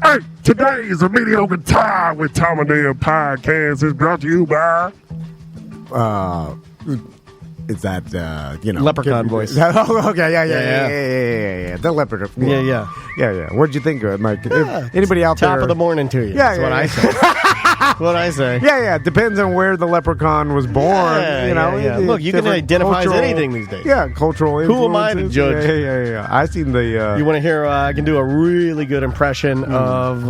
Hey, today is a mediocre time with Tom and Dan podcast is brought to you by. Is that Leprechaun voice? Oh, okay, yeah. The leprechaun. Yeah. What'd you think of it, Mike? If anybody out Top there? of the morning to you. Yeah, That's what I say. What I say. Yeah. Depends on where the leprechaun was born. Yeah. Look, you can identify as anything these days. Yeah, cultural influences. Who am I to judge? Yeah. I seen the. You want to hear? I can do a really good impression of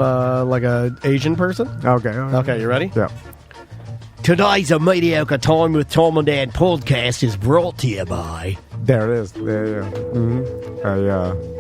like a Asian person. Okay. You ready? Yeah. Today's a mediocre time with Tom and Dan podcast is brought to you by. There it is. Yeah. I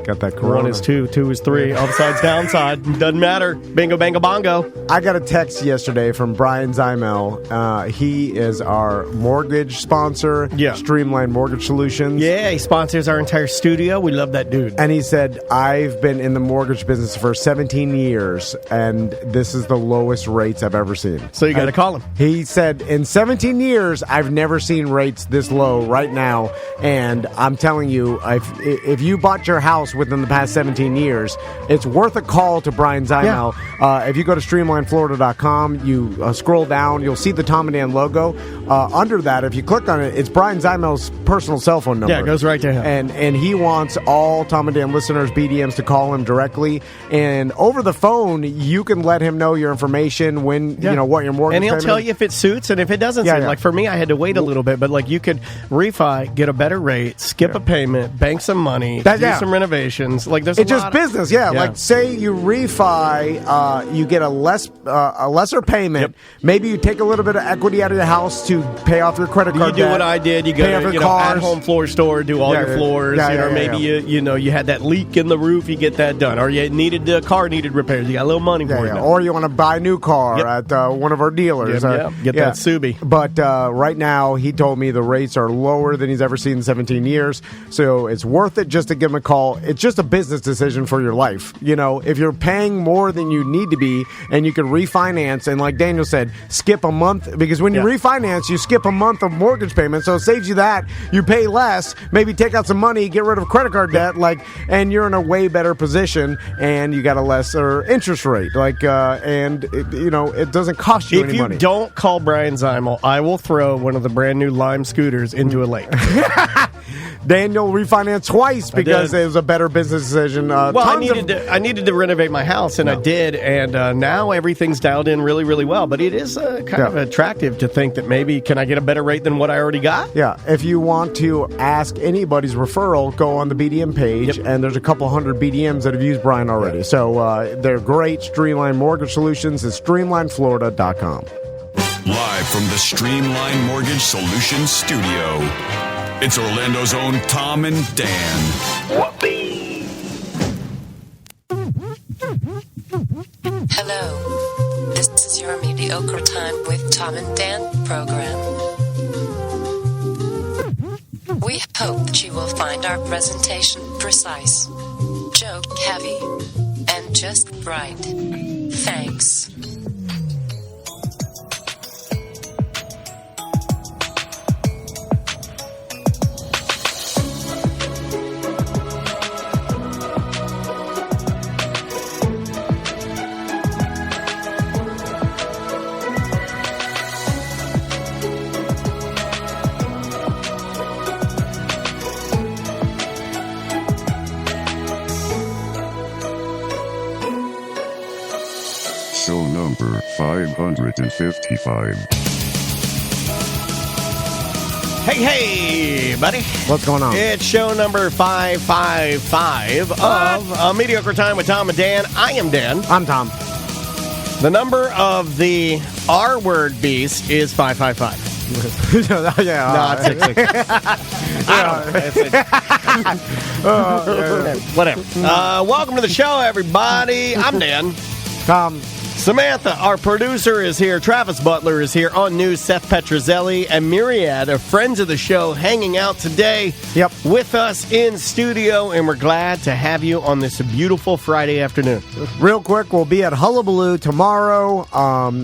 got that corona. 1 is 2, 2 is 3. Upsides, downside. Doesn't matter. Bingo, bango, bongo. I got a text yesterday from Brian Zymel. He is our mortgage sponsor. Yeah. Streamline Mortgage Solutions. Yeah, he sponsors our entire studio. We love that dude. And he said, I've been in the mortgage business for 17 years, and this is the lowest rates I've ever seen. So you got to call him. He said, in 17 years, I've never seen rates this low right now. And I'm telling you, if you bought your house within the past 17 years, it's worth a call to Brian Zymel. Yeah. If you go to streamlineflorida.com, you scroll down, you'll see the Tom and Dan logo. Under that, if you click on it, it's Brian Zymel's personal cell phone number. Yeah, it goes right to him. And he wants all Tom and Dan listeners, BDMs, to call him directly. And over the phone, you can let him know your information, what your mortgage and he'll payment tell is. you if it suits and if it doesn't suit. Like for me, I had to wait a little bit, but like you could refi, get a better rate, skip a payment, bank some money, do some renovations. Like there's it's just business, Like say you refi, you get a lesser payment. Yep. Maybe you take a little bit of equity out of your house to pay off your credit card. You do what I did. You go to at-home floor store, do all your floors. Maybe you had that leak in the roof, you get that done, or the car needed repairs. You got a little money for it. Or you want to buy a new car at one of our dealers. Get that Subi. But right now, he told me the rates are lower than he's ever seen in 17 years. So it's worth it just to give him a call. It's just a business decision for your life. If you're paying more than you need to be and you can refinance, and like Daniel said, skip a month, because when you refinance, you skip a month of mortgage payment. So it saves you that. You pay less, maybe take out some money, get rid of credit card debt, and you're in a way better position, and you got a lesser interest rate. It doesn't cost you any money. If you don't call Brian Zymel, I will throw one of the brand new Lime scooters into a lake. Daniel refinanced twice because it was a better business decision. I needed to renovate my house, and I did, and now everything's dialed in really, really well. But it is kind of attractive to think that maybe can I get a better rate than what I already got? Yeah. If you want to ask anybody's referral, go on the BDM page, and there's a couple hundred BDMs that have used Brian already. So they're great. Streamline Mortgage Solutions is streamlineflorida.com. Live from the Streamline Mortgage Solutions studio, it's Orlando's own Tom and Dan. Hello. This is your mediocre time with Tom and Dan program. We hope that you will find our presentation precise, joke heavy, and just right. Thanks. Show number 555. Hey, buddy. What's going on? It's show number 555 of A Mediocre Time with Tom and Dan. I am Dan. I'm Tom. The number of the R-word beast is 555. No, it's 666. Whatever. Welcome to the show, everybody. I'm Dan. Tom. Samantha, our producer, is here. Travis Butler is here. On news, Seth Petrozelli and myriad of friends of the show hanging out today with us in studio, and we're glad to have you on this beautiful Friday afternoon. Real quick, we'll be at Hullabaloo tomorrow.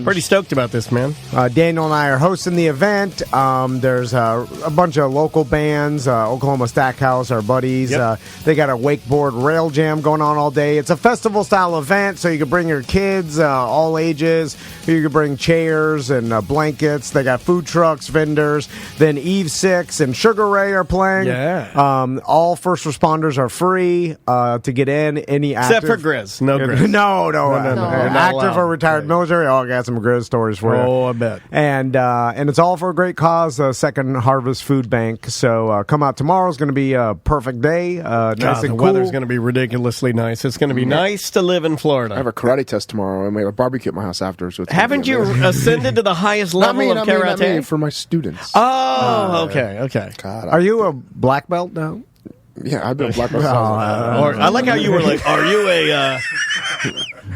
Pretty stoked about this, man. Daniel and I are hosting the event. There's a bunch of local bands. Oklahoma Stackhouse, our buddies. They got a wakeboard rail jam going on all day. It's a festival-style event, so you can bring your kids, all ages. You can bring chairs and blankets. They got food trucks, vendors. Then Eve 6 and Sugar Ray are playing. All first responders are free to get in. Any active, except for Grizz. No Grizz. No. Active or retired military. Oh, I got some Grizz stories for you. Oh, I bet. And it's all for a great cause, Second Harvest Food Bank. So come out tomorrow. It's going to be a perfect day. Nice and the cool. weather's going to be ridiculously nice. It's going to be nice to live in Florida. I have a karate test tomorrow. I'm going to barbecue at my house after. So haven't you ascended to the highest level of karate? Not me, for my students. Oh, okay. God, Are you a black belt now? Yeah, I've been a black belt. I like how you were like, are you a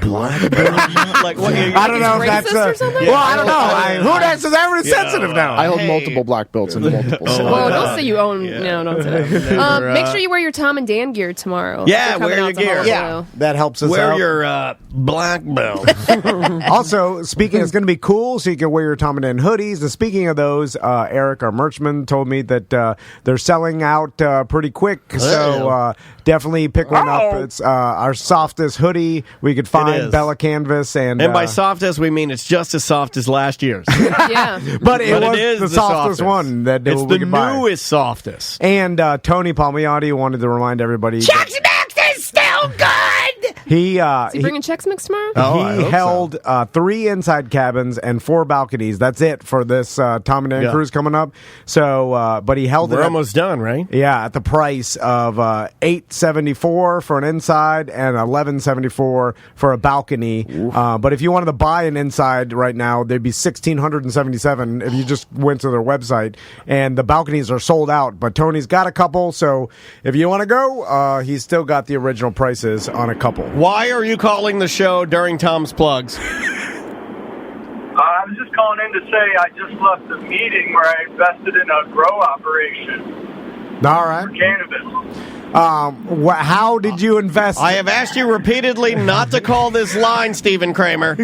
black belt? Like, what, I don't know if that's or something? well, I don't know. Who that's everyone's sensitive now. I hold multiple black belts in multiple. Well, don't say you own. No, don't say that. Make sure you wear your Tom and Dan gear tomorrow. Yeah, We're coming wear out your to gear. Hullabaloo. That helps us wear out. your black belt. Also, speaking, it's going to be cool, so you can wear your Tom and Dan hoodies. And speaking of those, Eric, our merchman, told me that they're selling out pretty quick. So definitely pick one up. It's our softest hoodie we could find, Bella Canvas. And by softest, we mean it's just as soft as last year's. Yeah. But it was is the softest one that it's we the could buy. newest softest. And Tony Palmiotti wanted to remind everybody. Chex Mix is still good! He Is he bringing Chex Mix tomorrow? I he hope held 3 inside cabins and 4 balconies. That's it for this Tom and Dan cruise coming up. So, but he held We're it. almost done, right? Yeah, at the price of $874 for an inside and $1174 for a balcony. But if you wanted to buy an inside right now, they'd be $1,677 if you just went to their website. And the balconies are sold out. But Tony's got a couple, so if you want to go, he's still got the original prices on a couple. Why are you calling the show during Tom's plugs? I was just calling in to say I just left a meeting where I invested in a grow operation All right. for cannabis. How did you invest? I have asked you repeatedly not to call this line, Stephen Kramer.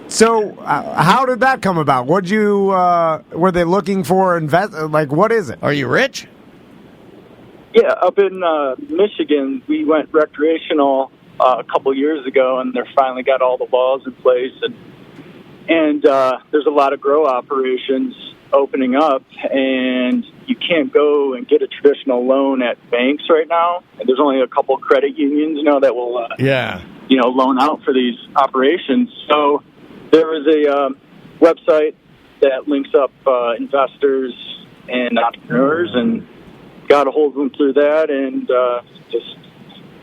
So, how did that come about? What'd you? Were they looking for invest? Like, what is it? Are you rich? Yeah, up in Michigan, we went recreational a couple years ago, and they finally got all the laws in place, and there's a lot of grow operations opening up, and you can't go and get a traditional loan at banks right now. And there's only a couple credit unions, that will loan out for these operations. So there was a website that links up investors and entrepreneurs, and got a hold of them through that, and just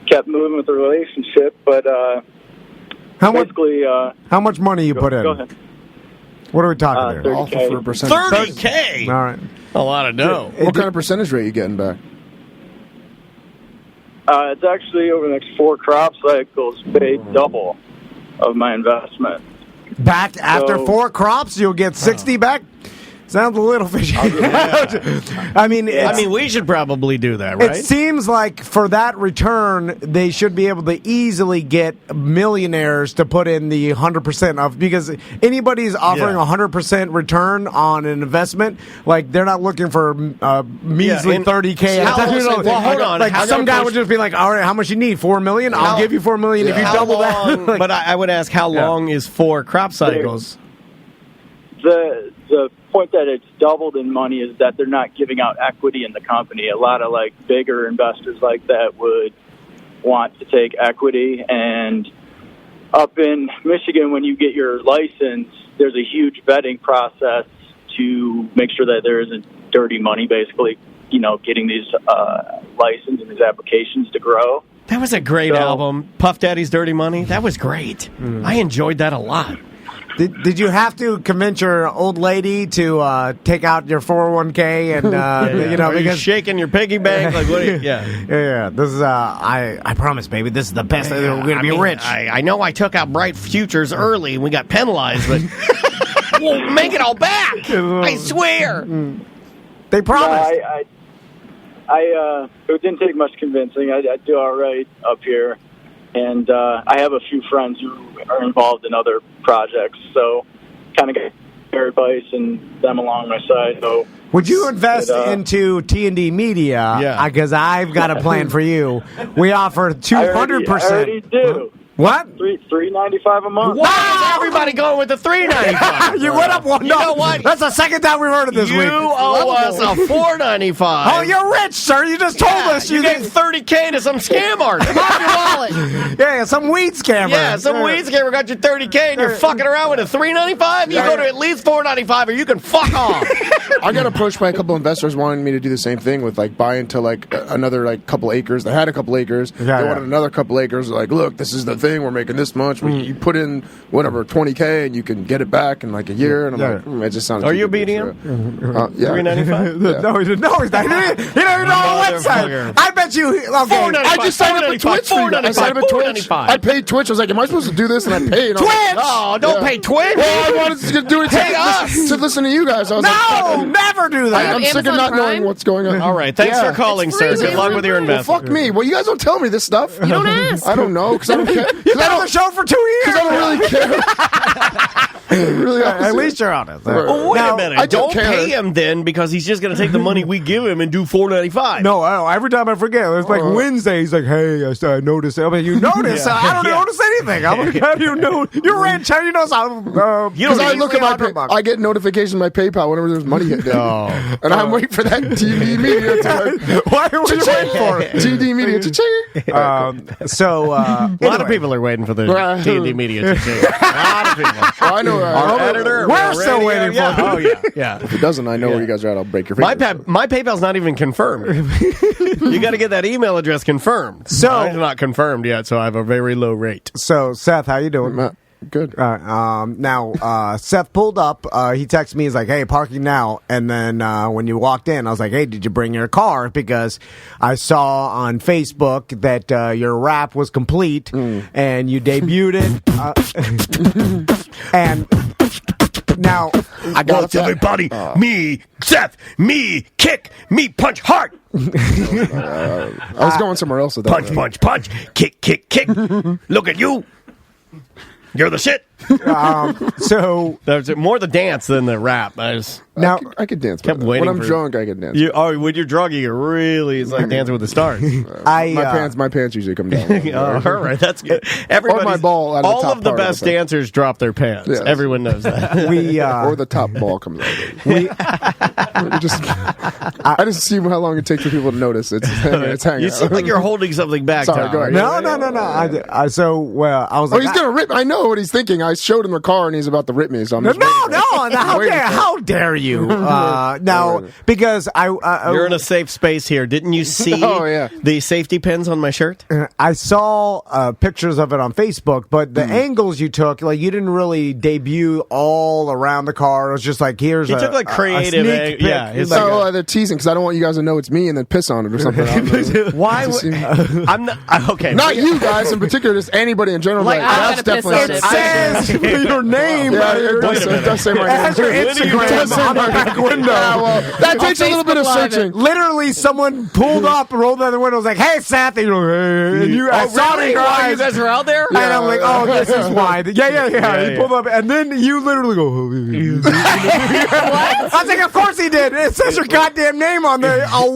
kept moving with the relationship. But How much money you put in? Go ahead. What are we talking here? Awful for a percentage. 30K. All right. A lot of dough. What kind of percentage rate are you getting back? It's actually over the next 4 crop cycles, paid double of my investment. Back after 4 crops, you'll get 60 back. Sounds a little fishy. I mean, we should probably do that, right? It seems like for that return, they should be able to easily get millionaires to put in the 100% of, because anybody's offering 100% return on an investment, like they're not looking for measly 30K. Well, hold on. Like some guy would just be like, "All right, how much you need? $4 million? I'll give you $4 million if you double that." But I would ask, how long is 4 crop cycles? The point that it's doubled in money is that they're not giving out equity in the company. A lot of bigger investors like that would want to take equity. And up in Michigan, when you get your license, there's a huge vetting process to make sure that there isn't dirty money, basically, getting these licenses and these applications to grow. That was a great album, Puff Daddy's Dirty Money. That was great. I enjoyed that a lot. Did you have to convince your old lady to take out your 401k and Are you shaking your piggy bank? Like what? Yeah. This is I promise, baby. This is the best. We're gonna be rich. I know I took out Bright Futures early and we got penalized, but we'll make it all back. I swear. They promised. It didn't take much convincing. I do all right up here. And I have a few friends who are involved in other projects, so kind of get their advice and them along my side. So, would you invest into T&D Media? Yeah. Because I've got a plan for you. We offer 200%. I already do. What? $3.95 a month. Why is everybody going with the $3.95? You went up one. You know what? That's the second time we've heard of this you week. owe us a $4.95. Oh, you're rich, sir. You just told us you gave $30K to some scam artist. Off your wallet. Yeah, some weed scammer. Yeah, some weed scammer got your $30K and you're fucking around with a $3.95. You go to at least $4.95 or you can fuck off. I got approached by a couple investors wanting me to do the same thing with buy into another couple acres. They had a couple acres. They wanted another couple acres. Like, look, this is the thing. We're making this much. You put in whatever $20K and you can get it back in a year. And I'm like, it just sounds. Are you a BDM? Yeah. $3.95? No, he's not. He don't even know the website. I bet you. Okay, I just signed up for Twitch. I signed up for Twitch. I paid Twitch. I was like, am I supposed to do this? And I paid. Twitch! Oh, don't pay Twitch. Well, I wanted to do it to listen to you guys. I was no, never do that. I'm sick of not knowing what's going on. All right, thanks for calling, sir. Good luck with your investment. Well, fuck me. Well, you guys don't tell me this stuff. You don't ask. I don't know because I don't care. You've been on the show for 2 years. Because I don't really care. Really, at least you're honest. Well, wait a minute. I don't pay him then because he's just going to take the money we give him and do $4.95. No, every time I forget. It's like Wednesday. He's like, hey, I noticed. I mean, you notice? I don't notice anything. I'm like, how do you know? You're rich. How do you know? Because I look at I get notifications on my PayPal whenever there's money hit down. And I'm waiting for that TD Media to Why are we waiting for it? TD Media to ching. A lot of people are waiting for the TD Media to ching. A lot of people. I know. Our editor. We're still waiting for it. Oh, yeah. If it doesn't, I know where you guys are at. I'll break your fingers. My PayPal's not even confirmed. You got to get that email address confirmed. So mine's not confirmed yet, so I have a very low rate. So, Seth, how you doing? Good. Now, Seth pulled up. He texted me. He's like, hey, parking now. And then when you walked in, I was like, hey, did you bring your car? Because I saw on Facebook that your rap was complete and you debuted it. And now I got everybody. Me, Seth, me, kick, me, punch hard. I was going somewhere else with that. Punch, punch, punch. Kick, kick, kick. Look at you. You're the shit. So there's more the dance than the rap. Now I could dance. Kept waiting when I'm drunk, I can dance. When you're drunk, you really it's like Dancing with the Stars. My pants usually come down. All right, that's good. Everybody, my ball out of all the top of the part of best the thing. dancers drop their pants. Yes. Everyone knows that. Or the top ball comes out. I just see how long it takes for people to notice. It's hanging. You seem like you're holding something back. Sorry, Tom. go ahead. No. I was like, he's gonna rip. I know what he's thinking. I showed him the car and he's about to rip me. So I'm just how dare you? Now, because you're in a safe space here. Didn't you see the safety pins on my shirt? I saw pictures of it on Facebook, but the angles you took, like you didn't really debut all around the car. It was just like here's took like creative, they're teasing because I don't want you guys to know it's me and then piss on it or something. Why? I'm not okay. Not you guys in particular, just anybody in general. Like, that's definitely it says your name. Yeah, it does say my name. It has your Instagram on the back window. That takes a little bit of searching. Literally, someone pulled up, rolled down the window, was like, "Hey, Seth," and I saw really? you guys. You guys were out there, and I'm like, "Oh, this is why." Yeah. He pulled up, and then you literally go, What? I was like, "Of course he did." It says your goddamn name on there, a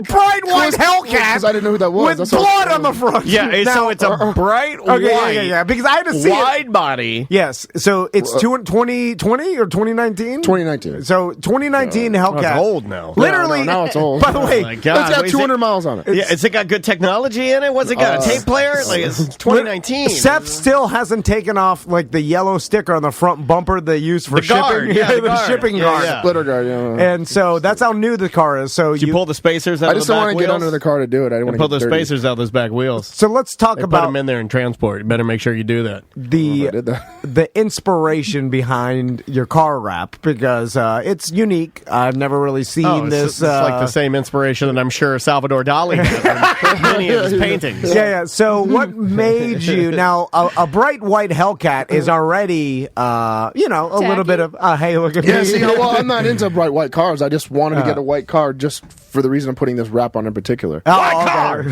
bright white Hellcat, because I didn't know who that was. with blood on the front. Yeah, so it's a bright white. Yeah. Because I had to see wide body. Yes, so it's 2020 or 2019. 2019. So 2019 Hellcat. It's old now. Literally, now it's old. By the way, my God. It's got 200 miles on it. Has it got good technology in it? What's it got? A tape player? Like it's 2019. Seth still hasn't taken off like the yellow sticker on the front bumper they use for the guard. shipping. Yeah, the shipping guard. Splitter guard. Yeah. And so that's how new the car is. So Did you pull the spacers out I of just the don't back want to wheels? get under the car to do it. I don't want to pull those spacers out of those back wheels. So let's talk Put about them in there in transport. You better make sure you do that. I did that. the inspiration behind your car wrap because it's unique. I've never really seen this. It's like the same inspiration that I'm sure Salvador Dali has in many of his paintings. Yeah. So what made you now a bright white Hellcat is already a little bit of hey, look at me. Yeah, see, well, I'm not into bright white cars. I just wanted to get a white car just for the reason I'm putting this wrap on in particular. White car.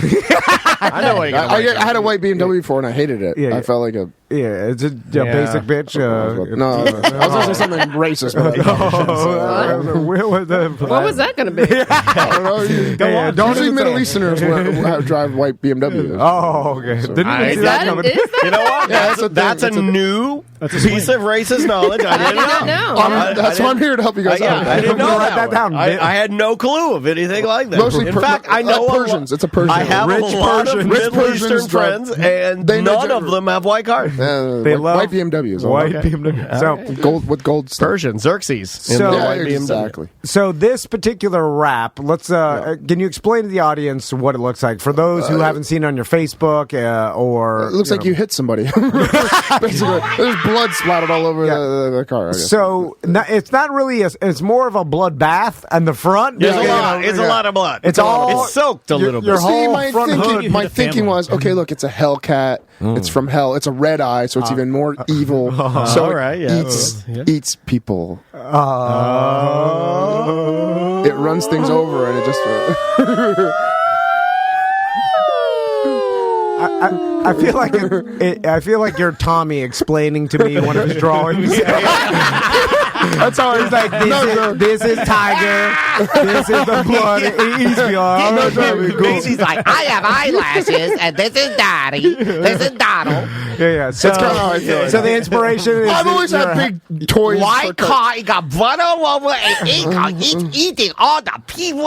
I know what I had a white BMW before and I hated it. Yeah, I felt like a it's a basic bitch. No, I was going to say something racist. But What was that going to be? I don't know. Go on. Don't usually Middle Easterners drive white BMWs. Oh, okay. Didn't see that coming. You know what? That's a new piece of racist knowledge. I didn't know. That's why I'm here to help you guys out. I didn't know Write that down. I had no clue of anything like that. Mostly in fact, I know Persians. It's a Persian. I have Rich a lot of Persians. Middle Eastern friends, and none of them have white cars. They love white BMWs. White BMW. So gold with gold stuff. Persian, Xerxes. So- in the white BMW. Exactly. So this particular wrap, let's can you explain to the audience what it looks like for those who haven't seen it on your Facebook or It looks like you hit somebody. Basically, there's blood splattered all over the car. I guess. So it's not really it's more of a blood bath on the front. There's a lot of blood. It's all it's soaked a little bit. your See, whole my front hood. my thinking was, okay, look, it's a Hellcat. It's from hell. It's a red eye, so it's even more evil. So all right, it eats people. It runs things over, and it just. I feel like I feel like you're Tommy explaining to me one of his drawings. That's how he's like, this is Tiger, this is the blood, he's He's like, I have eyelashes, and this is Daddy, this is Donald. Yeah. So, That's kinda how I feel. so the inspiration is I've always had big toys. White car, he got blood all over, and he's eating all the people.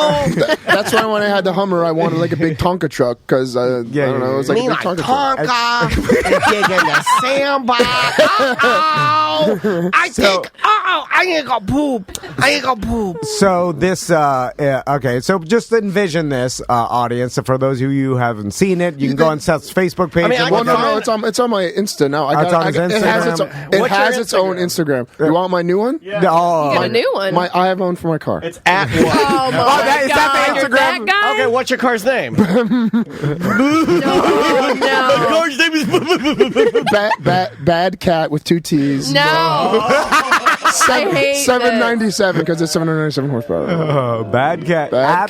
That's why when I had the Hummer, I wanted like a big Tonka truck because I don't know, it was like a Me big like Tonka truck. Tonka, and dig in the sandbox. I ain't gonna poop. So this, okay. So just envision this, audience. So for those of you who haven't seen it, you can go on Seth's Facebook page. It's on my Insta now. It's on his Instagram. It has its own Instagram. You want my new one? You Yeah. got a new one. I have one for my car. It's at what? Oh my is that the God, you're Instagram? that guy? Okay, what's your car's name? No. car's name is Bad cat with 2 T's. No. I hate 797 because it's 797 horsepower. Bad cat. Bad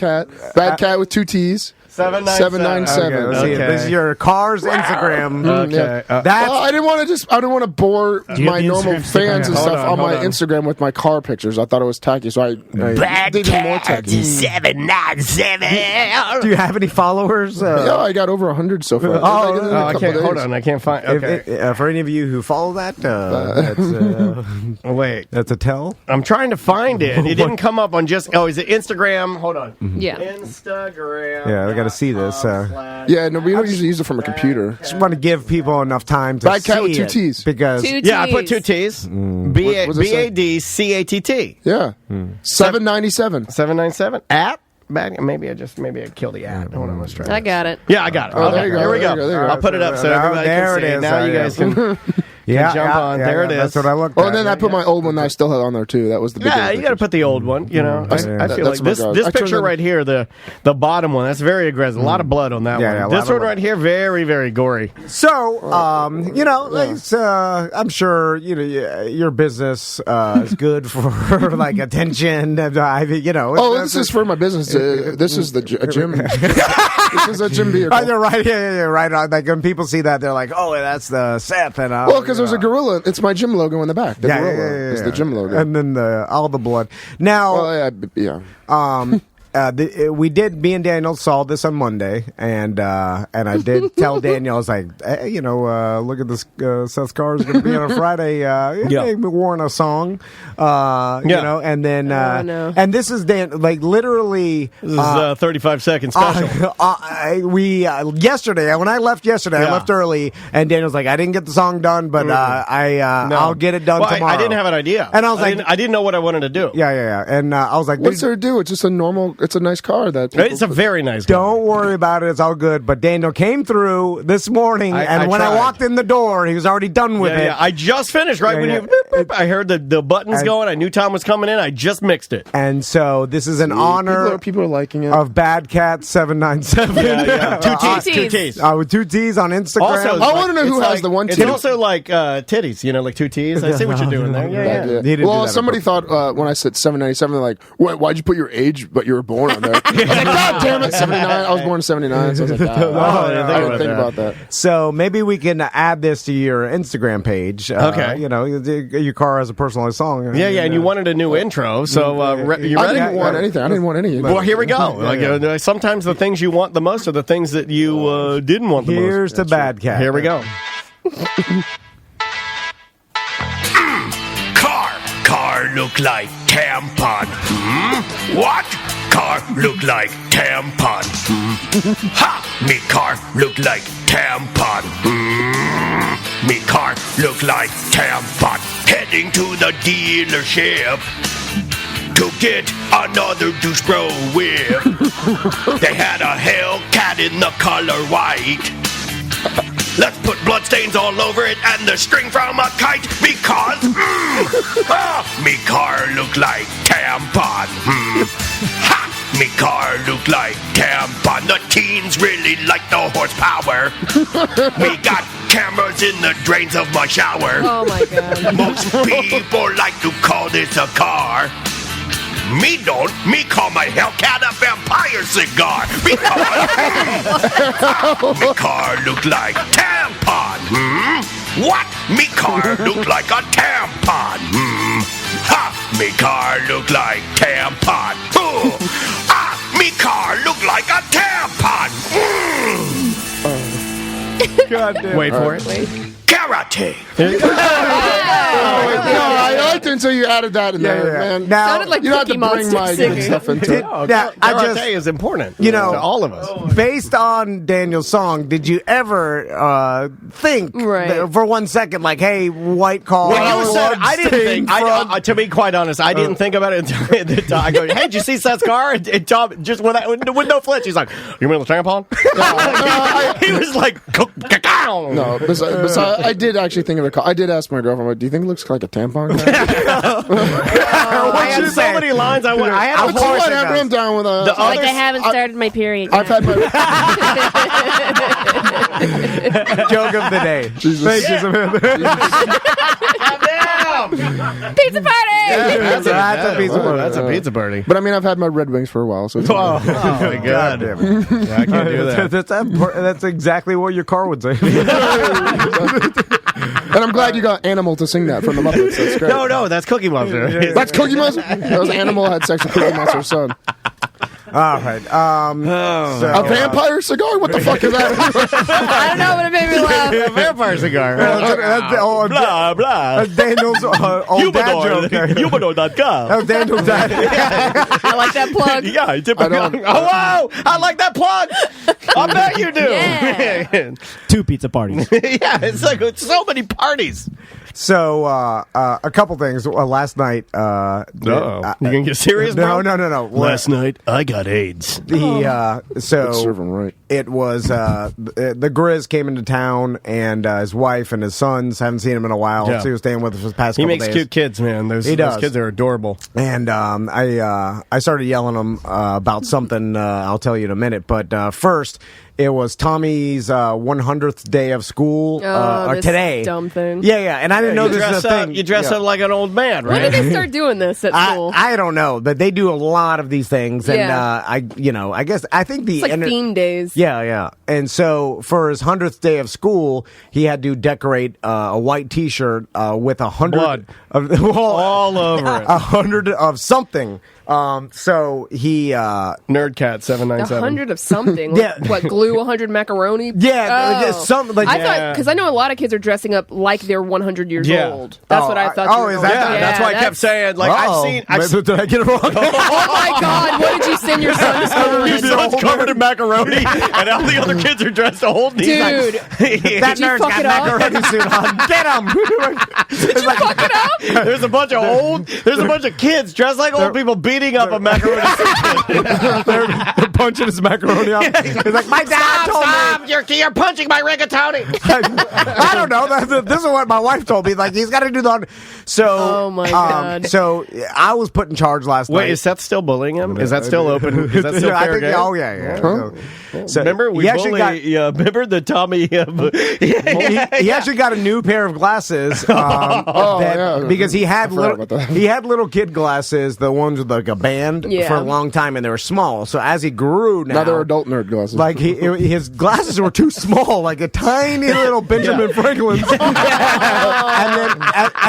cat with 2 T's. 797. Okay, let's see. This is your car's Instagram. Okay. That's I didn't want to bore my normal fans and stuff on my Instagram with my car pictures. I thought it was tacky, so I did even more tacky. 797. Do you have any followers? Yeah, I got over 100 so far. I can't. Hold on, I can't find. Okay. For any of you who follow that, that's wait. That's a tell. I'm trying to find it. It didn't come up on just. Oh, is it Instagram? Hold on. Yeah. Instagram. Yeah, I got to see this. Yeah, no, we don't usually use it from a computer. Just want to give people enough time to Bad see cat with 2 it T's. because 2 T's. Yeah, I put 2 T's. BADCATT. Yeah. 797. 797 at. Maybe I killed the ad. Hold on, let's try. I got it. Yeah, I got it. Oh, Okay, there you go. Here we There go. you go. I'll put it up so everybody there can see. it is. Now you guys can jump on. There it is. That's what I looked Oh, at. and then I put my old one that I still had on there too. That was the big Yeah, you got to put the old one. You know, I feel That's like my this God. this I turned picture on- right here, the bottom one, that's very aggressive. A lot of blood on that Yeah, yeah, a one. lot This of one blood. right here, very very gory. So, it's, I'm sure your business is good for like attention. This is for my business. This is a gym. This is a gym vehicle. Oh, you're right. Yeah, right. Like when people see that, they're like, "Oh, that's the Seth." And Well, because there's a gorilla. It's my gym logo in the back. The gorilla is the gym logo. and then all the blood. Now, yeah. me and Daniel saw this on Monday, and I did tell Daniel, I was like, hey, look at this, Seth's car is going to be on a Friday. Maybe warn a song, and then, no. and this is like literally. This is a 35-second special. Yesterday, when I left yesterday, I left early, and Daniel's like, I didn't get the song done, but I'll get it done tomorrow. I didn't have an idea, and I was I didn't know what I wanted to do. Yeah, and I was like, What's there to do? It's just a normal it's a nice car. It's a very nice car. Don't worry about it. It's all good. But Daniel came through this morning, and when I walked in the door, he was already done with it. Yeah, I just finished I heard the buttons going. I knew Tom was coming in. I just mixed it. And so this is in honor people are liking it. of Bad Cat 797. Two T's. With 2 T's on Instagram. Also, I want to know who has the one T. It's also like titties, like 2 T's. I see what you're doing there. Yeah. Well, somebody thought when I said 797, they're like, why'd you put your age, but you were born on there? I was like, God damn it, 79. I was born in 79, so I was like, I didn't think about that. So maybe we can add this to your Instagram page. Okay. Your car has a personalized song. Yeah, and you wanted a new intro, so you ready? I didn't want anything. I didn't want any. Well, here we go. Sometimes the things you want the most are the things that you didn't want the most. Here's the Bad Cat. Here we go. Car look like tampon. What? Car look like tampon. Ha! Me car look like tampon. Me car look like tampon. Heading to the dealership to get another douche bro whip. They had a Hellcat in the color white. Let's put bloodstains all over it and the string from a kite because me car look like tampon. Ha! Me car look like tampon. The teens really like the horsepower. We got cameras in the drains of my shower. Oh my God. Most people like to call this a car. Me don't. Me call my Hellcat a vampire cigar because me car look like tampon. What? Me car look like a tampon. Ha! Me car look like tampon. Me car look like a tampon. God damn. Wait for it. Karate. I liked it until you added that in there, man. Now, sounded like you don't have to Cookie bring Monster my singing. good stuff into it. Karate is important, to all of us. Based on Daniel's song, did you ever think for 1 second, like, hey, white car? Well, you said I didn't think. To be quite honest, I didn't think about it until I go, hey, did you see Seth's car? And Tom, just with no flinch, he's like, you mean the tampon? He was like, cacao. No, besides, I did actually think of a car. I did ask my girlfriend, do you think it looks like a tampon? I had so many lines. I had a voice. I'm down with a. Like I haven't started my period. I've had my Joke of the day. Jesus. Pizza party! That's a pizza party. That's a pizza party. But I mean, I've had my Red Wings for a while, so it's Oh my God! damn it. Yeah, I can't do that. That's exactly what your car would say. And I'm glad you got Animal to sing that from the Muppets. That's great. No, that's Cookie Monster. That's Cookie Monster? That was Animal had sex with Cookie Monster's son. All right. A vampire cigar? What the fuck is that? I don't know, but it made me laugh. A vampire cigar. Blah, blah. That's Daniel's old dad joke. Humanoid.com. That was Daniel's dad. I like that plug. Yeah, I typically. Oh, wow! I like that plug. I bet you do. Yeah. 2 pizza parties. Yeah, it's like so many parties. So, a couple things. Last night, You gonna get serious, bro? No. Last night, I got AIDS. Let's serve him right. It was the Grizz came into town, and his wife and his sons haven't seen him in a while. Yeah. So he was staying with us for the past He couple makes days. cute kids, man. Those kids are adorable. And I started yelling at him about something. I'll tell you in a minute. But first, it was Tommy's 100th day of school This today. dumb thing. Yeah, and I didn't know this was a thing. You dress up like an old man, right? When did they start doing this at school? I don't know, but they do a lot of these things, and Yeah. I think the It's like theme days. Yeah. And so for his 100th day of school, he had to decorate a white T-shirt with 100 Blood. all over it. 100 of something. So he Nerdcat 797. 100 of something. Yeah. What, glue 100 macaroni? something like I thought, because I know a lot of kids are dressing up like they're 100 years old. That's what I thought. You were is going that? with. That's why I kept saying, like, I've seen. Did I get it wrong? Oh my God! What did you send your son to school His in? son's covered in macaroni, and all the other kids are dressed old. And he's Dude, That you nerd's fuck got it up? macaroni suit on. Get him! did you fuck it up? There's a bunch of kids dressed like old people beating beating up a macaroni soup. They're punching his macaroni up. He's like, my dad told me. You're punching my rigatoni. I don't know. This is what my wife told me. Like, he's got to do the. So, oh my God. So I was put in charge last night. Wait, is Seth still bullying him? Is that still open? Is that still fair game? Oh yeah. Huh? So remember we remember the Tommy? He actually got a new pair of glasses. Because he had little kid glasses, the ones with like a band for a long time, and they were small. So as he grew, now they're adult nerd glasses. Like his glasses were too small, like a tiny little Benjamin Franklin's. and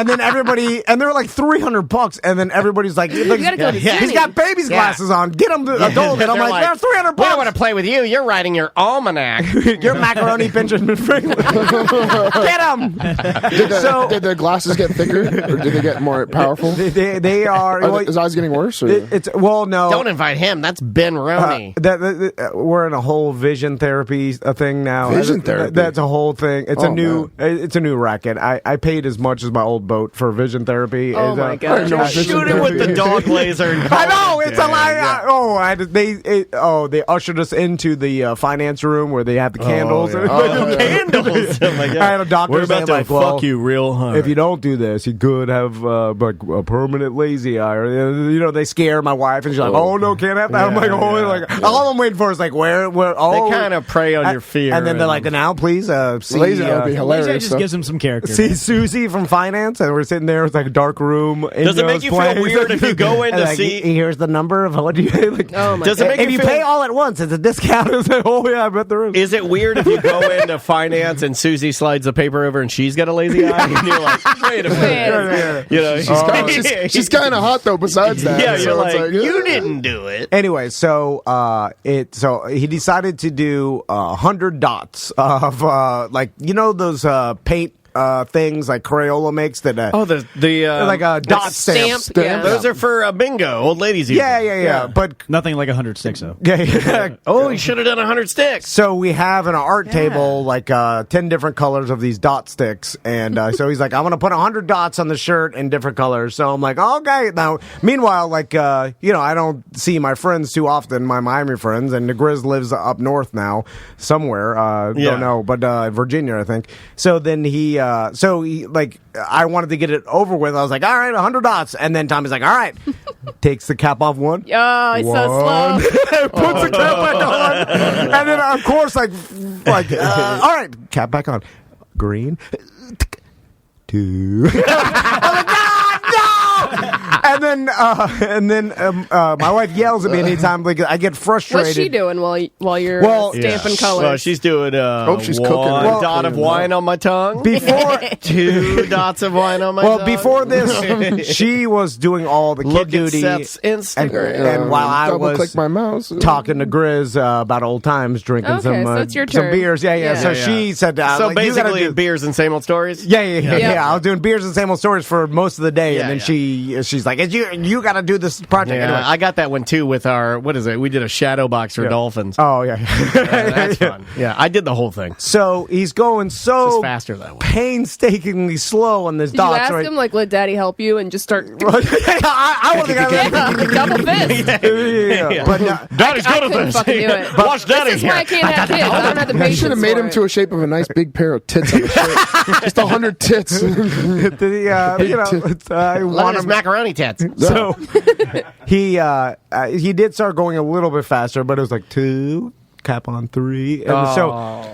then everybody, and they're like $300, and then everybody's like, he's got baby's glasses on. Get him to adult, and I'm like, they're $300. We don't want to play with you. You're writing your almanac. Your macaroni Benjamin Franklin. Get him. Did the glasses get thicker, or did they get more powerful? They are. Is his eyes getting worse? Or? No. Don't invite him. That's Ben Roney. We're in a whole vision therapy thing now. Vision therapy. That's a whole thing. It's a new racket. I paid as much as my old boat for vision therapy. Oh my God! Shoot it with the dog laser. I know it's a lie. They ushered us into the finance room where they have the candles. Candles. Oh my God. I had a doctor. We're about to fuck you real hard. If you don't do this, you could have like a permanent lazy eye, or they scare my wife, and she's like, "Oh no, can't have that." I'm like, all I'm waiting for is like where. They kind of prey on your fear, and then they're like, "Now, please, see." Lazy would be hilarious. Lazy just gives him some character. See Susie from finance, and we're sitting there with like a dark room. Does it make you feel weird if you go in to see? Here's the number of what do you like? Does it make if you pay all at once? It's a discount. It's like, I bet there is. Is it weird if you go into finance and Susie slides the paper over and she's got a lazy eye, and you're like, wait a minute, she's kind of hot though. Besides that, yeah, you're like, you didn't do it. Anyway, so he decided to do 100 dots of those paint things like Crayola makes that like a dot stamp. Yeah. Those are for bingo, old ladies. Yeah. But nothing like 100 sticks though. Oh, you should have done 100 sticks. So we have an art table like 10 different colors of these dot sticks, and so he's like, I'm gonna put 100 dots on the shirt in different colors. So I'm like, okay. Now, meanwhile, I don't see my friends too often, my Miami friends, and the Grizz lives up north now somewhere. Don't know, but Virginia, I think. So then I wanted to get it over with. I was like, all right, 100 dots. And then Tommy's like, all right. Takes the cap off one. Oh, it's so slow. Puts the cap back on. And then, of course, all right, cap back on. Green. 2. I'm like, no! And then my wife yells at me anytime I get frustrated. What's she doing while you're stamping colors? Well, she's doing she's cooking. One dot of wine on my tongue. Before 2 dots of wine on my tongue. Well, before this, she was doing all the kid duty. Seth's Instagram. And while I was click my mouse, talking to Grizz about old times, drinking so it's your some turn. beers. Yeah. So she said, so basically beers and same old stories? Yeah. I was doing beers and same old stories for most of the day, and then she's like, you got to do this project. Yeah, anyway. I got that one too with our, what is it? We did a shadow box for dolphins. Oh, yeah. That's fun. Yeah, I did the whole thing. So he's going so faster that way. Painstakingly slow on this dots. Did you ask him, let Daddy help you and just start... I want to double fist. But Daddy's good at this. Fucking do it. Watch Daddy. This is why I can't have kids. I don't have the patience. You should have made him to a shape of a nice big pair of tits on the shirt. Just 100 tits. I want his macaroni tits. So he did start going a little bit faster, but it was like 2, cap on 3, and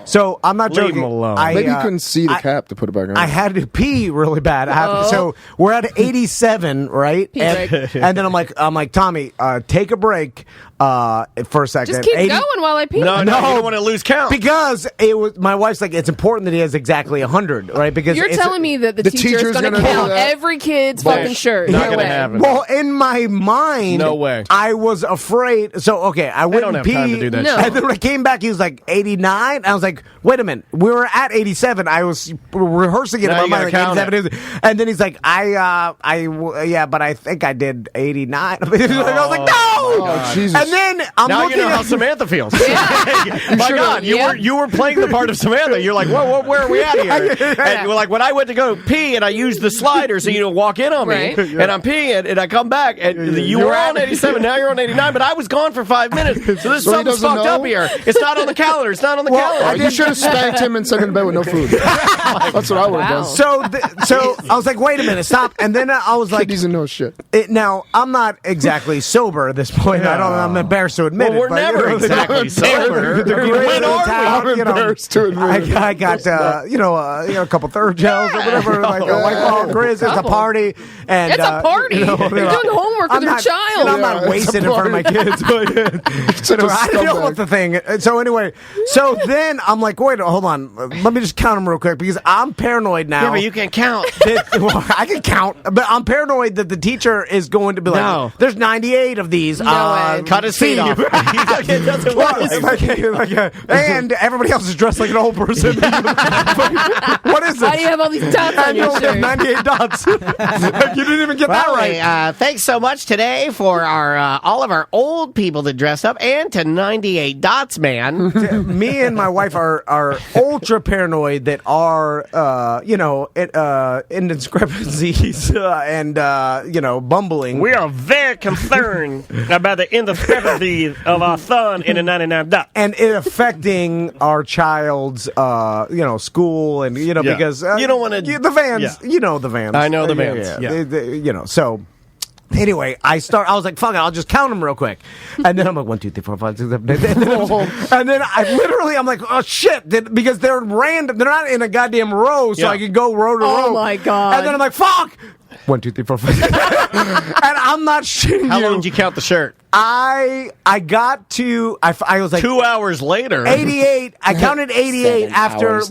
so I'm not joking. Leave him alone. Maybe you couldn't see the cap to put it back on. I had to pee really bad. So we're at 87, right? And then I'm like, Tommy, take a break for a second. Just keep going while I pee. No, you don't want to lose count. Because it was my wife's like, it's important that he has exactly 100, right? Because you're telling me that the teacher is going to count every kid's fucking shirt. Not going to happen. Well, in my mind, no way. I was afraid. So I wouldn't pee. Time to do that. No. And then I came back, he was like 89. I was like, wait a minute, we were at 87. I was rehearsing it in my mind, like 87. And then he's like, yeah, but I think I did 89. I was like, no! Oh, Jesus. And then I'm now looking you know how Samantha feels. My God, you were playing the part of Samantha. You're like, whoa, where are we at here? And you were like, when I went to go pee and I used the slider so you don't walk in on me, and I'm peeing and I come back and you were on 87, now you're on 89, but I was gone for 5 minutes. So this something's fucked up here. It's not on the calendar. It's not on the calendar. You should have spanked him and sent him to bed with no food. That's what I would have done. So I was like, wait a minute, stop. And then I was like, he doesn't know shit. Now, I'm not exactly sober at this point. I'm embarrassed to admit it. We're never exactly sober. When are we? I'm embarrassed to admit it. I got, a couple third gels or whatever, like a White Claw Grizz. It's a party. And, it's a party. You're doing homework with your child. I'm not wasting in front of my kids. I don't know what the thing. So anyway, then I'm like, wait, hold on. Let me just count them real quick because I'm paranoid now. Yeah, but you can count. I can count, but I'm paranoid that the teacher is going to be like, there's 98 of these. Cut his feet off. It doesn't work. And everybody else is dressed like an old person. What is it? Why do you have all these dots on your shirt? 98 dots. You didn't even get that right. Thanks so much today for our all of our old people that dress up and to 98 dots, man. Me and my wife are ultra paranoid that our indiscrepancies and bumbling. We are very concerned about the indiscrepancies of our son in the 99 dots. And it affecting our child's, school and, because... you don't want to... The vans, the vans. I know the vans. Yeah. So... Anyway, I was like, fuck it, I'll just count them real quick. And then I'm like, 1, 2, 3, 4, 5, 6, 7, 8. And then I'm like, oh shit, because they're random. They're not in a goddamn row, so I can go row to row. Oh my God. And then I'm like, fuck! 1, 2, 3, 4, 5. And I'm not shitting you. How long did you count the shirt? I got to, I was like... 2 hours later. 88. I counted 88 after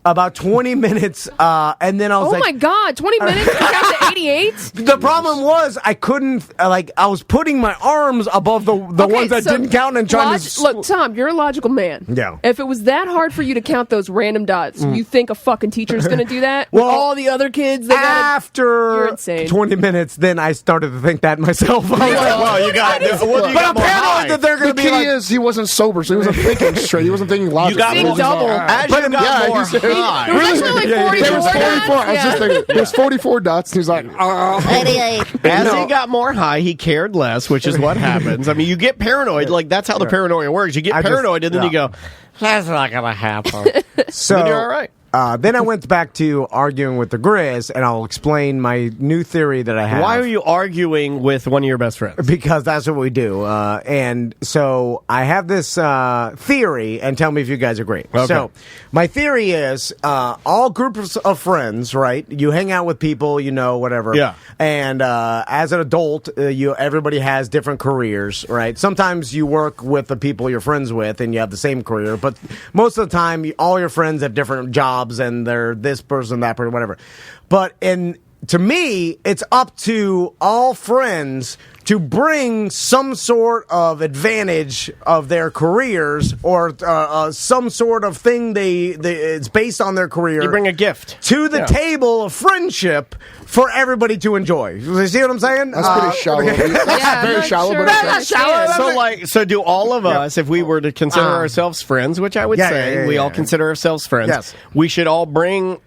about 20 minutes. And then I was like... Oh my God, 20 minutes to count to 88? The problem was I couldn't, I was putting my arms above the ones that didn't count and trying to... Look, Tom, you're a logical man. Yeah. If it was that hard for you to count those random dots, you think a fucking teacher's going to do that? Well, with all the other kids? After 20 minutes, then I started to think that myself. Well, you got it. But I'm paranoid that they're going to be like... The key is he wasn't sober, so he wasn't thinking straight. He wasn't thinking logically. You got double. As you got more high. There was actually like 44 There was 44. I was just thinking, there's 44 dots, and he's like, 88. As he got more high, he cared less, which is what happens. I mean, you get paranoid. Like, that's how the paranoia works. You get paranoid, and then you go, that's not going to happen. So then you're all right. Then I went back to arguing with the Grizz, and I'll explain my new theory that I have. Why are you arguing with one of your best friends? Because that's what we do. And so I have this theory, and tell me if you guys agree. Okay. So my theory is all groups of friends, right? You hang out with people, whatever. Yeah. And as an adult, everybody has different careers, right? Sometimes you work with the people you're friends with, and you have the same career. But most of the time, all your friends have different jobs. And they're this person, that person, whatever. But to me, it's up to all friends to bring some sort of advantage of their careers or some sort of thing it's based on their career. You bring a gift to the table of friendship for everybody to enjoy. You see what I'm saying? That's pretty shallow. That's very shallow. Sure. But That's shallow. So do all of us, if we were to consider ourselves friends, which I would say we all consider ourselves friends, yes. We should all bring,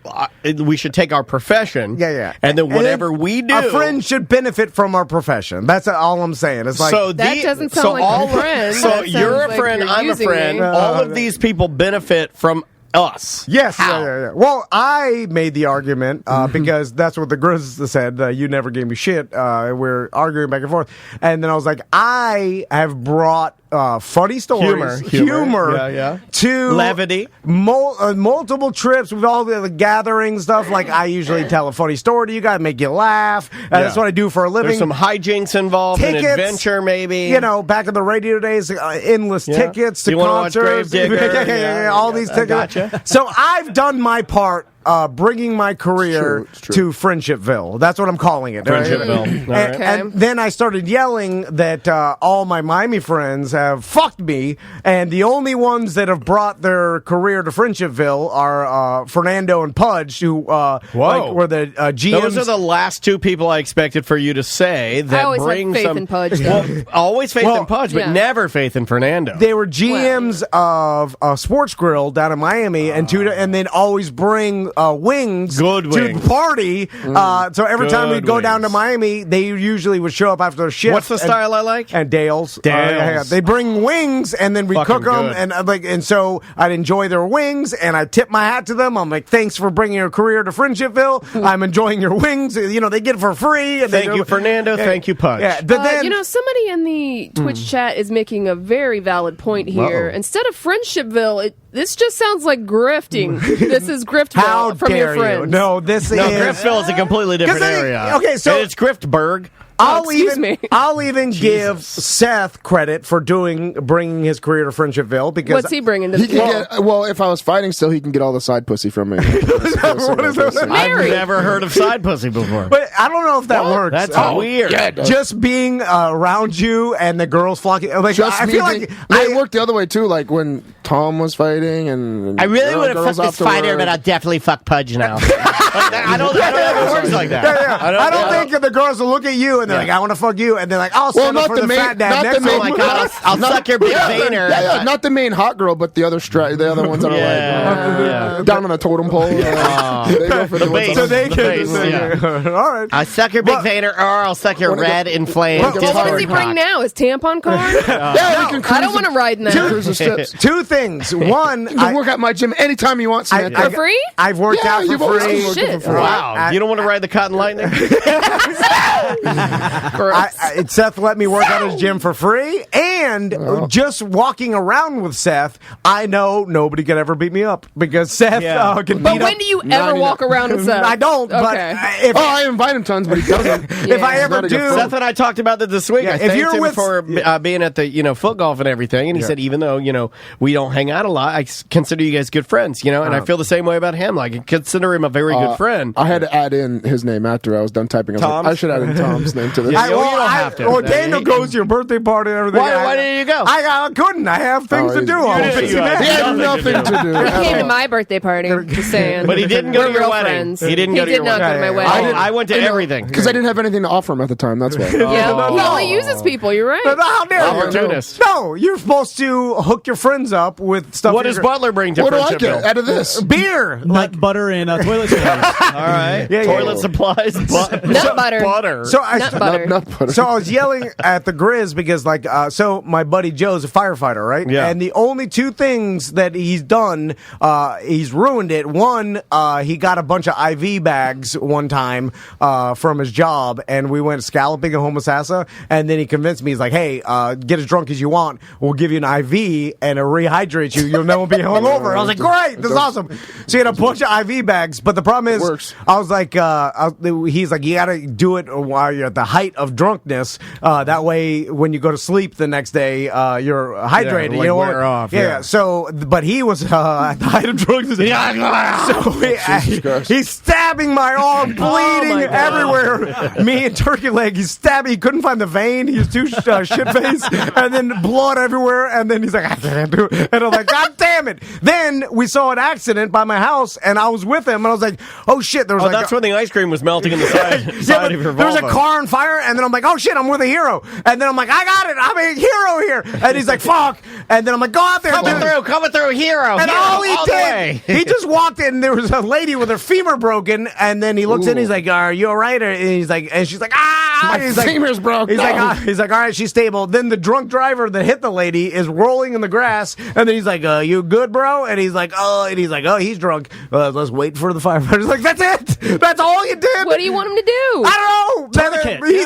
we should take our profession, and then whatever we do. A friend should benefit from our profession. That's all I'm saying. It's like that doesn't sound like a friend. So you're a friend, I'm a friend. All of these people benefit from us. Yes. Yeah. Well, I made the argument because that's what the Grizz said. You never gave me shit. We're arguing back and forth. And then I was like, I have brought funny stories, humor to levity, multiple trips with all the gathering stuff. Like I usually tell a funny story to you guys, make you laugh. That's what I do for a living. There's some hijinks involved, an adventure maybe. Back in the radio days, endless tickets to you concerts. Watch Gravedigger? All these tickets. Gotcha. So I've done my part bringing my career to Friendshipville. That's what I'm calling it. Friendshipville. And then I started yelling that all my Miami friends have fucked me, and the only ones that have brought their career to Friendshipville are Fernando and Pudge, who were the GMs. Those are the last two people I expected for you to say that I always bring had faith in Pudge, though. Well, always faith in Pudge, but never faith in Fernando. They were GMs of a sports grill down in Miami, and then always bring wings to the party. So every time we'd go down to Miami, they usually would show up after their shift. What's the style I like? And Dale's. They bring wings, and then we cook them, and so I'd enjoy their wings, and I tip my hat to them. I'm like, thanks for bringing your career to Friendshipville. I'm enjoying your wings. You know, they get it for free. And thank you, Fernando. Thank you, Pudge. Yeah, but then, you know, somebody in the Twitch chat is making a very valid point here. Instead of Friendshipville, this just sounds like grifting. This is Griftville from your friends. You? No, this is Griftville is a completely different area. Okay, so it's Griftburg. I'll even give Seth credit for bringing his career to Friendshipville because what's he bringing to the table? If I was fighting still, he can get all the side pussy from me. I've never heard of side pussy before, but I don't know if that works. That's weird. Yeah, just being around you and the girls flocking. Like I feel like it worked the other way too. Like when Tom was fighting, and I really would have fucked this fighter, but I'll definitely fuck Pudge now. I don't know if it works like that. I don't think the girls will look at you and they're like, I want to fuck you, and they're like, I'll settle for the fat dad next time. I'll suck your big veiner. Yeah, not the main hot girl, but the other ones that are like down on a totem pole. They go for the base. So they can. All right. I'll suck your big veiner, or I'll suck your red inflamed. What does he bring now? His tampon card? Yeah, we can cruise. I don't want to ride in that. Two things. One, you can work at my gym anytime you want. For free? I've worked out for free. Shit. Wow. You don't want to ride the Cotton Lightning? Seth let me work out his gym for free, and just walking around with Seth, I know nobody could ever beat me up because Seth can beat up. But when do you ever walk around with Seth? I don't. Okay. But I invite him tons, but he doesn't. If I ever do, Seth and I talked about that this week. I thanked him for being at the foot golf and everything, and he said even though we don't hang out a lot, I consider you guys good friends. And I feel the same way about him. Like I consider him a very good friend. I had to add in his name after I was done typing. I should add in Tom's name to this. You don't have to. Well, Daniel goes to your birthday party and everything. Why didn't you go? I couldn't. I have things to do. He had nothing to do. He came to my birthday party. Just saying. But he didn't go to your wedding. Friends. He did not go to my wedding. I went to everything because I didn't have anything to offer him at the time. That's why. Yeah, he only uses people. You're right. How dare you? Opportunist. No, you're supposed to hook your friends up with stuff. What does Butler bring to Friendshipville? Friendshipville? What do I get out of this? Beer, nut butter, and toilet supplies. All right, toilet supplies, nut butter. So nut butter. So I was yelling at the Grizz because, so my buddy Joe's a firefighter, right? Yeah. And the only two things that he's done, he's ruined it. One, he got a bunch of IV bags one time from his job, and we went scalloping in Homosassa, and then he convinced me, he's like, hey, get as drunk as you want. We'll give you an IV, and it'll rehydrate you. You'll never be hungover. I was like, great, this is awesome. So he had a bunch of IV bags, but the problem is, I was like, he's like, you got to do it while you're at the height of drunkenness. That way, when you go to sleep the next day, you're hydrated. Yeah, you know wear off. Yeah. So, but he was at the height of drunkenness. So he's stabbing my arm, bleeding everywhere. Me and Turkey Leg, he's stabbing. He couldn't find the vein. He was too shit faced, and then blood everywhere. And then he's like, I can't do it. And I'm like, God damn it! Then we saw an accident by my house, and I was with him, and I was like, oh shit! There was that's when the ice cream was melting in the side of your Volvo. There was a car on fire, and then I'm like, oh shit! I'm with a hero, and then I'm like, I got it! I'm a hero here, and he's like, fuck, and then I'm like, go out there, coming through, hero. And all he did, he just walked in. There was a lady with her femur broken, and then he looks in. He's like, "Are you all right?" And he's like, and she's like, "Ah!" My femur's broke. He's like, "All right, she's stable." Then the drunk driver that hit the lady is rolling in the grass, and then he's like, "You good, bro?" And he's like, "Oh," he's drunk. Let's wait for the firefighter. He's like, "That's it. That's all you did." What do you want him to do? I don't know. He's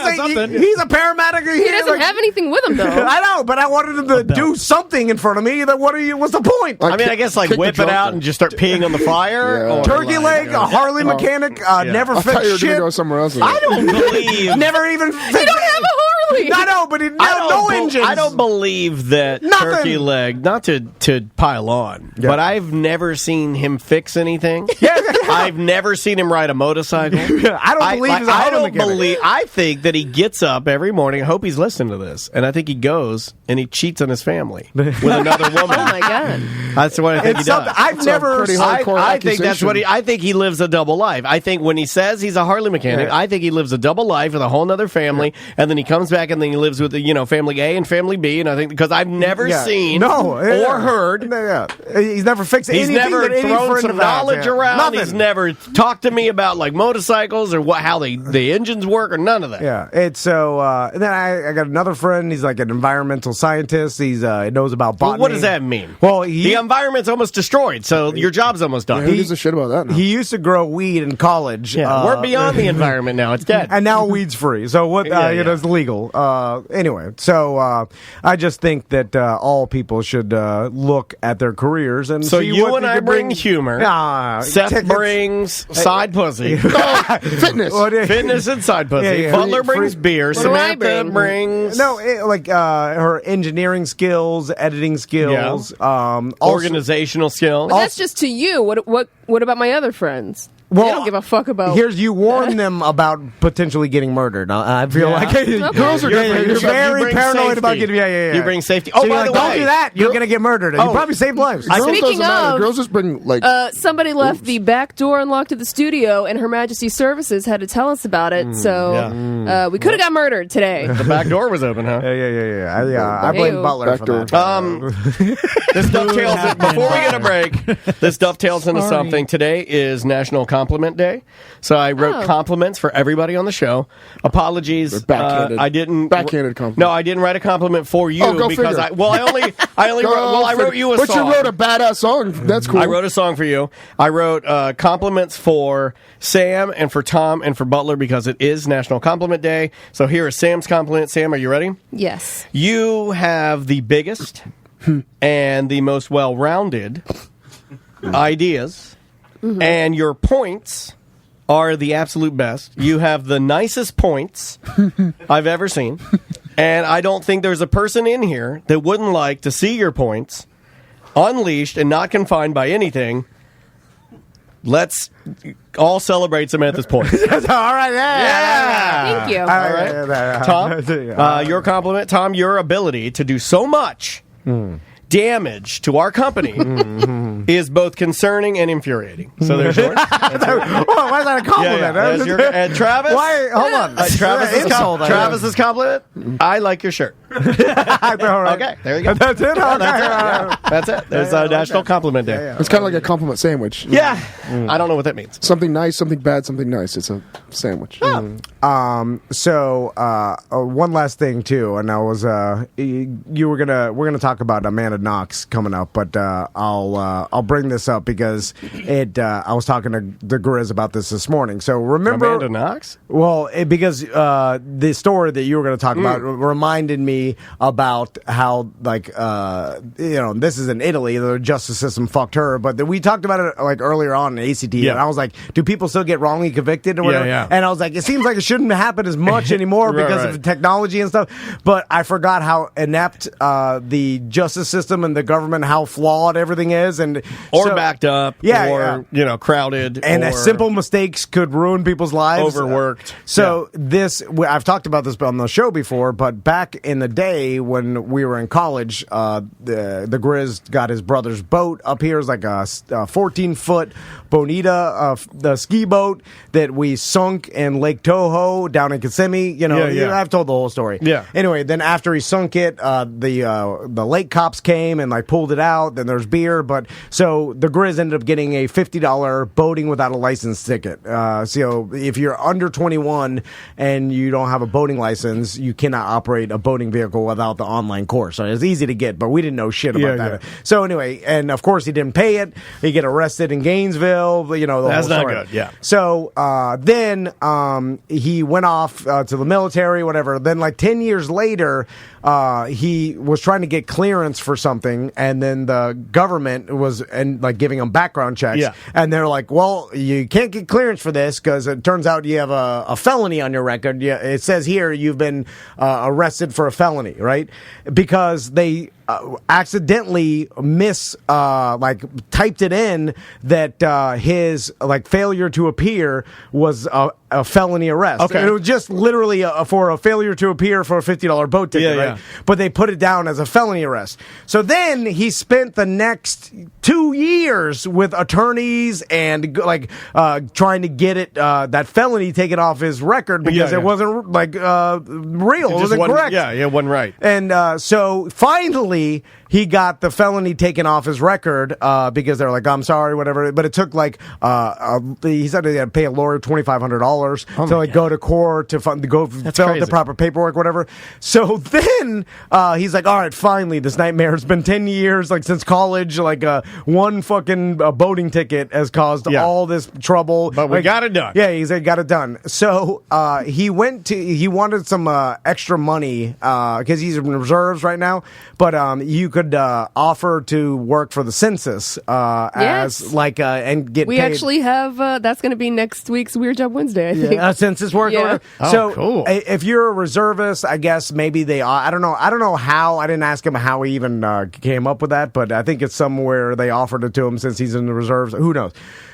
a paramedic. He doesn't have anything with him though. I know, but I wanted him to do something in front of me. What's the point? I mean, I guess whip it out and just start peeing on the fire. Yeah. Turkey Leg, a Harley mechanic, never fixed shit. Go somewhere else. I don't believe. Never even. You don't have a Harley. Really? No, but no engines. I don't believe that Nothing. Turkey Leg, not to pile on, but I've never seen him fix anything. I've never seen him ride a motorcycle. I don't believe he's a Harley mechanic. I think that he gets up every morning. I hope he's listening to this. And I think he goes and he cheats on his family with another woman. Oh, my God. That's what I think he does. I've never... I think that's what I think he lives a double life. I think when he says he's a Harley mechanic, I think he lives a double life with a whole other family, and then he comes back and then he lives with family A and family B, and I think because I've never seen or heard. He's never fixed anything. He's never that any thrown friend some of ours knowledge has. around. Nothing. He's never talked to me about like motorcycles or how the engines work or none of that. Yeah, it's so. And then I got another friend. He's like an environmental scientist. He knows about botany. Well, what does that mean? Well, the environment's almost destroyed, so your job's almost done. Who gives a shit about that now? He used to grow weed in college. Yeah, we're beyond the environment now. It's dead. And now weed's free. So what? It's legal. Anyway, so I just think that all people should look at their careers and. So see you what and they I can bring humor. Seth brings side pussy. Fitness. Fitness and side pussy. Yeah. Butler brings beer. What do I Samantha bring? brings her engineering skills, editing skills, organizational skills. But that's just to you. What about my other friends? Well, they don't give a fuck about. You warn them about potentially getting murdered. I feel like girls are you're very paranoid about getting. Yeah. You bring safety. Oh, by the way, don't do that. You're going to get murdered. And you probably saved lives. Speaking of, girls just bring like. Somebody left the back door unlocked to the studio, and Her Majesty Services had to tell us about it. So we could have got murdered today. The back door was open, huh? Yeah. I blame Butler for that. This dovetails before we get a break. This dovetails into something. Today is National Compliment Day, so I wrote compliments for everybody on the show. Apologies, I didn't backhanded compliment. No, I didn't write a compliment for you because I wrote you a song. But you wrote a badass song. That's cool. I wrote a song for you. I wrote compliments for Sam and for Tom and for Butler because it is National Compliment Day. So here is Sam's compliment. Sam, are you ready? Yes. You have the biggest and the most well-rounded ideas. Mm-hmm. And your points are the absolute best. You have the nicest points I've ever seen. And I don't think there's a person in here that wouldn't like to see your points unleashed and not confined by anything. Let's all celebrate Samantha's points. All right. Yeah. Thank you. All right. Tom, your compliment. Tom, your ability to do so much damage to our company is both concerning and infuriating. So there's yours. Why is that a compliment? That's your, and Travis? Why? Hold on. Travis's compliment? I like your shirt. Okay, there you go. That's it? That's it. There's a National Compliment Day. It's kind of like a compliment sandwich. Yeah. I don't know what that means. Something nice, something bad, something nice. It's a sandwich. So one last thing too, and I was we're gonna talk about Amanda Knox coming up, but I'll bring this up because I was talking to the Grizz about this morning. So remember Amanda Knox? Well, because the story that you were going to talk about reminded me about how this is in Italy, the justice system fucked her, but we talked about it like earlier on in ACT, and I was like, do people still get wrongly convicted or whatever? Yeah. And I was like, it seems like it shouldn't happen as much anymore because of technology and stuff. But I forgot how inept the justice system and the government, how flawed everything is, and backed up, crowded, and simple mistakes could ruin people's lives. Overworked. So I've talked about this on the show before, but back in the day when we were in college, the Grizz got his brother's boat up here. It's like a 14-foot Bonita, the ski boat that we sunk in Lake Toho down in Kissimmee. I've told the whole story. Yeah. Anyway, then after he sunk it, the lake cops came and pulled it out. Then there's beer, but so the Grizz ended up getting a $50 boating without a license ticket. So if you're under 21 and you don't have a boating license, you cannot operate a boating vehicle without the online course. So it's easy to get, but we didn't know shit about that. So anyway, and of course he didn't pay it. He get arrested in Gainesville. The That's whole not story. good. Yeah. So then he went off to the military, whatever. Then 10 years later, he was trying to get clearance for something, and then the government was was and like giving them background checks. Yeah. And they're like, well, you can't get clearance for this because it turns out you have a felony on your record. Yeah, it says here you've been arrested for a felony, right? Because they accidentally typed it in that his like failure to appear was a felony arrest. Okay. It was just literally for a failure to appear for a $50 boat ticket, right? Yeah. But they put it down as a felony arrest. So then he spent the next 2 years with attorneys and trying to get it that felony taken off his record because it wasn't real. It wasn't correct. Yeah, it wasn't right. And so finally he got the felony taken off his record because they're like, I'm sorry, whatever. But it took he said he had to pay a lawyer $2,500 to go to court to fill out the proper paperwork, whatever. So then he's like, all right, finally, this nightmare has been 10 years, since college, one fucking boating ticket has caused all this trouble. But we got it done. Yeah, he said got it done. So he wanted some extra money because he's in reserves right now, but you could offer to work for the census and get we paid. Actually have that's going to be next week's Weird Job Wednesday, I think. Census work. Yeah. So cool. If you're a reservist, I guess maybe they are. I don't know how. I didn't ask him how he even came up with that, but I think it's somewhere they offered it to him since he's in the reserves. Who knows?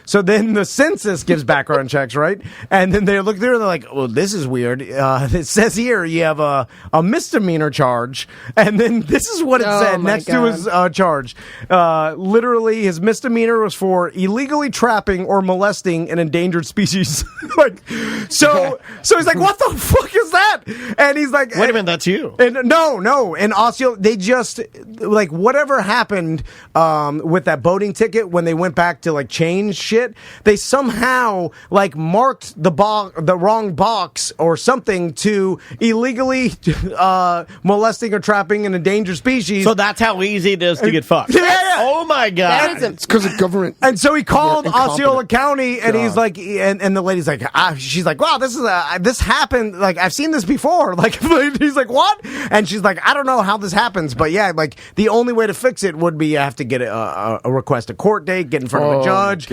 So then the census gives background checks, right? And then they look there and they're like, well, this is weird. It says here you have a misdemeanor charge. And then this is what it said next to his charge. Literally, his misdemeanor was for illegally trapping or molesting an endangered species. So he's like, what the fuck is that? And he's like, wait a minute, that's you. And no. And also, they just, whatever happened with that boating ticket when they went back to, change shit, they somehow marked the wrong box or something to illegally molesting or trapping an endangered species. So that's how easy it is to get fucked. Yeah. Oh my god! It's because of government. And so he called Osceola County, and he's like, and the lady's like, she's like, wow, this happened. I've seen this before. He's like, what? And she's like, I don't know how this happens, but yeah, the only way to fix it would be you have to get a request a court date, get in front of a judge.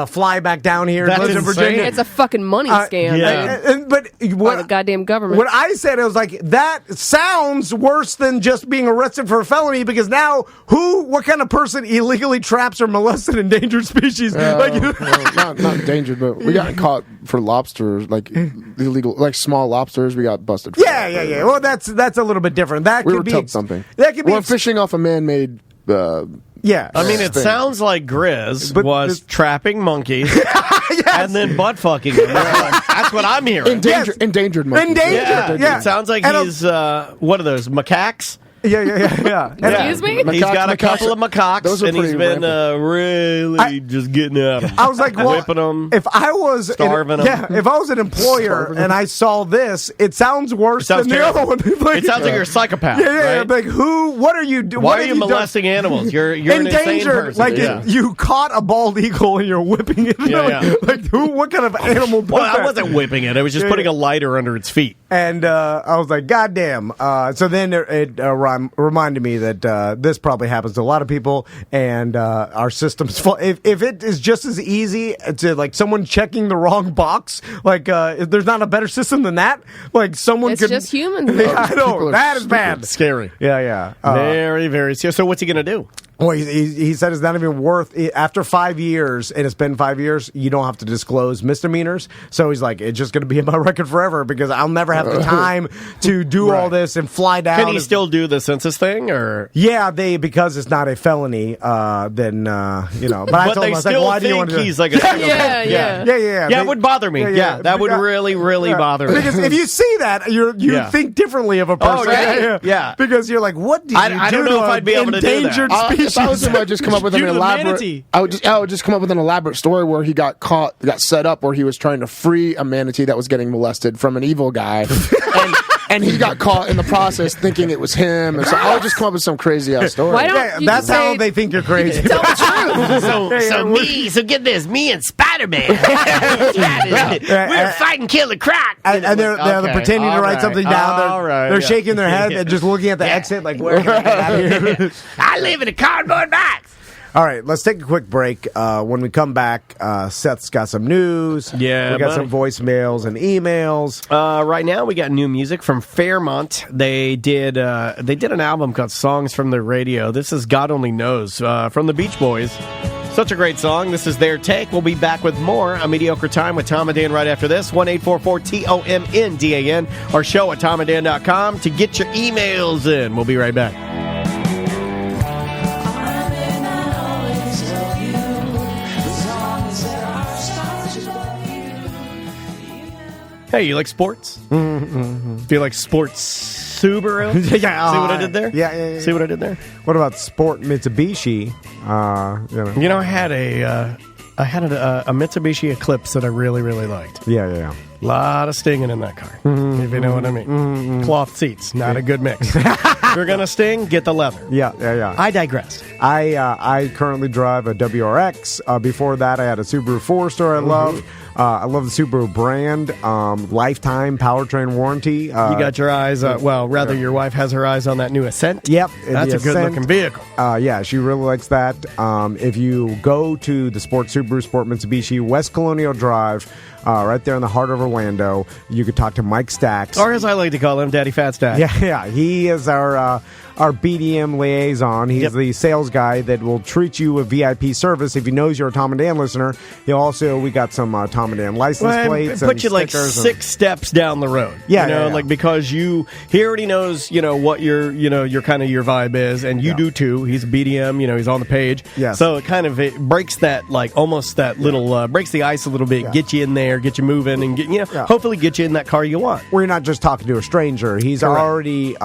Fly back down here That's in Virginia. It's a fucking money scam. But by the goddamn government. What I said, it was that sounds worse than just being arrested for a felony because now what kind of person illegally traps or molests an endangered species? Not endangered, but we got caught for lobsters, illegal, small lobsters. We got busted for that. Yeah. Well, that's a little bit different. That we could were be told something. That could be We're fishing off a man-made. Yeah. I mean, it sounds like Grizz was trapping monkeys and then butt fucking them. That's what I'm hearing. Endangered monkeys. Yeah. It sounds like he's, what are those, macaques? Yeah. Excuse me? He's got a couple of macaques, and he's been really just getting at them. I was like, whipping them. If I was starving them. Yeah, if I was an employer and I saw this, it sounds worse than the other one. It sounds like you're a psychopath. Yeah. Right? What are you doing? Why are you molesting animals? You're an insane person. You caught a bald eagle and you're whipping it. What kind of animal? Well, I wasn't whipping it. I was just putting a lighter under its feet. And I was like, God damn. So then it reminded me that this probably happens to a lot of people, and our system's full. If it is just as easy to someone checking the wrong box, if there's not a better system than that, someone it's could just humans. I know that is bad, scary. Yeah. Very, very scary. So what's he gonna do? Well, he said it's not even worth it. After 5 years, and it's been 5 years, you don't have to disclose misdemeanors. So he's like, it's just going to be in my record forever because I'll never have the time to do all this and fly down. Can he still do the census thing, or? Yeah, because it's not a felony, then But I told him, I was like, why do you want to? He's like a yeah. Yeah, it would bother me. Yeah, that would really, really bother me. Because if you see that, you think differently of a person. Oh, right? Yeah. Because you're like, what did you do? I don't know if I'd be able to do that. If I was him, I'd just come up with an elaborate. I would just come up with an elaborate story where he got set up, where he was trying to free a manatee that was getting molested from an evil guy, and he got caught in the process thinking it was him. And so I would just come up with some crazy ass story. Why don't you that's how they think you're crazy. Tell the truth. So get this, me and Spider-Man, we're fighting Killer Croc. And they're pretending to write something down. They're shaking their head and just looking at the exit, like, where can I get out of here? I live in a cardboard box. All right, let's take a quick break. When we come back, Seth's got some news. Yeah, we got some voicemails and emails. Right now, we got new music from Fairmont. They did an album called "Songs from the Radio." This is "God Only Knows" from the Beach Boys. Such a great song. This is their take. We'll be back with more A Mediocre Time with Tom and Dan right after this. 1-844-TOMNDAN. Our show at tomanddan.com to get your emails in. We'll be right back. Hey, you like sports? Mm-hmm. Do you like sports Subaru? Yeah, see what I did there? Yeah. See what I did there? What about Sport Mitsubishi? You know, I had a Mitsubishi Eclipse that I really, really liked. Yeah. A lot of stinging in that car, if you know what I mean. Cloth seats, not a good mix. If you're going to sting, get the leather. Yeah. I digress. I currently drive a WRX. Before that, I had a Subaru Forester I love. I love the Subaru brand. Lifetime powertrain warranty. You got your eyes, your wife has her eyes on that new Ascent. Yep. That's a good-looking vehicle. Yeah, she really likes that. If you go to the Sport Subaru, Sport Mitsubishi, West Colonial Drive, right there in the heart of Orlando, you could talk to Mike Stacks. Or as I like to call him, Daddy Fat Stack. Yeah. He is our BDM liaison. He's the sales guy that will treat you with VIP service if he knows you're a Tom and Dan listener. We got some Tom and Dan license plates. Put you like 6 steps down the road. Yeah. Like because he already knows, what your kind of your vibe is, and you do too. He's a BDM, he's on the page. Yes. So it breaks that almost that little breaks the ice a little bit, get you in there, get you moving, and hopefully get you in that car you want. We're not just talking to a stranger. He's already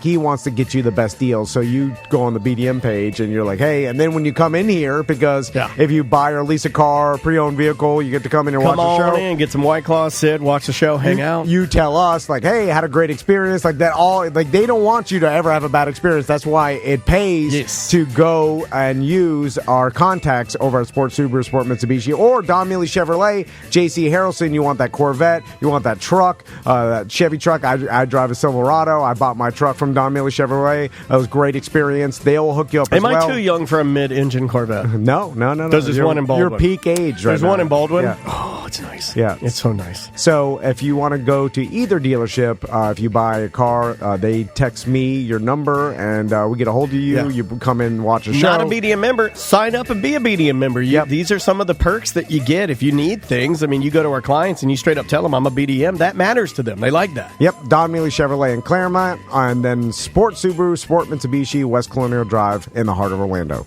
he wants to get you the best deals. So you go on the BDM page and you're like, hey, and then when you come in here, because if you buy or lease a car, pre-owned vehicle, you get to come in and watch the show. Come on in, get some White Claws, sit, watch the show, hang out. You tell us like, hey, I had a great experience. Like that they don't want you to ever have a bad experience. That's why it pays to go and use our contacts over at Sport Subaru, Sport Mitsubishi, or Don Mealy Chevrolet, JC Harrelson. You want that Corvette, you want that truck, that Chevy truck. I drive a Silverado. I bought my truck from Don Mealy Chevrolet. It was a great experience. They'll hook you up as well. Am I too young for a mid-engine Corvette? No. There's one in Baldwin. Your peak age, right? There's one in Baldwin? Yeah. Oh, it's nice. Yeah. It's so nice. So if you want to go to either dealership, if you buy a car, they text me your number, and we get a hold of you. Yeah. You come in and watch a show. Not a BDM member, sign up and be a BDM member. These are some of the perks that you get if you need things. I mean, you go to our clients and you straight up tell them I'm a BDM. That matters to them. They like that. Yep. Don Mealy Chevrolet in Claremont, and then Sport Subaru, Sport Mitsubishi, West Colonial Drive in the heart of Orlando.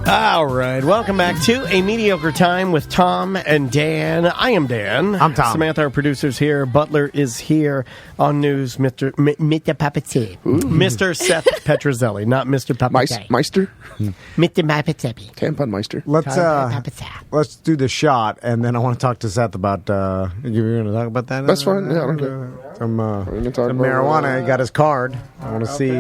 All right, welcome back to A Mediocre Time with Tom and Dan. I am Dan. I'm Tom. Samantha, our producer's here. Butler is here on news. Mr. Papati. Mr. Seth Petrozelli, not Mr. Papati. Meister? Mr. Papati. Tampon Meister. Let's do the shot, and then I want to talk to Seth about. You're going to talk about that? That's fine. Yeah, I don't care. Some marijuana. He got his card. I want to see.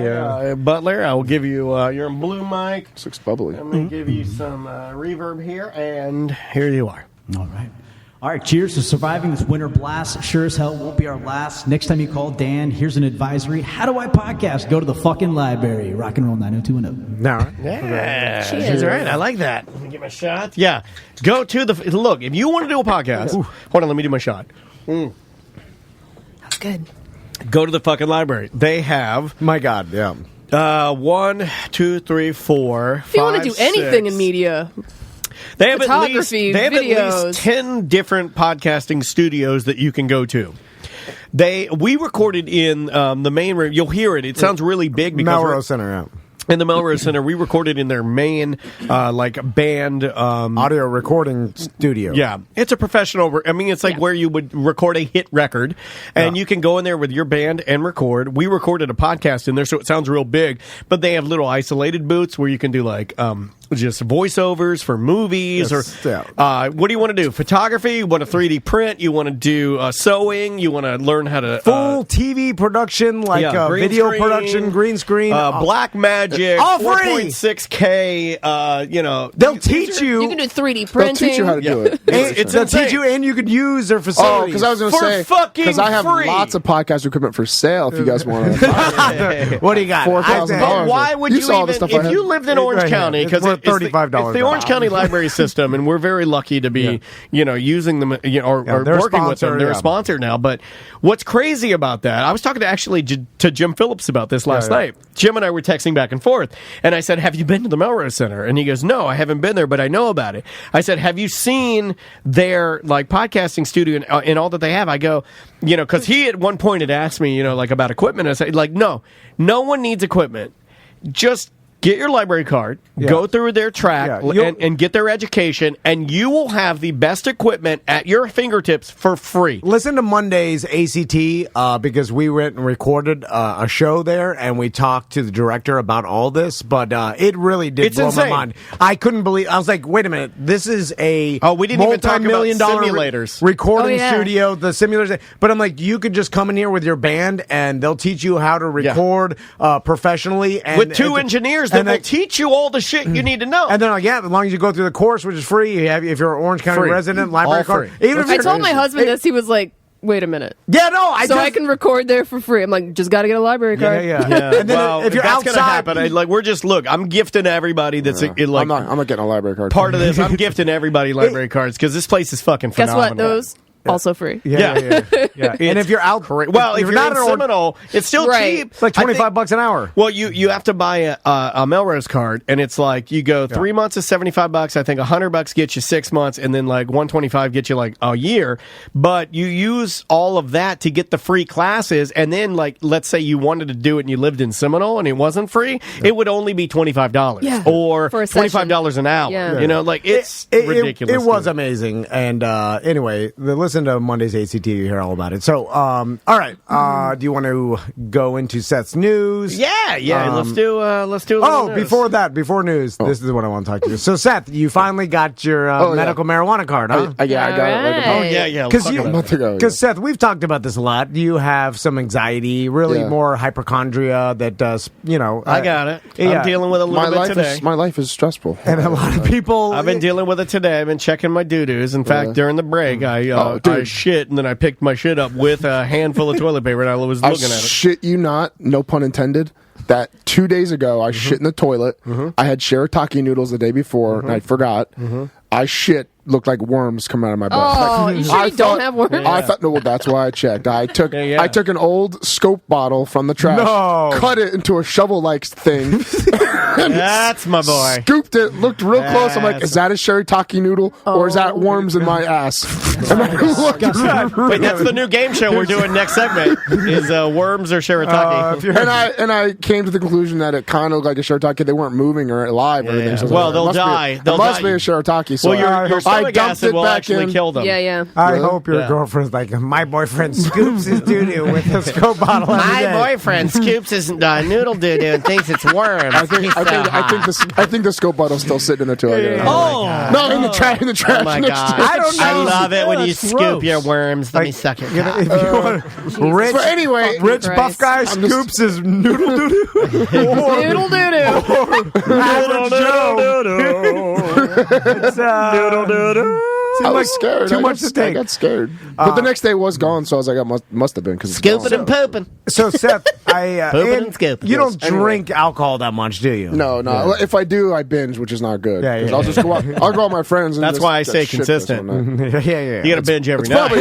Butler, I will give you your blue mic. Looks bubbly. I'm going to give you some reverb here, and here you are. All right, cheers to surviving this winter blast. Sure as hell won't be our last. Next time you call Dan, here's an advisory. How do I podcast? Go to the fucking library. Rock and roll 90210. No. Yeah. Cheers. All right, I like that. Let me get my shot. Yeah. Go to look, if you want to do a podcast, hold on, let me do my shot. That's good. Go to the fucking library. They have, my God, yeah. 1, 2, 3, 4, 5, if you want to do anything 6. in media, They have photography, at videos. least 10 different podcasting studios that you can go to. We recorded in the main room. You'll hear it. It sounds really big because Melrose Center, yeah. In the Melrose Center, we recorded in their main band audio recording studio. Yeah, it's a professional. I mean, it's like where you would record a hit record, and you can go in there with your band and record. We recorded a podcast in there, so it sounds real big. But they have little isolated booths where you can do just voiceovers for movies, or what do you want to do? Photography? You want to 3D print? You want to do sewing? You want to learn how to full TV production, like video production, green screen, black magic, all free, 4.6K. They'll teach you. You can do 3D printing. They'll teach you how to do it. They'll teach you, and you could use their facilities. Oh, because I was going to say, because I have lots of podcast equipment for sale. If you guys want to, what do you got? $4,000. Why would you even? If you lived in Orange County, because it's $35. It's the Orange County Library System, and we're very lucky to be, using them, or working with them. They're a sponsor now. But what's crazy about that? I was talking to Jim Phillips about this last night. Jim and I were texting back and forth, and I said, "Have you been to the Melrose Center?" And he goes, "No, I haven't been there, but I know about it." I said, "Have you seen their podcasting studio and all that they have?" I go, because he at one point had asked me, about equipment. I said, no one needs equipment. Just get your library card, go through their track, and get their education, and you will have the best equipment at your fingertips for free. Listen to Monday's ACT, because we went and recorded a show there, and we talked to the director about all this, but it really did blow my mind. I couldn't believe. I was like, wait a minute, this is a we didn't even talk about simulators recording studio, the simulators. But I'm like, you could just come in here with your band, and they'll teach you how to record professionally. And with two engineers that will teach you all the shit you need to know. And they're like, as long as you go through the course, which is free, if you're an Orange County resident, library card. I told my husband this, he was like, wait a minute. Yeah, no, I can record there for free. I'm like, just got to get a library card. Yeah. And then if you're that's outside, gonna happen. I'm gifting everybody that's I'm not getting a library card. Part of this, I'm gifting everybody library cards because this place is fucking phenomenal. Guess what? Those also free. Yeah. And if you're out, if you're not in Seminole, it's still cheap. It's like $25 an hour. Well, you have to buy a Melrose card, and it's like you go 3 months is $75. I think $100 gets you 6 months, and then like $125 gets you like a year. But you use all of that to get the free classes, and then like let's say you wanted to do it and you lived in Seminole and it wasn't free, it would only be $25 or $25 an hour. It's ridiculous. It was amazing. And anyway, listen to Monday's ACT, you hear all about it. So, all right. Do you want to go into Seth's news? Yeah. Let's do a little news. Before news, this is what I want to talk to you. So, Seth, you finally got your medical marijuana card, huh? I got it. A month ago. Because, Seth, we've talked about this a lot. You have some anxiety, really more hypochondria that does, I got it. I'm dealing with a little bit today. My life is stressful. And a lot of people... I've been dealing with it today. I've been checking my doo-doos. In fact, during the break, I shit, and then I picked my shit up with a handful of toilet paper, and I was looking at it. Shit you not, no pun intended, that 2 days ago I shit in the toilet. I had shirataki noodles the day before, and I forgot. I shit looked like worms coming out of my butt. Oh, you sure you don't have worms? I thought, no, well, that's why I checked. I took an old scope bottle from the trash, cut it into a shovel-like thing. That's my boy. Scooped it, looked real close. I'm like, is that a shirataki noodle, or is that worms in my ass? And I looked Wait, that's the new game show we're doing next segment, is worms or shirataki. And I came to the conclusion that it kind of looked like a shirataki. They weren't moving or alive or anything. So well, they'll die. It must be a shirataki. So well, your stomach acid will actually kill them. Yeah. I hope your girlfriend's like, my boyfriend scoops his doo-doo with a scope bottle every day. My boyfriend scoops his noodle doo-doo and thinks it's worms. I think the scope bottle's still sitting in there too. No, in the trash. In the trash. Oh my God! I don't know. I love it when you scoop your worms. Let me suck it. If you want rich buff guy scoops his noodle doo-doo. Noodle doo-doo. Average Joe. Noodle doo-doo. I was scared. Too much to take. I got scared. But the next day was gone, so I was like, I must have been. Because scooping and pooping. So, Seth, pooping and scooping. You don't drink alcohol that much, do you? No. Yeah. If I do, I binge, which is not good. I'll just go out. I'll go out with my friends. And that's why I say consistent. Yeah. You got to binge every night. You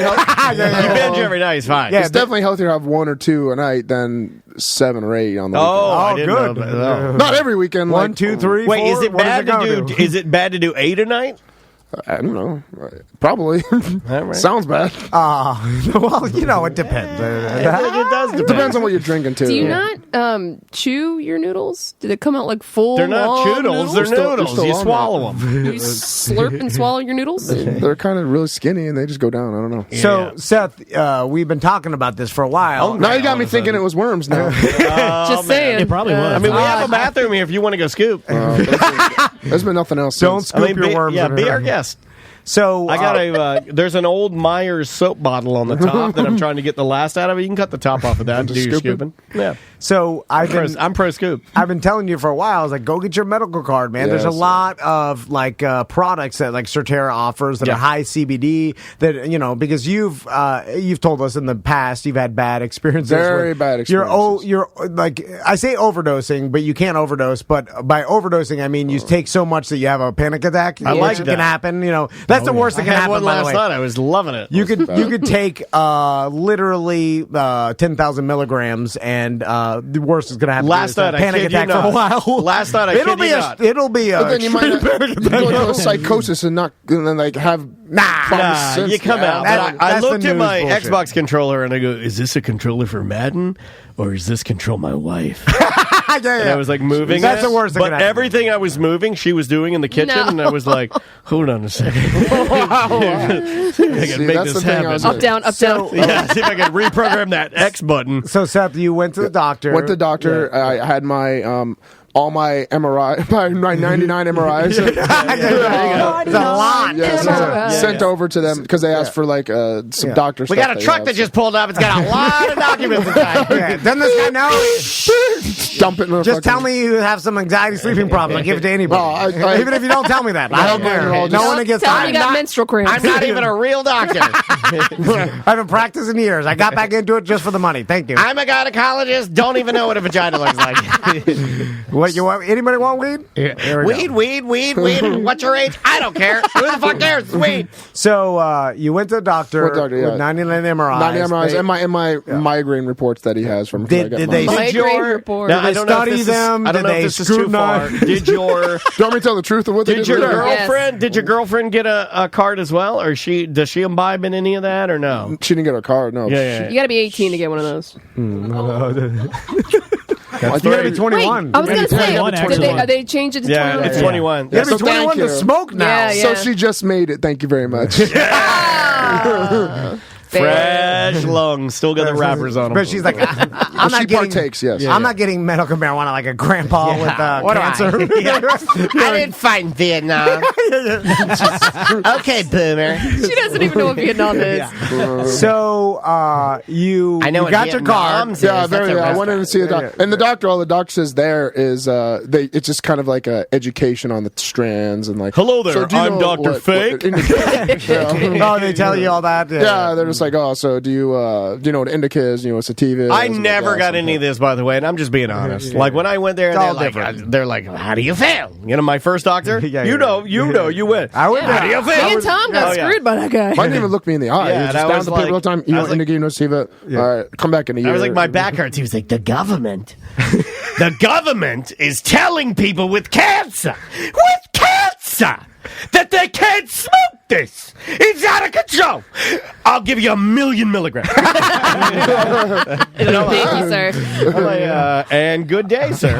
binge every night, it's fine. It's definitely healthier to have 1 or 2 a night than 7 or 8 on the weekend. I didn't good. know Not every weekend. 1, 2, 3, 4. Wait, is it bad to do 8 a night? I don't know. Probably. Right. Sounds bad. Well, it depends. It does depend. Depends on what you're drinking, too. Do you not chew your noodles? Did it come out like full? They're not long choodles. They're noodles. You swallow them. You slurp and swallow your noodles? They're kind of really skinny, and they just go down. I don't know. So, Seth, we've been talking about this for a while. Now you got me thinking it was worms now. Just saying. It probably was. I mean, we have a bathroom here if you want to go scoop. There's been nothing else. Don't since. scoop your worms. Yeah, be our guest. So I got there's an old Myers soap bottle on the top that I'm trying to get the last out of it. You can cut the top off of that and do your scooping. Yeah. So I'm pro scoop. I've been telling you for a while. I was like, go get your medical card, man. Yes. There's a lot of products that like Certera offers that are high CBD. That because you've told us in the past you've had bad experiences. Very bad experiences. You're like I say overdosing, but you can't overdose. But by overdosing, I mean you take so much that you have a panic attack. I like which that. Can happen. That's the worst that can I had happen. one by the last way. night. I was loving it. You could take literally 10,000 milligrams, and the worst is going to happen. Last night, I panic kid you attack for a not. while. Last night, I kid you not. It'll be a. But then you might go into a psychosis and then have Nah, you come out. But I That's looked the at my news bullshit. Xbox controller and I go, is this a controller for Madden or is this control my wife? And I was like moving That's it, the worst thing but that can happen. everything I was moving, she was doing in the kitchen, No. and I was like, hold on a second. I can make that's this the thing I happen. was Up, down, up, down. Yeah, see if I can reprogram that X button. So Seth, you went to the doctor. Went to the doctor. I had my all my MRI, my 99 MRIs. It's a lot. Sent over to them because they asked for some doctor We stuff. got a truck that just pulled up. It's got a lot of documents inside. Yeah, doesn't this guy know? dump it in Just tell me you have some anxiety sleeping problems. I'll give it to anybody. Even if you don't tell me that. I don't care. No one gets Tell me you got not- menstrual cramps. I'm not even a real doctor. I haven't practiced in years. I got back into it just for the money. Thank you. I'm a gynecologist. Don't even know what a vagina looks like. What you want? Anybody want weed? Yeah. There we go. Weed. What's your age? I don't care. Who the fuck cares? It's weed. So you went to the doctor, What doctor, yeah. with 99 MRIs. 90 MRIs They- and my migraine reports that he has from. Did they Migraine report. Now, Did I they don't know if study this is- them? I don't Did know if they this is too far. scrutinize? Did your Do you want me to tell the truth of what they Did did? your with it? girlfriend? Did your girlfriend get a card as well, or does she imbibe in any of that, or no? She didn't get her card. No. Yeah. You got to be 18 to get one of those. You gotta be 21. Wait, I was going to say, 21, actually. they changed it to Yeah, 21? it's 21. You gotta be So thank 21 to you. smoke now. Yeah, So yeah. she just made it. Thank you very much. Fresh lungs, still got the wrappers on them. But she's like, I'm Well, not she getting. partakes, yes. I'm not getting medical marijuana like a grandpa with What do cancer. I didn't fight in Vietnam. Okay, boomer. She doesn't even know what Vietnam is. So you I know you what got your card. Vietnam's Yeah, is. That's very. a I went in to see a doctor, and the doctor. All the doctor says there is it's just kind of like a education on the strands and like. Hello there, So do you I'm know Dr. what Fake. Oh, they tell you all that. Yeah, they're just like, oh, so do you know what indica is? You know what sativa is? I and never like got that, any of this, by the way, and I'm just being honest. Like when I went there, It's all they're like, how do you feel? You know, my first doctor. Yeah, you went. I would. How do you feel? Me and Tom got Oh, yeah. screwed by that guy. Mine didn't even look me in the eye. Yeah, He was and just I down was to people all the like- time. You I know was like- indica, you know sativa. All right, come back in a year. I was like, my back hurts. He was like, the government is telling people with cancer, that they can't smoke this. It's out of control. I'll give you 1,000,000 milligrams. Thank you, sir. I'm like, and good day, sir.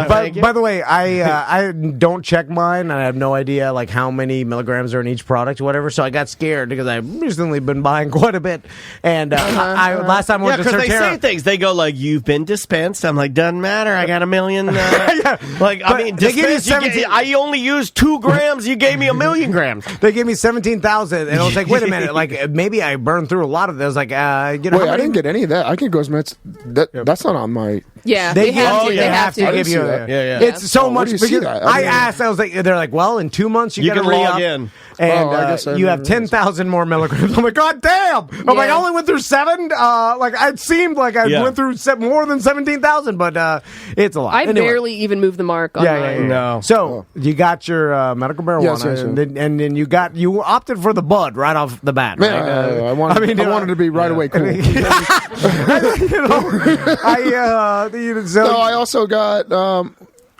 By the way, I don't check mine, and I have no idea like how many milligrams are in each product or whatever. So I got scared because I've recently been buying quite a bit. And last time I Yeah, went to because they say Certera, things. They go like, "You've been dispensed." I'm like, "Doesn't matter. I got 1,000,000." Like, I But mean, they give you dispensed, 17 I only used 2 grams. You gave me 1,000,000 grams. they gave me 17,000, and I was like, "Wait a minute!" Like maybe I burned through a lot of those. Like, Wait, how I many- didn't get any of that. I can go as much. That's not on my. Yeah, They have to. give, They have to. they give you. I didn't see that. Yeah. It's so Oh, where much do you see because that? I mean- asked. I was like, they're like, well, in 2 months you You got to can re-up, log in. and I guess I you have never- 10,000 more milligrams. I'm like, God damn! I'm like, I only went through 7. Like it seemed like I went through more than 17,000, but it's a lot. I Anyway. barely even moved the mark on mine. No. So you got your medical marijuana, Yes, yes, and then you opted for the bud right off the bat. Man, right? I wanted to be right away cool. So No, I also got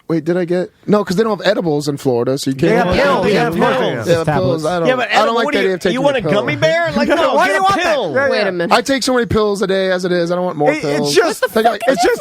Wait, did I get? No, because they don't have edibles in Florida, so you can't. They have pills. They They have have pills. pills. I don't. Yeah, but I don't like what that do idea of taking you want a pill. gummy bear? Like, no, Why get do you a want pill. that? Wait a minute. I take so many pills a day as it is. I don't want more pills. It's just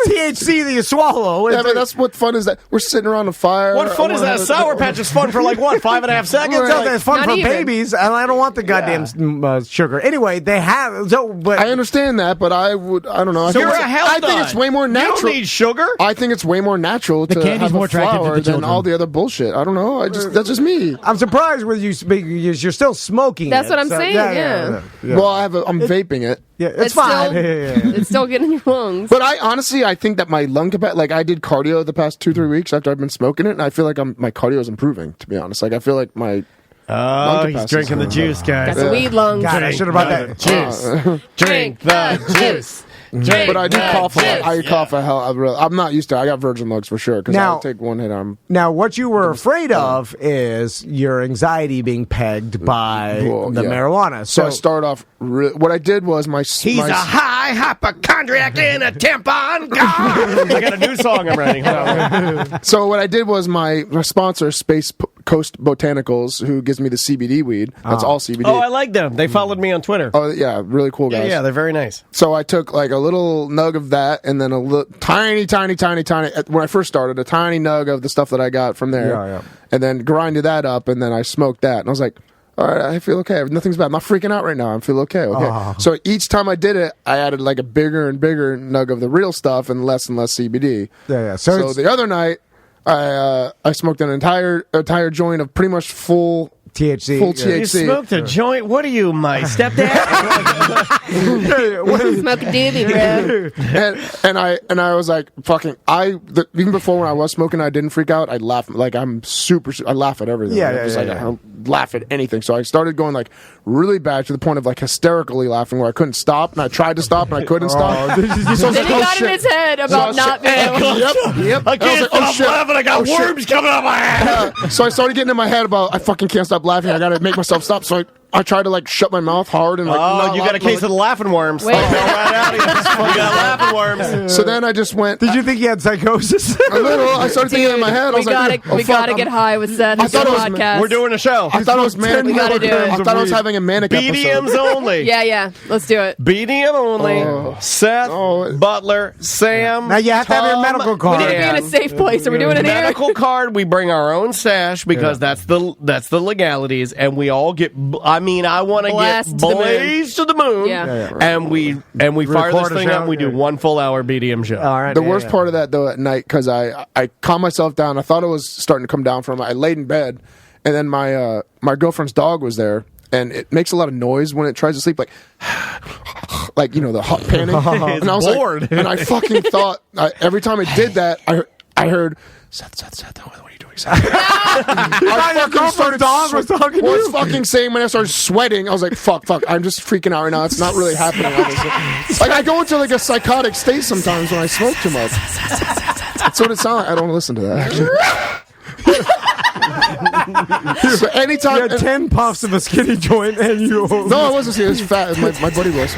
THC that you swallow. Yeah, but that's what fun is that we're sitting around a fire. What fun is that? Sour Patch is fun for like what, 5.5 seconds? It's fun Not for even. babies, and I don't want the goddamn sugar. Anyway, they have. So, but I understand that, but I don't know. So you're a health I think it's way more natural. You don't need sugar. I think it's way more natural to candy's have more a attractive to flower the than children. all the other bullshit. I don't know. That's just me. I'm surprised with you speaking. You're still smoking. That's it, what I'm so- saying, yeah. Well, I'm vaping it. Yeah, it's fine. Still, it's still getting in your lungs. But I honestly, I think that my lung capacity, like I did cardio the past 2-3 weeks after I've been smoking it, and I feel like my cardio is improving. To be honest, like I feel like my lung He's capacity's drinking the improving. juice, guys. Got the weed lungs. God, I should have brought that. Juice. Drink the juice. But I do cough a lot. I cough a hell. I'm not used to it. I got virgin lungs for sure because Now- I'll take one hit. Now, what you were afraid of is your anxiety being pegged by Well, the yeah. marijuana. So I start off. What I did was He's a high hypochondriac in a tampon car. I got a new song I'm writing. Hold on. So what I did was my sponsor, Space Coast Botanicals, who gives me the CBD weed. That's all CBD. Oh, I like them. They followed me on Twitter. Oh yeah, really cool guys. Yeah, they're very nice. So I took like a little nug of that, and then a tiny. When I first started, a tiny nug of the stuff that I got from there, Yeah. and then grinded that up, and then I smoked that, and I was like, all right, I feel okay. Nothing's bad. I'm not freaking out right now. I feel okay. So each time I did it, I added like a bigger and bigger nug of the real stuff and less CBD. Yeah. So the other night, I smoked an entire joint of pretty much full THC. Full You THC. smoked a joint? What are you, my stepdad? Smoke a doobie, bro. and I was like, fucking, even before when I was smoking, I didn't freak out. I'd laugh, like I laugh at everything. I laugh at anything. So I started going like really bad to the point of like hysterically laughing where I couldn't stop, and I tried to stop and I couldn't stop. Then he got in his head about not being able to. Yep. I can't stop laughing. I got worms coming out my head. So I started getting in my head about I fucking can't stop laughing. I gotta make myself stop. So I tried to like shut my mouth hard and like. You got a case of the laughing worms. Wait. Right out of here. You got laughing worms. So then I just went. Did you think you had psychosis? A little. I started thinking in my head. I was we gotta get high with Seth. I thought it was- podcast. We're doing a show. I thought it was manic. We gotta do it. I thought I was having a manic BDMs episode. only. Yeah. Let's do it. BDM only. Seth, Butler, Sam. Now you have to have your Tom, medical We card. need to be in a safe place. Are we doing it here? medical card. We bring our own stash because that's the legalities, and we all get. I mean, I want to get Blast to the moon. blazed to the moon. Yeah. And we fire this Record a thing show? up. We do 1 full hour BDM show. All right. The worst part of that though at night because I calmed myself down. I thought it was starting to come down from. I laid in bed, and then my girlfriend's dog was there, and it makes a lot of noise when it tries to sleep, like like the hot panic. And I was bored. like, and I fucking thought every time it did that, I heard Seth, what are you doing, Seth? I fucking started dog was talking to was you? fucking saying when I started sweating, I was like, fuck, I'm just freaking out right now. It's not really happening. Like I go into like a psychotic state sometimes when I smoke too much. That's what it sounds like. I don't listen to that actually. So anytime You had 10 puffs of a skinny joint, and you. No, I wasn't serious. It was fat. My buddy was.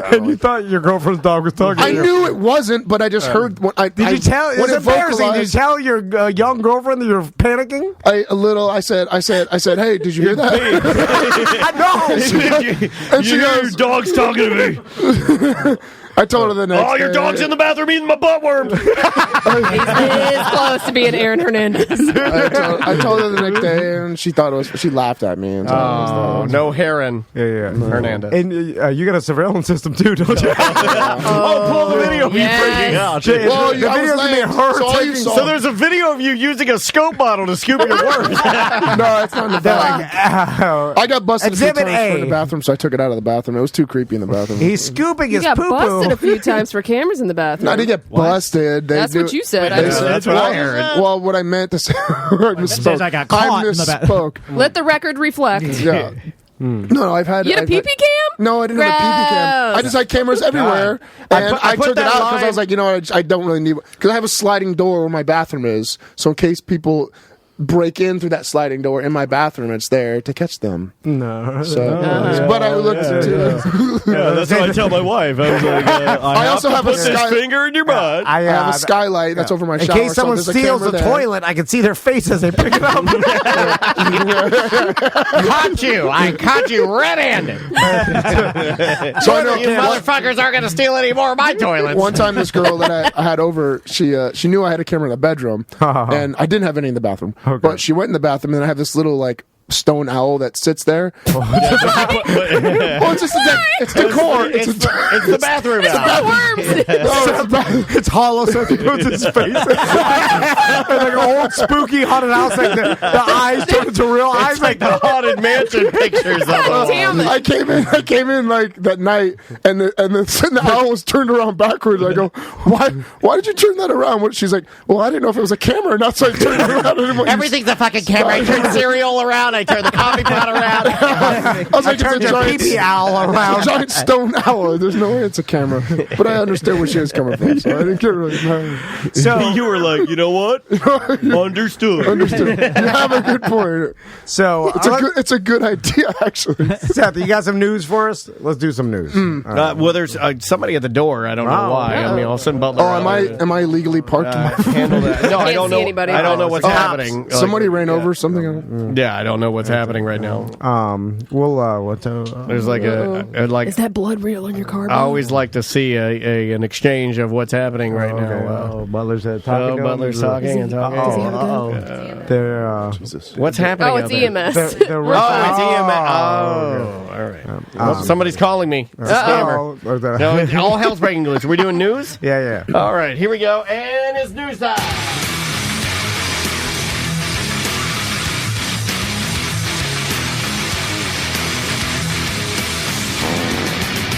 And you thought your girlfriend's dog was talking I to you. knew it wasn't, but I just heard. Did Did you tell? It's when it embarrassing. Did you vocalized- tell your young girlfriend that you're panicking? I said, hey, did you hear that? I know. And she goes, your dog's talking to me. I told her the next. Oh, your day. dog's in the bathroom eating my butt worm. He's this close to being Aaron Hernandez. I told her the next day, and she thought it was. She laughed at me. And so Oh, no Heron. Yeah. Hernandez. And you got a surveillance system too, don't you? Pull the video of you yes. freaking out. Well, The I was video's gonna be laying, her so all you taking- saw. So there's a video of you using a scope bottle to scoop your worms. No, that's not in the bathroom. I got busted a few Exhibit times A. in the bathroom, so I took it out of the bathroom. It was too creepy in the bathroom. He's scooping You his got poo busted a poo. few times for cameras in the bathroom. I didn't get busted. That's what you said. I They don't know. That's what I heard. Well, what I meant to say, I misspoke. says I got caught in the misspoke. Let the record reflect. Yeah. No, I've had. You had a I've pee-pee had- cam? No, I didn't have a pee-pee cam. Gross. I just had cameras everywhere, I and put- I I put took it that out because line- I was like, I don't really need because I have a sliding door where my bathroom is, so in case people. break in through that sliding door in my bathroom. It's there to catch them. No. But I looked that's what I tell my wife. I was like, I also have a finger in your butt. I have a skylight that's over my shower. In case someone steals the toilet, I can see their face as they pick it up. Caught you! I caught you red-handed. So I know you motherfuckers aren't going to steal any more of my toilets. One time, this girl that I had over, she knew I had a camera in the bedroom, and I didn't have any in the bathroom. Okay. But she went in the bathroom, and I have this little like stone owl that sits there. Well, it's just it's decor. It's the bathroom owl. It's hollow, so he puts his face. Like an old spooky haunted house, like the eyes turn into real eyes, like the haunted mansion pictures of them. Damn it. I came in like that night, and the owl was turned around backwards. I go, why did you turn that around? She's like, well, I didn't know if it was a camera or not, so I turned it around. Everything's a fucking camera. I turn cereal around. I turn the coffee pot around. I was like, turned your pee-pee owl around. It's a giant stone owl. There's no way it's a camera. But I understand where she was coming from, so I didn't get really mad. So you were like, you know what? Understood. You have a good point. So it's a good idea, actually. Seth, you got some news for us? Let's do some news. Well, there's somebody at the door. I don't know why. I mean, all of a sudden, Butler. Am I legally parked? Handle that. No, I don't know. Anybody. I don't know what's happening. Somebody ran over something. Yeah, I don't know what's happening right now. There's like Is that blood real on your car? I always like to see an exchange of what's happening right now. Butler's talking. Butler's talking and talking. Does he have a gun? What's happening? Oh, it's EMS. It's EMS. Oh, all right. Somebody's calling me. It's a scammer. No, all hell's breaking loose. Are we doing news? Yeah. All right, here we go. And it's news time.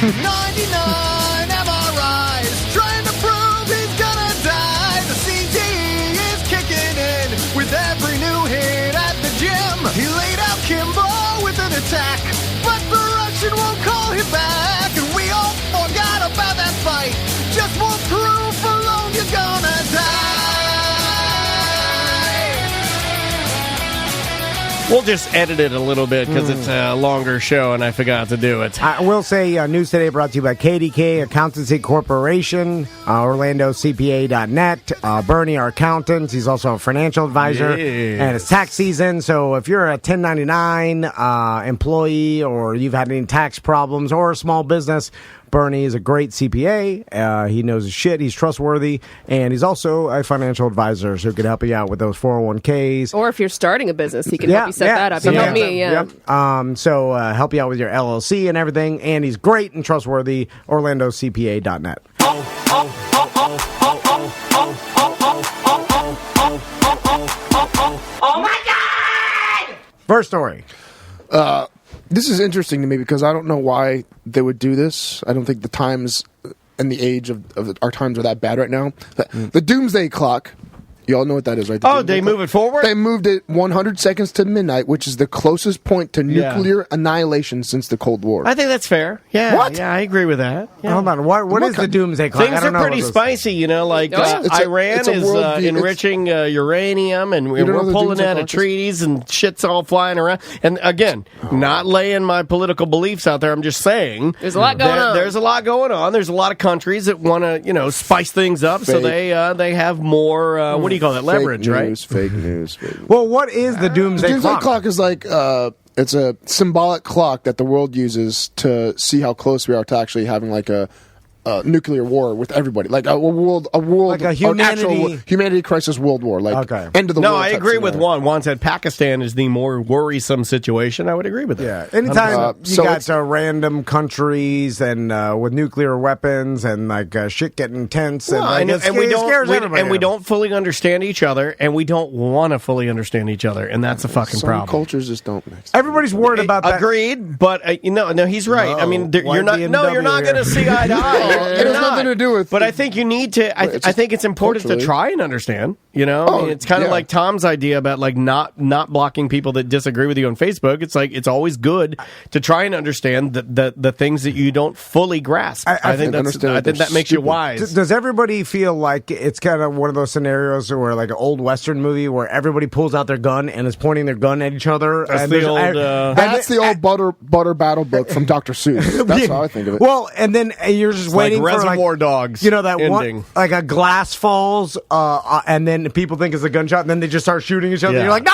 99 MRIs trying to prove he's gonna die. The CTE is kicking in with every new hit at the gym. He laid out Kimbo with an attack, but Russian won't call him back. And we all forgot about that fight. Just more proof alone you're gonna die. We'll just edit it a little bit because it's a longer show and I forgot to do it. I will say News Today brought to you by KDK Accountancy Corporation, OrlandoCPA.net, Bernie, our accountant. He's also a financial advisor, and it's tax season. So if you're a 1099 employee or you've had any tax problems or a small business, Bernie is a great CPA. He knows his shit. He's trustworthy. And he's also a financial advisor, so he can help you out with those 401ks. Or if you're starting a business, he can help you set that up. He helped me, So help you out with your LLC and everything. And he's great and trustworthy. OrlandoCPA.net. Oh my God! First story. This is interesting to me because I don't know why they would do this. I don't think the times and the age of our times are that bad right now. The Doomsday clock, you all know what that is, right? They move it forward? They moved it 100 seconds to midnight, which is the closest point to nuclear annihilation since the Cold War. I think that's fair. Yeah. What? Yeah, I agree with that. Yeah. Hold on. What is the Doomsday clock? Things are pretty spicy, you know, like Iran is enriching uranium, and we're pulling out of treaties, and shit's all flying around. And again, not laying my political beliefs out there. I'm just saying there's a lot going on. There's a lot going on. There's a lot of countries that want to, spice things up, so they have more. What do you call that? Leverage, right? Fake news. Well, what is the Doomsday clock? The Doomsday clock is like it's a symbolic clock that the world uses to see how close we are to actually having like a nuclear war with everybody, like a world, like a humanity crisis, world war, like end of the world. No, I agree with Juan. Juan said Pakistan is the more worrisome situation. I would agree with that. Yeah, anytime you got random countries and with nuclear weapons and like shit getting tense, and we don't fully understand each other, and we don't want to fully understand each other, and that's a fucking problem. Cultures just don't mix. Everybody's worried about that. Agreed, but no, he's right. I mean, you're not going to see eye to eye. it has nothing to do with. But I think you need to. I think it's important to try and understand. You know, I mean, it's kind of like Tom's idea about like not blocking people that disagree with you on Facebook. It's like it's always good to try and understand the things that you don't fully grasp. I think that makes you wise. Does everybody feel like it's kind of one of those scenarios where like an old Western movie where everybody pulls out their gun and is pointing their gun at each other? That's the old butter battle book from Dr. Seuss. That's how I think of it. Well, and then you're just waiting like for Reservoir Dogs. You know that ending. one, like a glass falls, and then people think it's a gunshot, and then they just start shooting each other. You're like, no.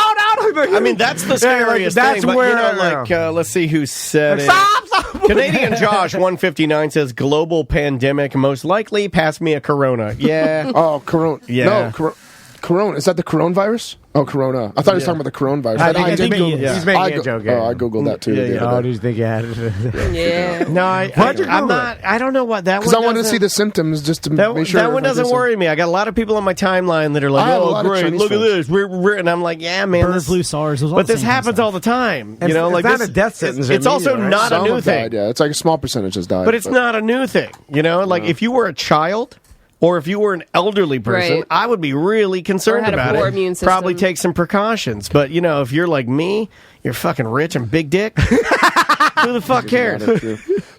I mean, that's the scariest thing. But, let's see who said it. Stop! Canadian Josh 159 says global pandemic most likely. Pass me a Corona. Yeah. Oh, Corona. Yeah. No, Corona. Is that the coronavirus? Oh, Corona. I thought he was talking about the coronavirus. I think he's making a joke. Oh, I googled that too. Oh, do you think you had it? Yeah. No, I'm not. I don't know what that. Because I wanted to see the symptoms just to make sure. That one doesn't worry me. I got a lot of people on my timeline that are like, "Oh, great! Look at this." And I'm like, "Yeah, man." Bird flu, SARS. But this happens all the time. You know, like it's not a death sentence. It's also not a new thing. Yeah, it's like a small percentage has died. But it's not a new thing. You know, like if you were a child. Or if you were an elderly person, I would be really concerned about it. Probably take some precautions. But, you know, if you're like me, you're fucking rich and big dick. Who the fuck cares?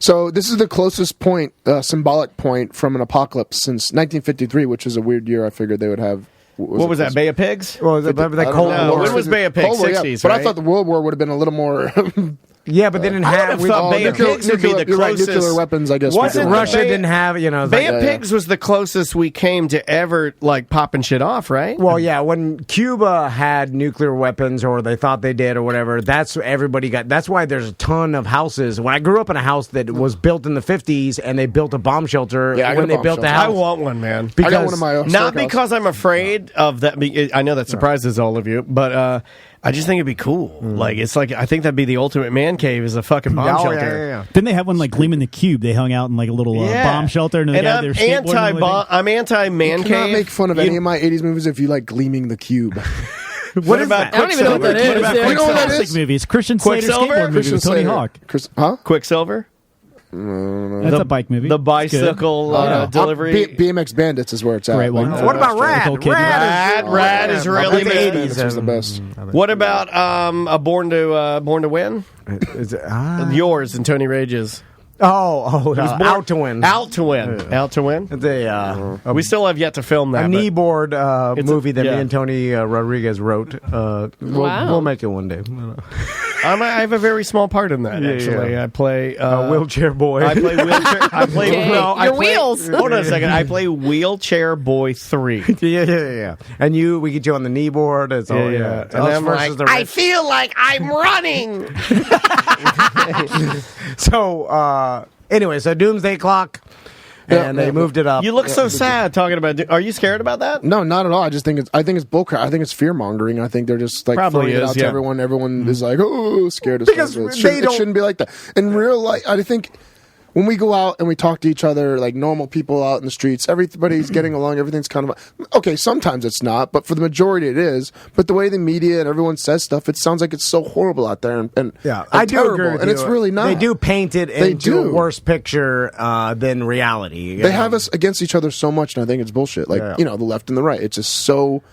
So this is the closest point, symbolic point from an apocalypse since 1953, which is a weird year. I figured they would have. What was that, Bay of Pigs? Well, the Cold War. When was Bay of Pigs? 60s, But I thought the World War would have been a little more... Yeah, but they didn't have. Bay of Pigs would be the closest. Nuclear weapons, I guess. Russia didn't have. You know, Bay of Pigs was the closest we came to ever like popping shit off, right? Well, yeah, when Cuba had nuclear weapons, or they thought they did, or whatever, that's everybody got. That's why there's a ton of houses. When I grew up in a house that was built in the 50s, and they built a bomb shelter when they built the house. I want one, man. Because, I got one of my own. Not because I'm afraid of that. I know that surprises all of you, but. I just think it'd be cool. Like it's like I think that'd be the ultimate man cave is a fucking bomb shelter. Yeah. Didn't they have one like Gleam in the Cube? They hung out in like a little bomb shelter. And I'm anti-man cave. You cannot make fun of any of my 80s movies if you like Gleaming the Cube. What about? I don't even know what that is. You know what that is? Movie. It's Christian Slater's skateboard movie with Tony Hawk. Quicksilver. That's a bike movie. The bicycle delivery. BMX Bandits is where it's at. Great one. What about Rad? Rad is really the 80s was the best. What about a Born to Win? Is it, Yours and Tony Rage's. Out to Win. Out to Win. Out to Win. We still have yet to film that. A kneeboard movie that me and Tony Rodriguez wrote. We'll make it one day. I have a very small part in that, actually. I play... Wheelchair Boy. I play Wheelchair... wheels. Hold on a second. I play Wheelchair Boy 3. Yeah. And we get you on the kneeboard. It's all, And I'm like, I feel like I'm running! So, anyway, Doomsday Clock... And they moved it up. You look so sad talking about. Are you scared about that? No, not at all. I think it's bullcrap. I think it's fear mongering. I think they're just like throwing it out to everyone. Everyone is like, oh, scared of because it shouldn't be like that. In real life, I think when we go out and we talk to each other like normal people out in the streets, everybody's getting along. Everything's kind of okay. Sometimes it's not, but for the majority it is. But the way the media and everyone says stuff, it sounds like it's so horrible out there. And I do terrible, agree with and you. It's really not. They do paint it into a worse picture than reality. They have us against each other so much, and I think it's bullshit. Like the left and the right. It's just so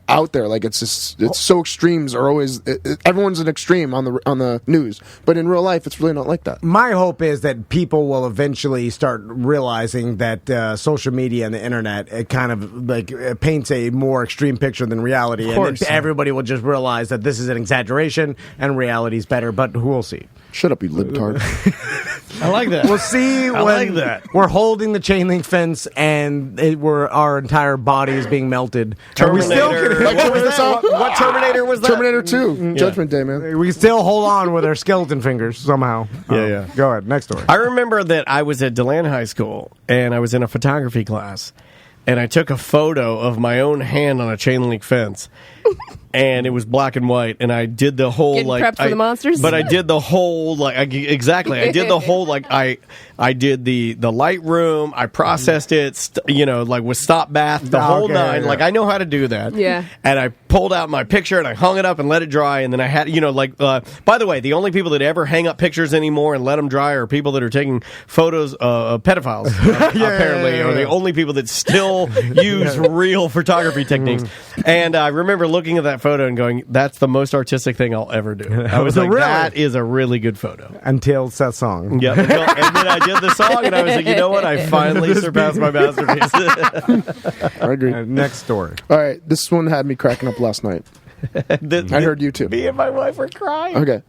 out there, like it's so extremes are always everyone's an extreme on the news, but in real life it's really not like that. My hope is that people will eventually start realizing that social media and the internet it kind of like paints a more extreme picture than reality, and then everybody will just realize that this is an exaggeration and reality is better. But who will see? Shut up, you libtard. I like that. We'll see when we're holding the chain link fence and our entire body is being melted. Terminator. What Terminator was that? Terminator 2. Judgment Day, man. We can still hold on with our skeleton fingers somehow. Yeah. Go ahead. Next story. I remember that I was at DeLand High School and I was in a photography class and I took a photo of my own hand on a chain link fence. and it was black and white, and I did the whole Getting prepped for the monsters? But I did the whole exactly. I did the whole I did the Lightroom. I processed it, with stop bath, the whole nine. Yeah. I know how to do that. Yeah. And I pulled out my picture and I hung it up and let it dry, and then I had by the way, the only people that ever hang up pictures anymore and let them dry are people that are taking photos of pedophiles. Apparently, are the only people that still use real photography techniques. And I remember looking at that photo and going, "That's the most artistic thing I'll ever do." I was like, "That is a really good photo." Until Seth's song. Yeah. And then I did the song, and I was like, "You know what? I finally surpassed my masterpiece." I agree. Next story. All right, this one had me cracking up last night. I heard you too. Me and my wife were crying. Okay.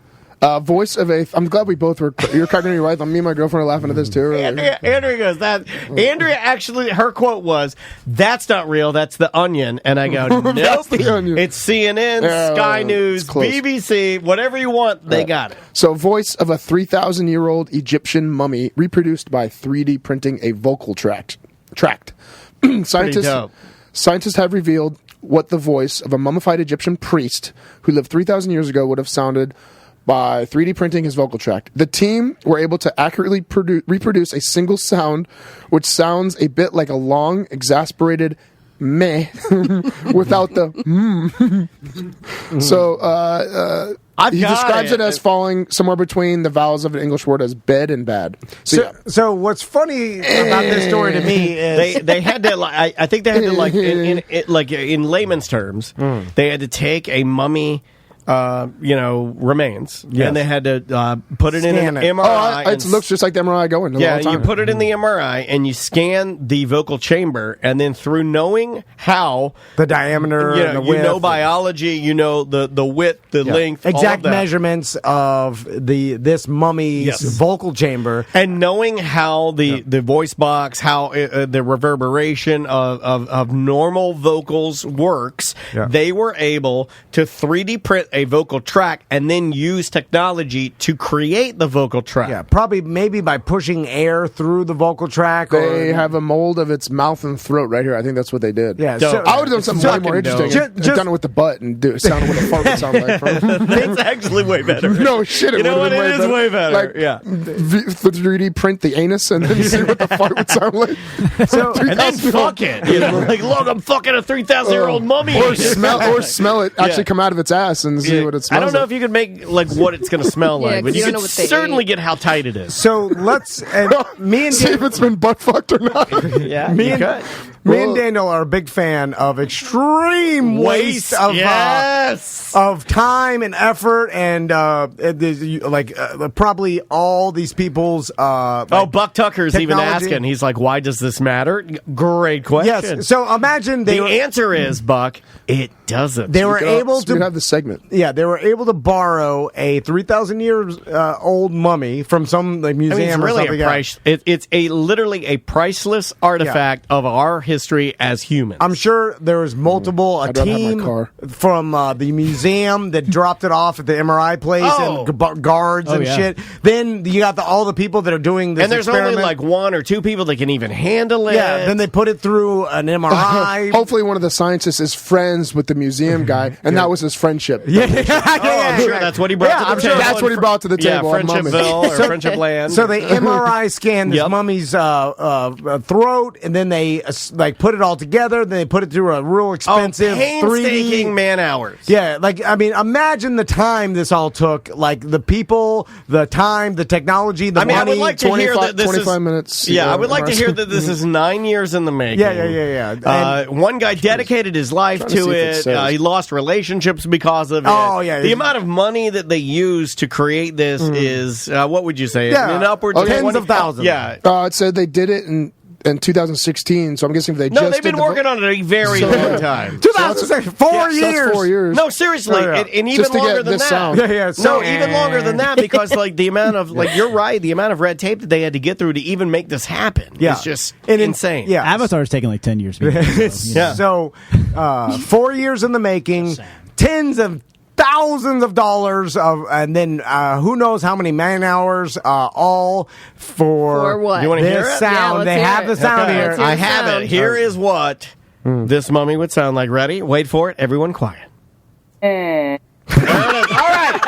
Voice of a... I'm glad we both were... You're cracking me right. Me and my girlfriend are laughing at this too. Andrea goes, Andrea actually, her quote was, "That's not real, that's the Onion." And I go, "Nope, That's the Onion. It's CNN, Sky News, BBC, whatever you want, they got it." So, voice of a 3,000-year-old Egyptian mummy reproduced by 3D printing a vocal tract. Scientists have revealed what the voice of a mummified Egyptian priest who lived 3,000 years ago would have sounded by 3D printing his vocal tract. The team were able to accurately reproduce a single sound, which sounds a bit like a long, exasperated meh without the So, he describes it as falling somewhere between the vowels of an English word as bed and bad. So what's funny about this story to me is they had to I think they had to in layman's terms, they had to take a mummy remains. Yes. And they had to put it in an MRI. It looks just like the MRI going. You put it in the MRI and you scan the vocal chamber, and then through knowing how the diameter, and the width, biology, the width, the length, exact measurements of this mummy's vocal chamber, and knowing how the voice box, how the reverberation of normal vocals works, they were able to 3D print a vocal track and then use technology to create the vocal track. Yeah, maybe by pushing air through the vocal track. They have a mold of its mouth and throat right here. I think that's what they did. Yeah, I would have done something way more interesting. Just done it with the butt and sounded what a fart would sound like. It's actually way better. No shit, it would have been way better. Way better. Like, 3D print the anus and then see what the fart would sound like. And then fuck it. Look, I'm fucking a 3,000-year-old mummy. Or smell it actually come out of its ass and see what it smells I don't know if you could make what it's going to smell like, but you can certainly get how tight it is. So let's me and see if it's been butt fucked or not. Yeah, me and Daniel are a big fan of extreme waste of time and effort, and probably all these people's. Buck Tucker's even asking. He's like, "Why does this matter?" Great question. Yes. So imagine the answer is, Buck, it doesn't. They were able to have the segment. Yeah, they were able to borrow a 3,000 years old mummy from some museum or something. It's literally a priceless artifact of our history as humans. I'm sure there was a team from the museum that dropped it off at the MRI place and guards and shit. Then you got all the people that are doing this, and there's experiment. only like one or two people that can even handle it. Yeah, then they put it through an MRI. Hopefully, one of the scientists is friends with the museum guy, and that was his friendship. I'm sure that's what he brought to the table. That's what he brought to the table. Friendshipville or Friendship Land. So they MRI scanned this mummy's throat, and then they put it all together. Then they put it through a real expensive painstaking 3D man hours. Yeah, imagine the time this all took. The people, the time, the technology, the money. I would like to hear that this 25 minutes. Yeah, I would like to hear that this is 9 years in the making. Yeah. One guy dedicated his life to it. He lost relationships because of it. The amount of money that they use to create this is, what would you say? Upwards of tens of thousands. Yeah. It said they did it in 2016, so I'm guessing they've been working on it a very long time. 2006, 4 years. 4 years. No, seriously, and even longer than that. Sound. Even longer than that, because the amount of you're right, the amount of red tape that they had to get through to even make this happen is just insane. Yeah, Avatar's taking like 10 years. So 4 years in the making, tens of thousands of dollars and then who knows how many man hours, all for what? You want to hear it? Sound. They have the sound here. I have it. Here is what this mummy would sound like. Ready? Wait for it. Everyone quiet. All right.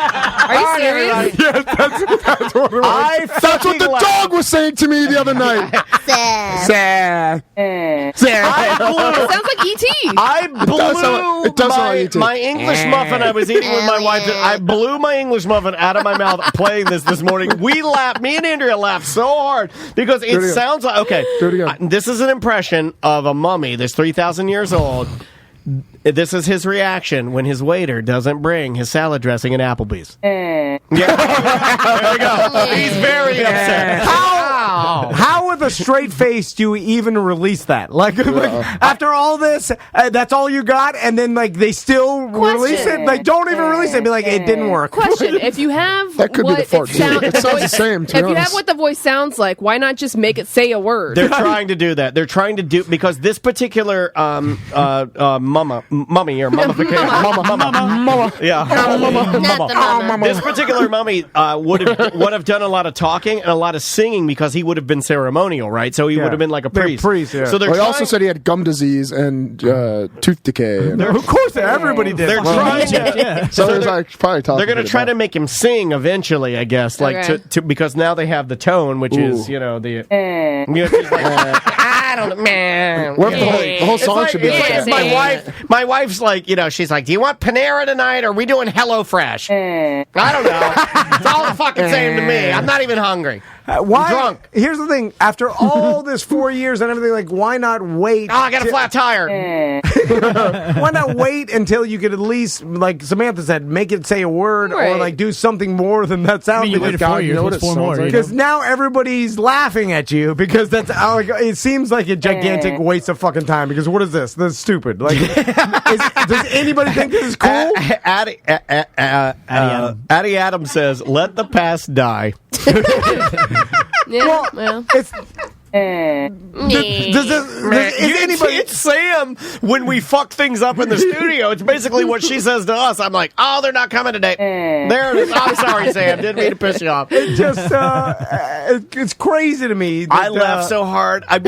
Are you serious? Yes, that's what it was. That's what the dog was saying to me the other night. Sad. It sounds like E.T. I blew it does sound like E.T. my English muffin I was eating with my wife. I blew my English muffin out of my mouth playing this morning. We laughed. Me and Andrea laughed so hard because it sounds like, okay, Do it again. this is an impression of a mummy that's 3,000 years old. This is his reaction when his waiter doesn't bring his salad dressing at Applebee's. Yeah. There you go. He's very upset. How with a straight face do you even release that? Like after all this, that's all you got, and then like they still release it. Like don't even release it. Be like it didn't work. Question: if you have That could be the fart. It sounds the same. To If be you have honest. what the voice sounds like, why not just make it say a word? They're trying to do that. They're trying to do because this particular mummy or mummification, mama, yeah, Not the mama. This particular mummy would have done a lot of talking and a lot of singing because he would have been ceremonial, right? So he would have been like a priest. Yeah. So they're Well, he trying, also said he had gum disease and tooth decay. And Of course, everybody did. they're trying to. so there's like probably talking. They're going to try to make him sing eventually, I guess, like Okay. to because now they have the tone, which is the. He's like, I don't know, man. What if the whole song should be like it's that? my wife's like, she's like, do you want Panera tonight or are we doing HelloFresh? I don't know. It's all the fucking same to me. I'm not even hungry. Why? Drunk. Here's the thing. After all this 4 years and everything, like, why not wait? Oh, I got a flat tire. Why not wait until you could at least, like Samantha said, make it say a word or Right. like do something more than that sound? You waited 4 years. What's four more? Because now everybody's laughing at you because that's like it seems like a gigantic waste of fucking time. Because what is this? This is stupid. Like, does anybody think this is cool? Addie Adams says, "Let the past die." Yeah, well. It's. Is anybody? It's Sam when we fuck things up in the studio. It's basically what she says to us. I'm like, oh, they're not coming today. There it is. I'm sorry, Sam. Didn't mean to piss you off. It just it's crazy to me. I laughed so hard and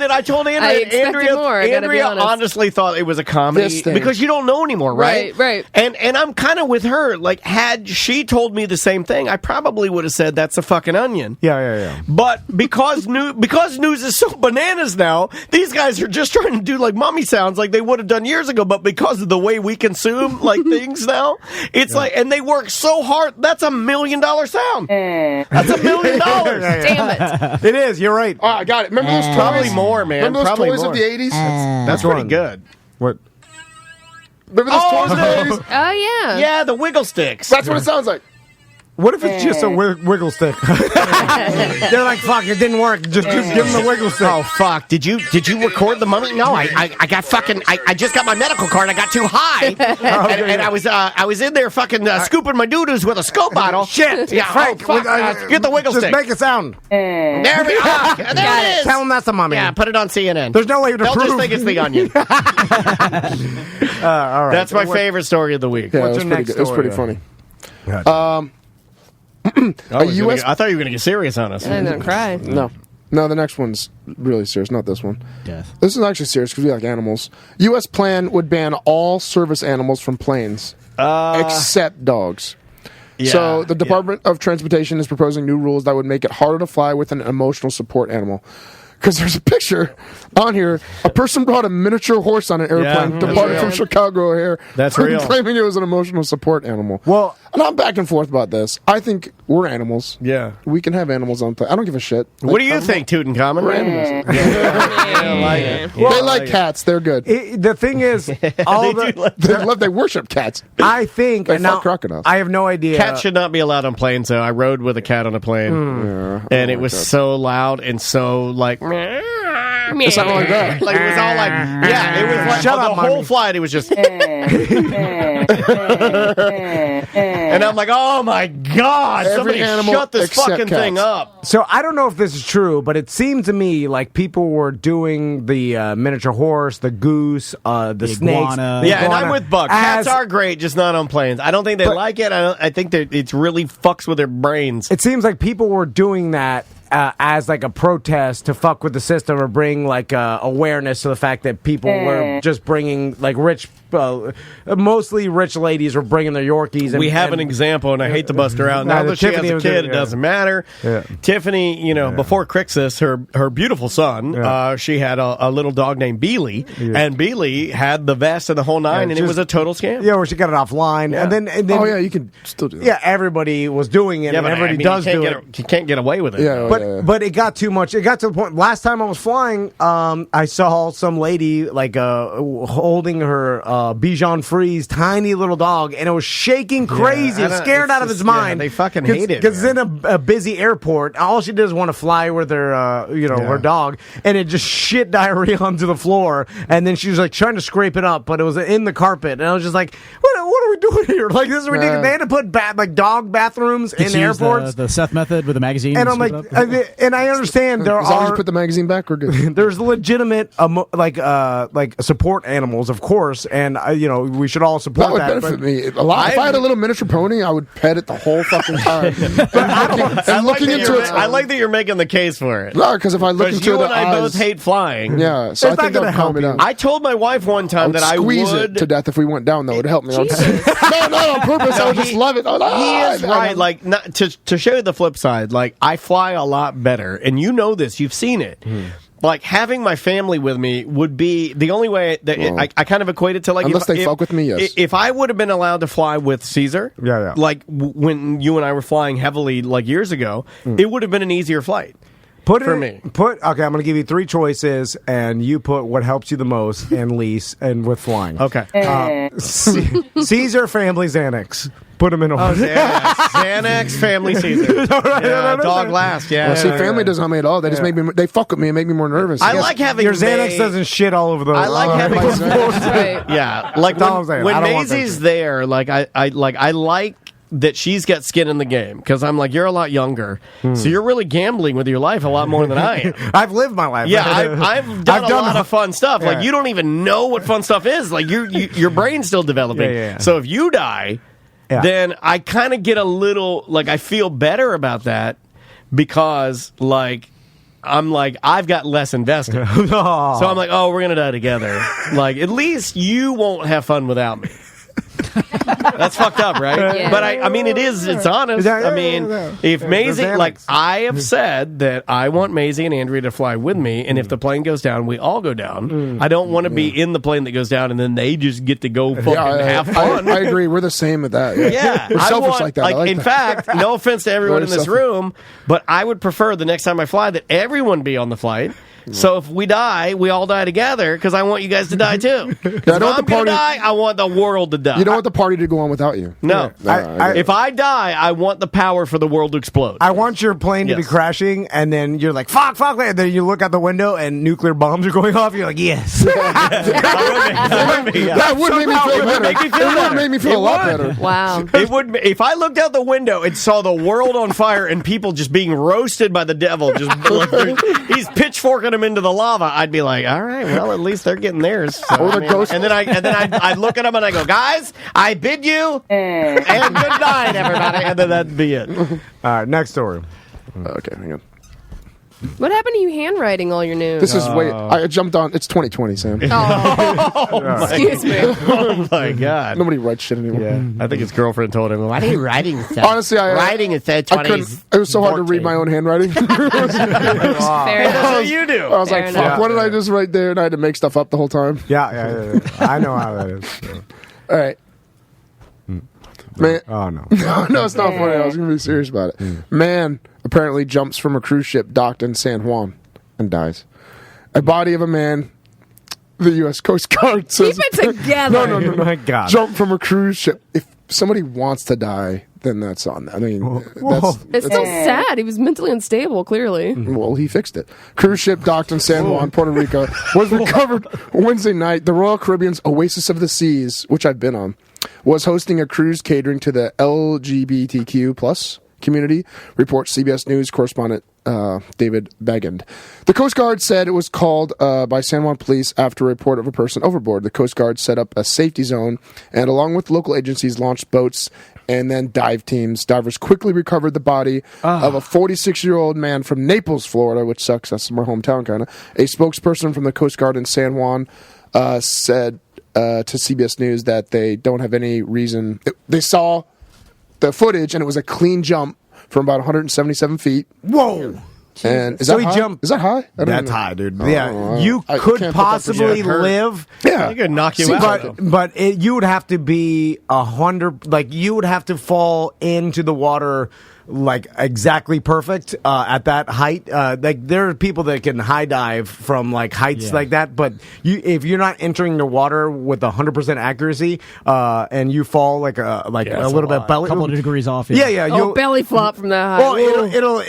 then I told Andrea. I expected more, I gotta be Andrea honest. honestly thought it was a comedy because you don't know anymore, right? Right. And I'm kind of with her. Like, had she told me the same thing, I probably would have said that's a fucking onion. Yeah. But because news is so bananas now, these guys are just trying to do like mummy sounds like they would have done years ago. But because of the way we consume like things now, it's like, and they work so hard. That's $1 million sound. That's $1 million. Damn it. It is. You're right. Oh, I got it. Remember those toys? Probably more, man. Remember those Probably toys more. of the 80s? That's pretty good. What? Remember those toys of the 80s? Oh, yeah. Yeah, the wiggle sticks. That's what it sounds like. What if it's just a wiggle stick? They're like, fuck, it didn't work. Just give them the wiggle stick. Oh fuck! Did you record the mummy? No, I got fucking. I just got my medical card. I got too high, and I was in there fucking scooping my doo-doos with a scope bottle. Shit! Yeah, Frank, fuck, get the wiggle just stick. make a sound. There we are. There it is. Tell them that's a mummy. Yeah, put it on CNN. There's no way to They'll prove. just think it's the onion. All right. That's my favorite story of the week. Yeah, What's it was your pretty next good. It was story, pretty then? funny. I thought you were going to get serious on us. I'm going to cry. No, the next one's really serious. Not this one. Death. This is actually serious because we like animals. U.S. plan would ban all service animals from planes except dogs. Yeah, So the Department of Transportation is proposing new rules that would make it harder to fly with an emotional support animal. Because there's a picture on here. A person brought a miniature horse on an airplane, departed from Chicago O'Hare. That's real. Claiming it was an emotional support animal. Well, and I'm back and forth about this. I think we're animals. Yeah. We can have animals on plane. I don't give a shit. What do you think, Tutankhamun? We're animals. They They like cats. They're good. the thing is, They worship cats. I think They now, fuck crocodiles. I have no idea. Cats should not be allowed on planes, though. I rode with a cat on a plane, and it was so loud and so like. It's not like that. Like it was all like, yeah, it was like Shut the up, whole mommy. flight. It was just, and I'm like, oh my god, Every somebody animal shut this except fucking thing cats. up. So I don't know if this is true, but it seemed to me like people were doing the miniature horse, the goose, the snakes. iguana. the Yeah, and I'm iguana with Buck. Cats are great, just not on planes. I don't think they like it. I think that it really fucks with their brains. It seems like people were doing that as like a protest to fuck with the system or bring like awareness to the fact that people were just bringing like rich mostly rich ladies were bringing their Yorkies. And, we have an example, and I hate to bust her out. Now that she has a kid, it doesn't matter. Yeah. Tiffany, before Crixus, her beautiful son, she had a little dog named Beely, and Beely had the vest and the whole nine, and it was a total scam. Yeah, where she got it offline, and then you can still do that. Yeah, everybody was doing it, and everybody does do it. You can't get away with it. But it got too much. It got to the point. Last time I was flying, I saw some lady holding her Bichon Frise tiny little dog, and it was shaking crazy, scared out of his mind. They fucking hate it because it's in a busy airport. All she did is want to fly with her, her dog, and it just shit diarrhea onto the floor. And then she was like trying to scrape it up, but it was in the carpet, and I was just like, "What are we doing here? Like, this is ridiculous." They had to put dog bathrooms in airports. The Seth method with the magazine, and I'm like, and I understand there as long as you put the magazine back, we're good. There's legitimate support animals, of course, and we should all support that. That would benefit me a lot. If I had a little miniature pony, I would pet it the whole fucking time. I like that you're making the case for it. No, because if I look into you the and I eyes, both hate flying. Yeah, so I think that would calm me down. I told my wife one time that I would squeeze it to death if we went down. Though it would help me. No, on purpose. I would just love it. He is right. Like to show you the flip side. Like I fly a lot better, and you know this. You've seen it. Like having my family with me would be the only way that I kind of equate it to unless they fuck with me. Yes. If I would have been allowed to fly with Caesar, like when you and I were flying heavily like years ago, it would have been an easier flight. Okay, I'm going to give you three choices, and you put what helps you the most and least, and with flying. Okay. Caesar, family, Xanax. Put them in order. Xanax, family, Caesar. Dog last. Yeah. Well, see, family doesn't help me at all. They just make me. They fuck with me and make me more nervous. I like having your Xanax doesn't shit all over the. I like having. Yeah, like when Maisie's there, like I like that she's got skin in the game because I'm like, you're a lot younger, so you're really gambling with your life a lot more than I am. I've lived my life. Yeah, I've done a lot of fun stuff. Like you don't even know what fun stuff is. Like your brain's still developing. So if you die, then I kind of get a little like I feel better about that because like. I'm like, I've got less invested. So I'm like, oh, we're going to die together. Like, at least you won't have fun without me. That's fucked up, right? Yeah. But I mean, it's honest. I mean, if Maisie, like I have said that I want Maisie and Andrea to fly with me, and if the plane goes down, we all go down. I don't want to be in the plane that goes down, and then they just get to go fucking have fun. I agree. We're the same with that. Yeah, we're selfish like that. Like in fact, no offense to everyone in this room, but I would prefer the next time I fly that everyone be on the flight. So if we die, we all die together because I want you guys to die too. If I'm going to die, I want the world to die. You don't want the party to go on without you. No. If I die, I want the power for the world to explode. I want your plane to be crashing, and then you're like, fuck, and then you look out the window and nuclear bombs are going off. You're like, yes. That would make me feel better. It would make me feel a lot better. Wow. It would. If I looked out the window and saw the world on fire and people just being roasted by the devil, just like he's pitchforking them into the lava, I'd be like, all right, well, at least they're getting theirs. So, and then I'd look at them and I go, guys, I bid you and good night, everybody, and then that'd be it. All right, next story. Okay, hang on. What happened to you handwriting all your news? This is I jumped on. It's 2020, Sam. Excuse me. Oh my god. Nobody writes shit anymore. Yeah. I think his girlfriend told him, "Why are you writing stuff?" Honestly, writing is so 20. It was so hard to read my own handwriting. Fair enough. That's what you do. I was like, "Fuck! What did I just write there?" And I had to make stuff up the whole time. Yeah. I know how that is. So. All right. Man. Oh, no. No, it's not funny. I was going to be serious about it. Man apparently jumps from a cruise ship docked in San Juan and dies. A body of a man, the U.S. Coast Guard says... Keep it together. No. My God. Jump from a cruise ship. If somebody wants to die, then that's on them. I mean, it's still sad. He was mentally unstable, clearly. Well, he fixed it. Cruise ship docked in San Juan, Puerto Rico, was recovered Wednesday night. The Royal Caribbean's Oasis of the Seas, which I've been on, was hosting a cruise catering to the LGBTQ plus community, reports CBS News correspondent David Begand. The Coast Guard said it was called by San Juan police after a report of a person overboard. The Coast Guard set up a safety zone and, along with local agencies, launched boats and then dive teams. Divers quickly recovered the body of a 46-year-old man from Naples, Florida, which sucks. That's my hometown, kind of. A spokesperson from the Coast Guard in San Juan said to CBS News that they don't have any reason. They saw the footage, and it was a clean jump from about 177 feet. Whoa! And is So that he high? jumped. Is that high? That's high, dude. Oh, Yeah, you I could can't put that possibly percent. live. Yeah, It could knock you out. But you would have to be 100. Like you would have to fall into the water like exactly perfect at that height. Like there are people that can high dive from like heights like that, but if you're not entering the water with 100% accuracy and you fall like a little bit belly, a couple of degrees off. yeah, Oh, belly flop from that high. well, it'll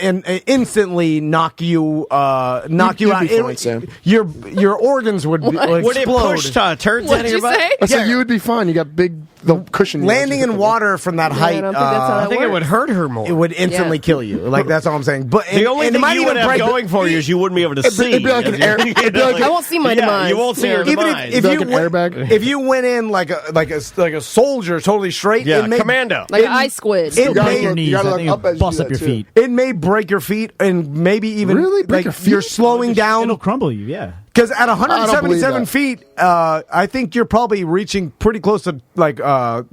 instantly knock you out. be fine, Sam. Your organs would explode. Would it push turds out What'd of you your butt? say? I said you would be fine. You got the cushion. Landing in water from that height. I don't think that's how I that think it works. would hurt her more. It would instantly kill you. Like that's all I'm saying. But The only and it thing might you even would have break the- going for you is you wouldn't be able to see. It'd be like an air. It'd be like I won't see my demise. You won't see your Even demise. if Like you an went, airbag? if you went in like a soldier, totally straight, Yeah, it may, commando. Like an ice squid. It gotta may, look- Knees, you gotta I look think up it'll as you bust do up that, your too. feet. it may break your feet and maybe even Really? Break like your feet? you're slowing down. It'll crumble you. Yeah. Because at I don't 177 believe that. feet, I think you're probably reaching pretty close to like 100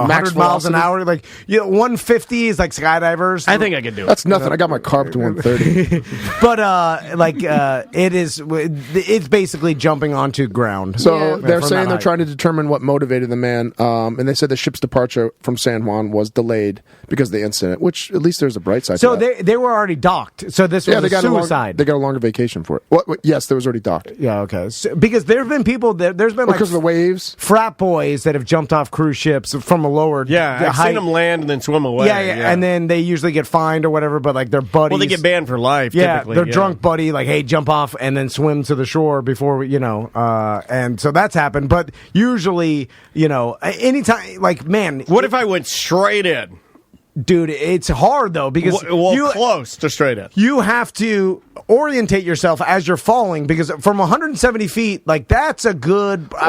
Max miles an velocity? hour. Like 150 is like skydivers. I think I could do it. That's nothing. I got my carb to 130. But it is. It's basically jumping onto ground. So Yeah. they're From saying that they're height. trying to determine what motivated the man, and they said the ship's departure from San Juan was delayed because of the incident. Which at least there's a bright side. So to that. they were already docked. So this was they a got suicide. they got a longer vacation for it. What? Yes, there was already docked. Yeah, okay. So, because there have been people there's been like Because of the waves. frat boys that have jumped off cruise ships from a lower I've height. seen them land and then swim away. Yeah, and then they usually get fined or whatever. But like their buddies, well, they get banned for life. yeah, typically, their drunk buddy, like, hey, jump off and then swim to the shore before and so that's happened. But usually, anytime, like, man, What if I went straight in? dude, it's hard though because Close to straight in. you have to orientate yourself as you're falling because from 170 feet, like that's a good, 4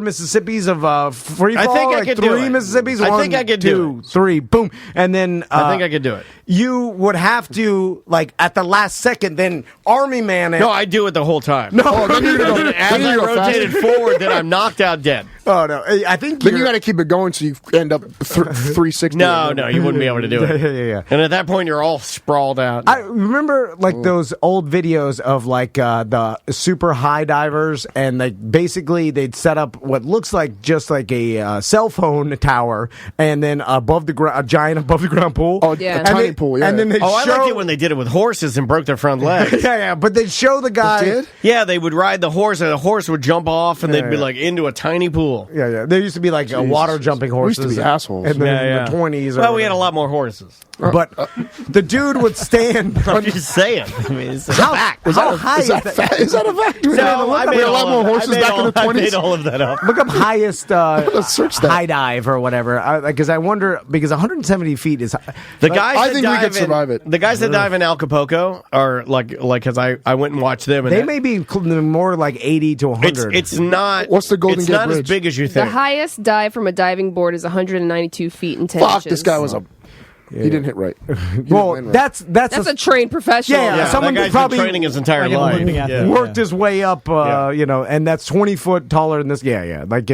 Mississippis of free fall. I think I like could 3 do it. Mississippis. I 1, think I could do 2, 3, boom, and then I think I could do it. You would have to like at the last second, then army man it. No, I do it the whole time. No, then you're gonna go- As then I you're gonna go rotated faster. forward, then I'm knocked out dead. Oh no, I think Then you got to keep it going so you end up 360. No, you wouldn't be able to do it. Yeah. And at that point, you're all sprawled out. I remember like those old videos of like the super high divers, and like basically they'd set up what looks like just like a cell phone tower, and then above the ground, a giant above the ground pool. Oh, Yeah. a tiny pool. Yeah. And then they I show. liked it when they did it with horses and broke their front legs. yeah, but they'd show the guy. They did? Yeah, they would ride the horse, and the horse would jump off, and they'd be like into a tiny pool. Yeah. There used to be like water jumping We used horses. to be assholes. in the 20s. Well, we had a lot more horses. But the dude would stand. I'm just saying. I mean, it's a How, fact. how high is that? Is that a fact? No, I There made were a lot all more of that. horses I made back in all- the I made 20s. all of that up. Look up highest search that. high dive or whatever. Because I wonder, because 170 feet is. The guys I that think we dive could survive in, it. The guys that dive in Acapulco are like, because I went and watched them. And They may be more like 80 to 100. It's not. What's the Golden It's Gate not as Bridge? big as you The think. highest dive from a diving board is 192 feet and 10 Fuck, inches. this guy was a. He didn't hit right. He didn't well, land right. that's a trained professional. Yeah, Yeah, someone that guy's probably been training his entire Like an life. Olympic athlete. worked his way up, and that's 20 foot taller than this. Yeah. Like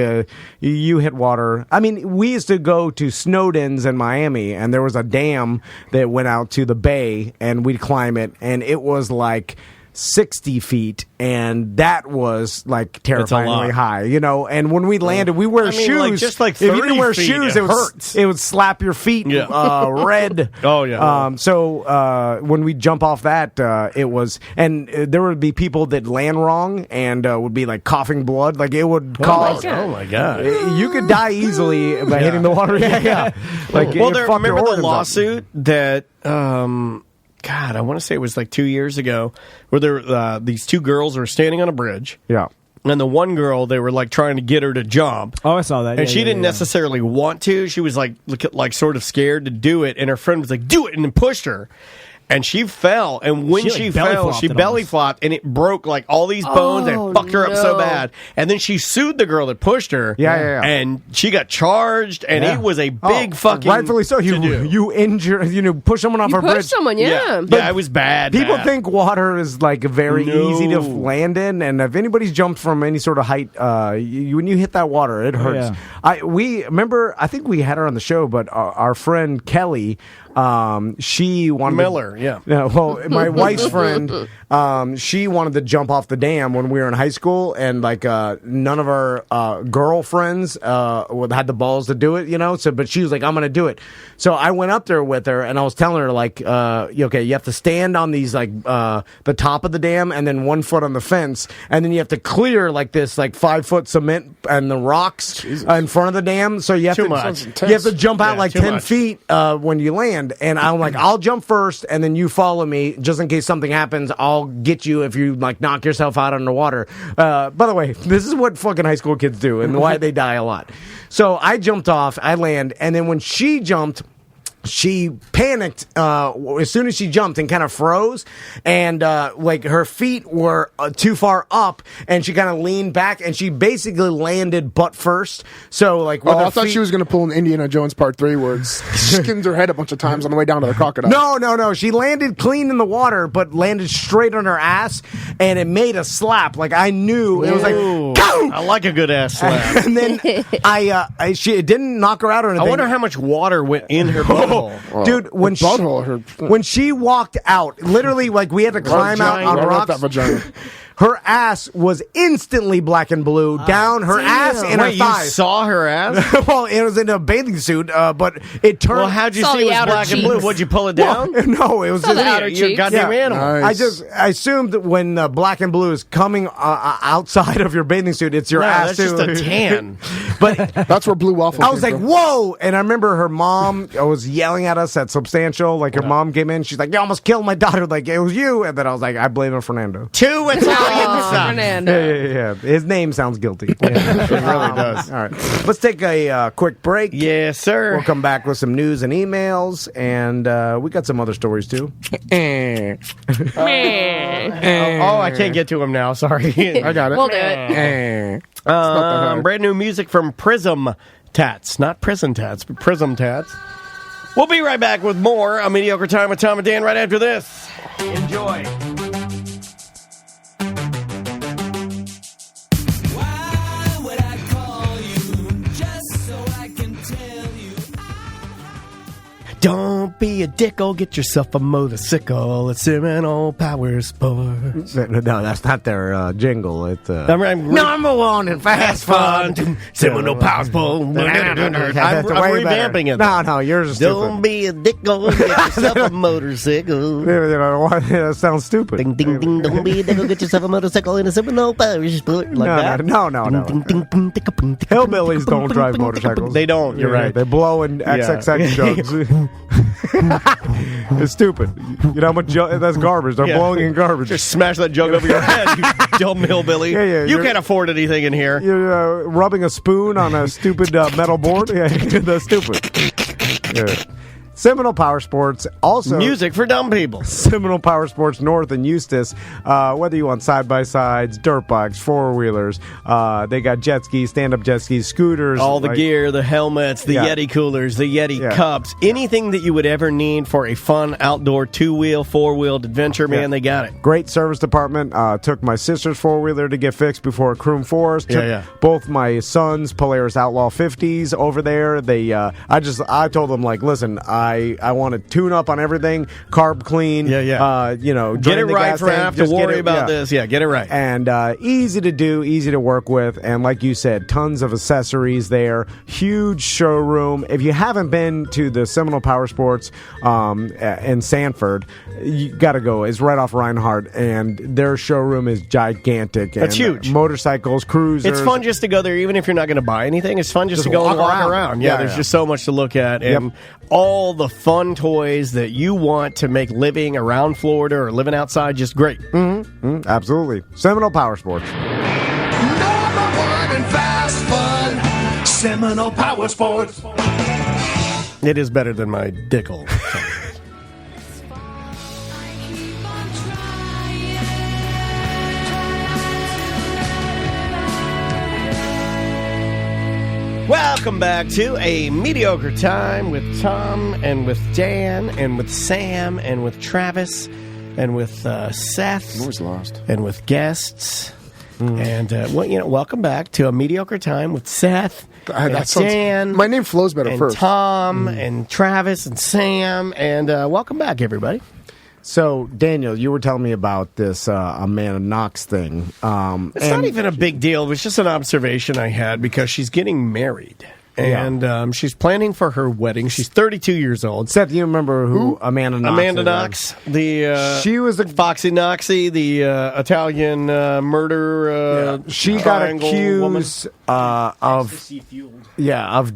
you hit water. I mean, we used to go to Snowden's in Miami, and there was a dam that went out to the bay, and we'd climb it, and it was like 60 feet, and that was like terrifyingly lot. high, and when we landed, we wear I mean, shoes. like, just like if you 30 didn't wear feet, shoes, it it hurts. would slap your feet red. Oh, yeah. So when we jump off that, it was, and there would be people that land wrong and would be like coughing blood, like it would cause. Oh my god! You could die easily by hitting the water. Yeah. Like Well, it fucked your remember the organs up. lawsuit that? God, I want to say it was like 2 years ago, where there these two girls were standing on a bridge. Yeah. And the one girl, they were like trying to get her to jump. Oh, I saw that. And she didn't necessarily want to. She was like sort of scared to do it. And her friend was like, do it, and then pushed her. and she fell. And when she fell, she belly flopped, and it broke like all these bones and fucked her up so bad. And then she sued the girl that pushed her. Yeah. And she got charged, and it was a big fucking rightfully so. You injure, push someone off a bridge. Push someone, yeah. Yeah, it was bad. People think water is like very easy to land in, and if anybody's jumped from any sort of height, when you hit that water, it hurts. I think we had her on the show, but our friend Kelly, she wanted Miller, my wife's friend, she wanted to jump off the dam when we were in high school, and like none of our girlfriends had the balls to do it, So, but she was like, "I'm going to do it." So I went up there with her, and I was telling her like, "Okay, you have to stand on these like the top of the dam, and then 1 foot on the fence, and then you have to clear like this like 5 foot cement and the rocks in front of the dam. So you have to jump out like 10 feet when you land." And I'm like, I'll jump first, and then you follow me, just in case something happens. I'll get you if you like knock yourself out underwater. By the way, this is what fucking high school kids do, and why they die a lot. So I jumped off, I land, and then when she jumped, she panicked as soon as she jumped and kind of froze, and like her feet were too far up, and she kind of leaned back, and she basically landed butt first. So like, I thought she was going to pull an Indiana Jones Part 3 where it skins her head a bunch of times on the way down to the crocodile. No. She landed clean in the water, but landed straight on her ass, and it made a slap. Like I knew it was like, Gow! I like a good ass slap. And then it didn't knock her out or anything. I wonder how much water went in her butthole. Dude, when she walked out, literally, like we had to climb out on rocks. Her ass was instantly black and blue down her ass and her thighs. You saw her ass? Well, it was in a bathing suit, but it turned. Well, how'd you see it was black and blue? Would you pull it down? Well, no, it was just the outer you're goddamn animal. Nice. I assumed that when black and blue is coming outside of your bathing suit, it's your ass that's too. just a tan. But that's where blue waffle. I was like, whoa! And I remember her mom was yelling at us at Substantial. Like her mom came in, she's like, "You almost killed my daughter." Like it was you. And then I was like, I blame Fernando. Two Italian. Yeah. His name sounds guilty. It really does. All right. Let's take a quick break. Yes, sir. We'll come back with some news and emails, and we got some other stories, too. I can't get to him now. Sorry. I got it. We'll do it. Brand new music from Prism Tats. Not Prison Tats, but Prism Tats. We'll be right back with more A Mediocre Time with Tom and Dan right after this. Enjoy. Don't be a dick, go get yourself a motorcycle. It's Seminole Power Sports. No, that's not their jingle. It's number one in fast fun. Seminole Power Sports. I'm revamping it. No, yours is stupid. Don't be a dick, go get yourself a motorcycle. That sounds stupid. Ding, ding, ding, don't be a dick, go get yourself a motorcycle in a Seminole Power Sport. No. Hillbillies don't drive motorcycles. They don't, you're right. They blow in XXX jugs. It's stupid. You know how much that's garbage. They're blowing in garbage. Just smash that jug over your head, you dumb hillbilly. You can't afford anything in here. You're rubbing a spoon on a stupid metal board. Yeah, that's stupid. Yeah. Seminole Power Sports, also music for dumb people. Seminole Power Sports North in Eustis. Whether you want side-by-sides, dirt bikes, four-wheelers, they got jet skis, stand-up jet skis, scooters. All the gear, the helmets, the Yeti coolers, the Yeti cups. Anything that you would ever need for a fun outdoor two-wheel, four-wheeled adventure, man, they got it. Great service department. Took my sister's four-wheeler to get fixed before Croom Forest. Took both my son's Polaris Outlaw 50s over there. They, I told them, like, listen, I want to tune up on everything, carb clean. Get it right for have to worry about this. Yeah, get it right. And easy to do, easy to work with, and like you said, tons of accessories there. Huge showroom. If you haven't been to the Seminole Power Sports in Sanford, you got to go. It's right off Reinhardt, and their showroom is gigantic. That's huge. Motorcycles, cruisers. It's fun just to go there, even if you're not going to buy anything. It's fun just to go and walk around. Yeah, there's just so much to look at, and all the fun toys that you want to make living around Florida or living outside just great. Absolutely. Seminole Power Sports. Number one in fast fun, Seminole Power Sports. It is better than my dickle. Welcome back to A Mediocre Time with Tom and with Dan and with Sam and with Travis and with Seth. I'm always lost. And with guests. And, welcome back to A Mediocre Time with Seth and Dan. My name flows better and first. Tom and Travis and Sam. And welcome back, everybody. So, Daniel, you were telling me about this Amanda Knox thing. It's not even a big deal. It was just an observation I had because she's getting married. And she's planning for her wedding. She's 32 years old. Seth, you remember who Amanda Knox Amanda is? Knox. She was the Foxy Knoxy, the Italian murder She got accused of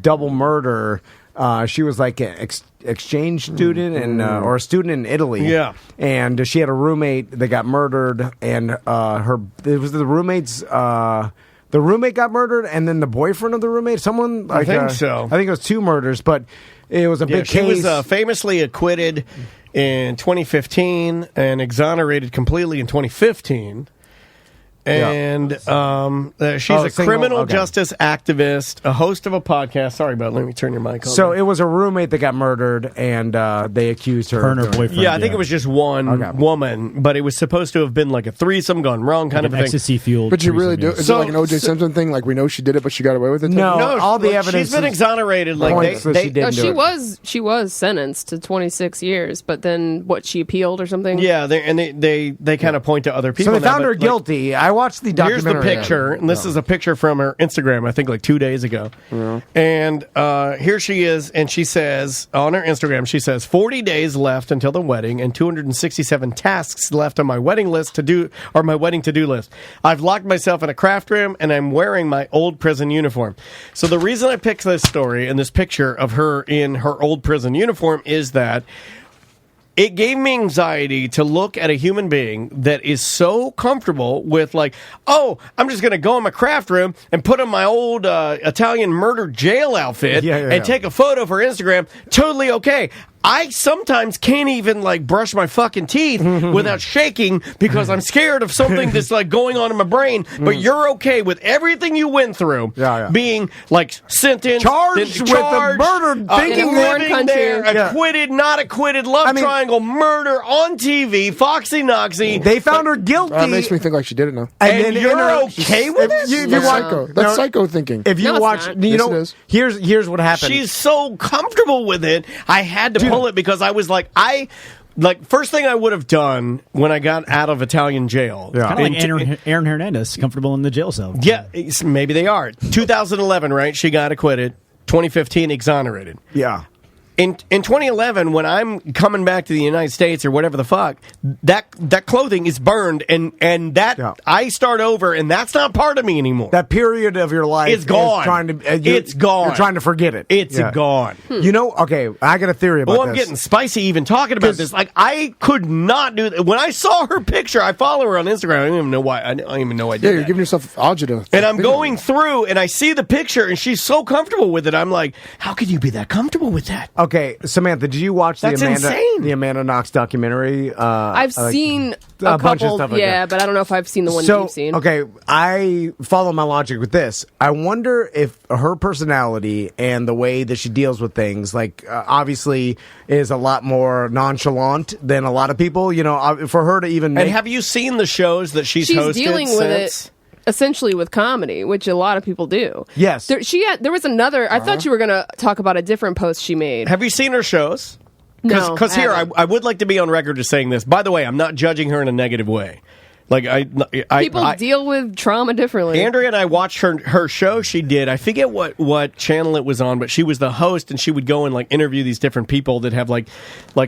double murder. She was like an exchange student or a student in Italy. Yeah, and she had a roommate that got murdered, and it was the roommate's. The roommate got murdered, and then the boyfriend of the roommate. Someone, I think so. I think it was 2 murders, but it was a big case. She was famously acquitted in 2015 and exonerated completely in 2015. And she's a criminal justice activist, a host of a podcast. Sorry about it. Let me turn your mic on. So it was a roommate that got murdered, and they accused her. Her and her boyfriend. Yeah, I think it was just one woman, but it was supposed to have been like a threesome gone wrong kind of thing. Ecstasy fueled. But you really do? Is it like an O.J. Simpson thing? Like we know she did it, but she got away with it? No, all the evidence. She's been exonerated. She was sentenced to 26 years, but then she appealed or something. Yeah, they kind of point to other people. So they found her guilty. I watched the documentary. Here's the picture, and this is a picture from her Instagram, I think like 2 days ago. Yeah. And here she is, and she says, on her Instagram, she says, 40 days left until the wedding and 267 tasks left on my wedding list my wedding to-do list. I've locked myself in a craft room, and I'm wearing my old prison uniform. So the reason I picked this story and this picture of her in her old prison uniform is that it gave me anxiety to look at a human being that is so comfortable with like, oh, I'm just going to go in my craft room and put on my old Italian murder jail outfit and take a photo for Instagram. Totally okay. I sometimes can't even like brush my fucking teeth without shaking because I'm scared of something that's like going on in my brain. But you're okay with everything you went through being like sentenced, charged with the murder, thinking living there, acquitted, not acquitted, love triangle, murder on TV, Foxy Noxy. They found her guilty. That makes me think like she did it now. And you're okay with it? That's psycho. That's psycho thinking. If you watch, here's what happened. She's so comfortable with it. I had to pull it because I was like, first thing I would have done when I got out of Italian jail. Kind of like Aaron Hernandez, comfortable in the jail cell. Yeah, maybe they are. 2011, right? She got acquitted. 2015, exonerated. Yeah. In 2011, when I'm coming back to the United States or whatever the fuck, that clothing is burned, and I start over, and that's not part of me anymore. That period of your life is gone. It's gone. You're trying to forget it. It's gone. You know, okay, I got a theory about this. I'm getting spicy even talking about this. Like, I could not do that. When I saw her picture, I follow her on Instagram. I don't even know why. I don't even know I did that. You're giving yourself agita. And I'm going through, and I see the picture, and she's so comfortable with it. I'm like, how could you be that comfortable with that? Okay, Samantha, did you watch the Amanda Knox documentary? I've seen a bunch of stuff like that. But I don't know if I've seen the one you've seen. Okay, I follow my logic with this. I wonder if her personality and the way that she deals with things, like obviously, is a lot more nonchalant than a lot of people. You know, for her to even make... And have you seen the shows that she's hosted dealing with it essentially with comedy, which a lot of people do. Yes. There was another... I thought you were going to talk about a different post she made. Have you seen her shows? No. Because here, I would like to be on record as saying this. By the way, I'm not judging her in a negative way. Like people deal with trauma differently. Andrea and I watched her show she did. I forget what channel it was on, but she was the host, and she would go and like interview these different people that have like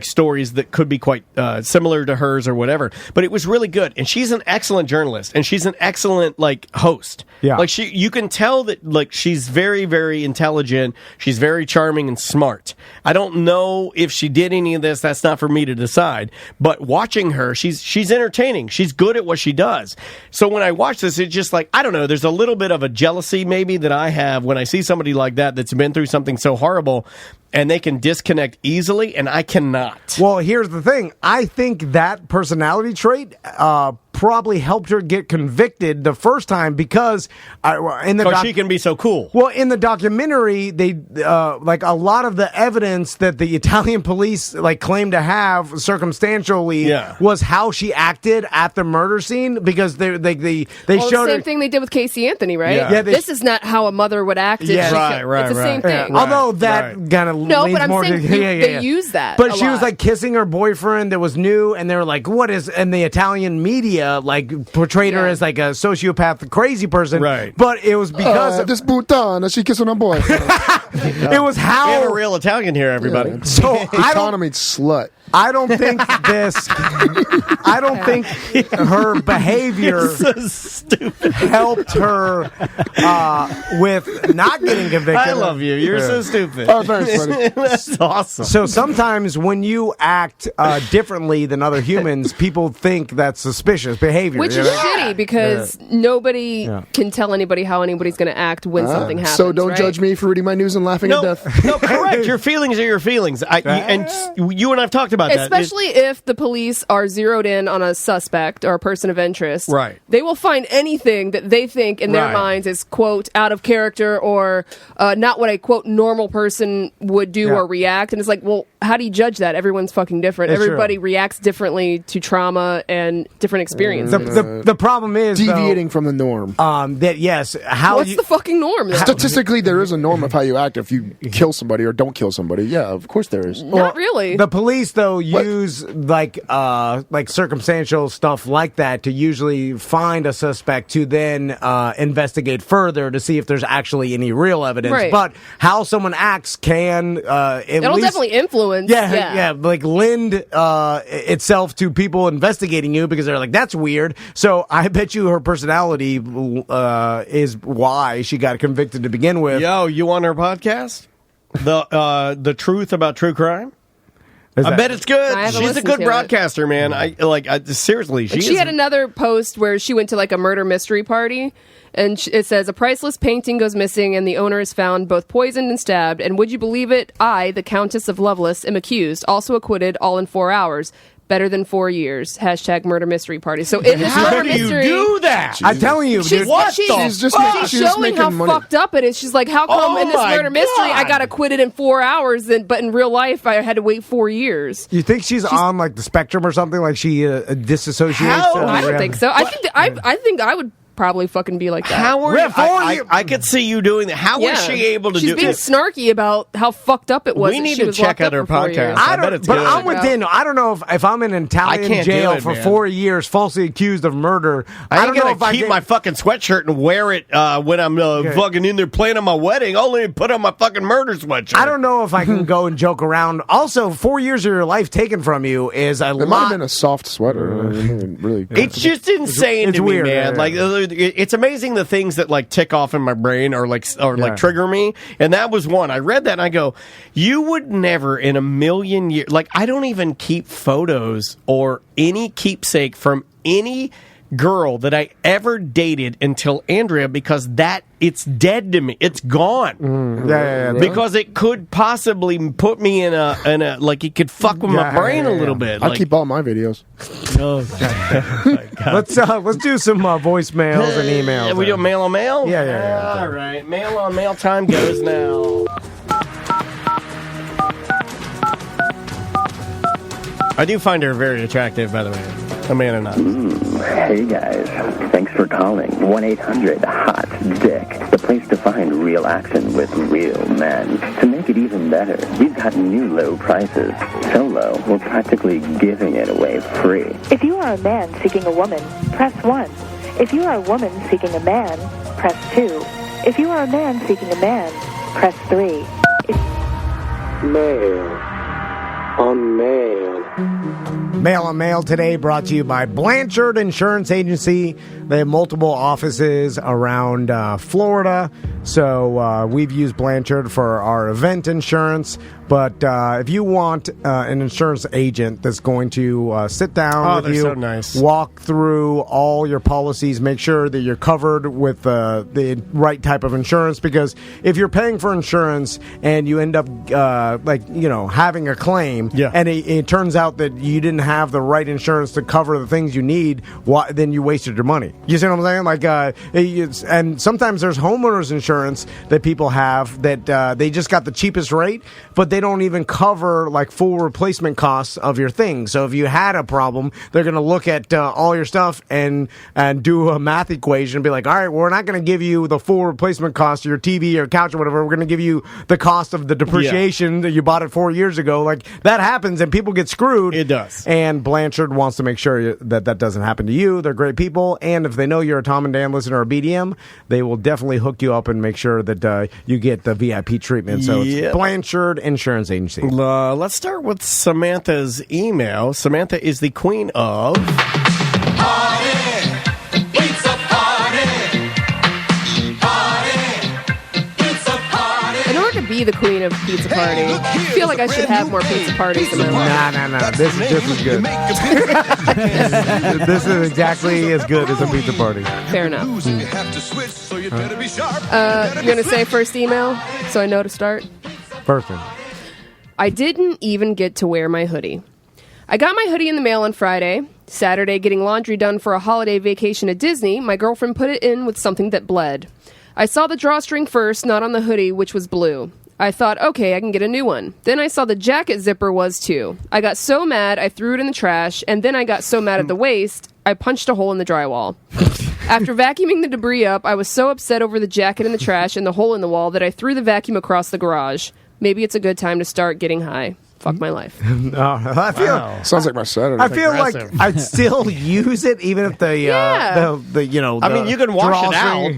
stories that could be quite similar to hers or whatever. But it was really good, and she's an excellent journalist, and she's an excellent like host. Yeah, like you can tell that like she's very, very intelligent. She's very charming and smart. I don't know if she did any of this. That's not for me to decide. But watching her, she's entertaining. She's good at what she does. So when I watch this, it's just like, I don't know, there's a little bit of a jealousy maybe that I have when I see somebody like that's been through something so horrible and they can disconnect easily and I cannot. Well, here's the thing. I think that personality trait probably helped her get convicted the first time because she can be so cool. Well, in the documentary, they like a lot of the evidence that the Italian police like claimed to have circumstantially was how she acted at the murder scene because they showed the same thing they did with Casey Anthony, right? Yeah, this is not how a mother would act. Right, it's the same thing. Although that kind of but I'm more saying they use that. But she was like kissing her boyfriend that was new, and they were like, "What is?" And the Italian media like portrayed her as like a sociopath, crazy person. Right. But it was because this putana, she kissing her boyfriend. It was how we have a real Italian here, everybody. Yeah. So economy slut. I don't think her behavior helped her with not getting convicted. I love you. You're so stupid. Oh, thanks, buddy. That's awesome. So sometimes when you act differently than other humans, people think that's suspicious behavior. Which is shitty because nobody can tell anybody how anybody's going to act when something happens. So don't judge me for reading my news and laughing at death. No, correct. Your feelings are your feelings. And you and I've talked about that. Especially if the police are zeroed in on a suspect or a person of interest. Right. They will find anything that they think in their minds is, quote, out of character or not what a, quote, normal person would do or react. And it's like, well, how do you judge that? Everyone's fucking different. Everybody reacts differently to trauma and different experiences. The problem is deviating from the norm. That yes, what's the fucking norm? Statistically, there is a norm of how you act if you kill somebody or don't kill somebody. Yeah, of course there is. Not really. The police though use like circumstantial stuff like that to usually find a suspect to then investigate further to see if there's actually any real evidence. Right. But how someone acts can it'll definitely influence. Like lend itself to people investigating you because they're like, that's weird. So I bet you her personality is why she got convicted to begin with. Yo, you on her podcast? The truth about true crime? I bet it's good. She's a good broadcaster, man. Seriously, she had another post where she went to like a murder mystery party, and it says a priceless painting goes missing, and the owner is found both poisoned and stabbed. And would you believe it? I, the Countess of Lovelace, am accused, also acquitted, all in 4 hours. Better than 4 years. # murder mystery party. So in this murder mystery, do that? I'm telling you, she's showing how fucked up it is. She's like, how come in this murder mystery I got acquitted in 4 hours, but in real life I had to wait 4 years? You think she's on like the spectrum or something? Like she disassociates? I don't think so. I think I would probably fucking be like that. How are I could see you doing that. How was she able to do it? She's being snarky about how fucked up it was. We need to check out her podcast. I'm with Daniel. I don't know if I'm in an Italian jail for 4 years, falsely accused of murder. I don't know if I keep my fucking sweatshirt and wear it when I'm fucking in there playing on my wedding. Only put on my fucking murder sweatshirt. I don't know if I can go and joke around. Also, 4 years of your life taken from you is a lot. It might have been a soft sweater. Really, it's just insane to me, man. Like it's amazing the things that like tick off in my brain or like trigger me, and that was one. I read that and I go, you would never in a million years, like I don't even keep photos or any keepsake from any girl that I ever dated until Andrea, because it's dead to me. It's gone. Because it could possibly put me in a like it could fuck with my brain a little bit. I keep all my videos. Oh God. Let's do some voicemails and emails. We do mail on mail? Yeah. All right. Mail on mail time goes now. I do find her very attractive, by the way. Amanda. Hey guys, thanks for calling 1-800-HOT-DICK, the place to find real action with real men. To make it even better, we've got new low prices. So low, we're practically giving it away free. If you are a man seeking a woman, press 1. If you are a woman seeking a man, press 2. If you are a man seeking a man, press 3. Mail on mail. Mail on Mail today brought to you by Blanchard Insurance Agency. They have multiple offices around Florida, so we've used Blanchard for our event insurance. But if you want an insurance agent that's going to sit down with you, so nice. Walk through all your policies, make sure that you're covered with the right type of insurance, because if you're paying for insurance and you end up having a claim, and it turns out that you didn't have the right insurance to cover the things you need, then you wasted your money. You see what I'm saying? Like, and sometimes there's homeowners insurance that people have that they just got the cheapest rate, but they don't even cover like full replacement costs of your things. So if you had a problem, they're going to look at all your stuff and do a math equation and be like, all right, we're not going to give you the full replacement cost of your TV or couch or whatever. We're going to give you the cost of the depreciation that you bought it 4 years ago. Like, that happens and people get screwed. It does. And Blanchard wants to make sure that doesn't happen to you. They're great people. And if they know you're a Tom and Dan listener or BDM, they will definitely hook you up and make sure that you get the VIP treatment. So it's Blanchard Insurance Agency. Let's start with Samantha's email. Samantha is the queen of... Be the queen of pizza party. I feel like I should have more pizza parties in my life. Nah. This is good. This is exactly as good as a pizza party. Fair enough. You're going to say first email so I know to start? First one. I didn't even get to wear my hoodie. I got my hoodie in the mail on Friday. Saturday, getting laundry done for a holiday vacation at Disney, my girlfriend put it in with something that bled. I saw the drawstring first, not on the hoodie, which was blue. I thought, okay, I can get a new one. Then I saw the jacket zipper was too. I got so mad, I threw it in the trash, and then I got so mad at the waist, I punched a hole in the drywall. After vacuuming the debris up, I was so upset over the jacket in the trash and the hole in the wall that I threw the vacuum across the garage. Maybe it's a good time to start getting high. Fuck my life. I feel sounds like my Saturday. I feel like I'd still use it even if the I mean, you can wash it out.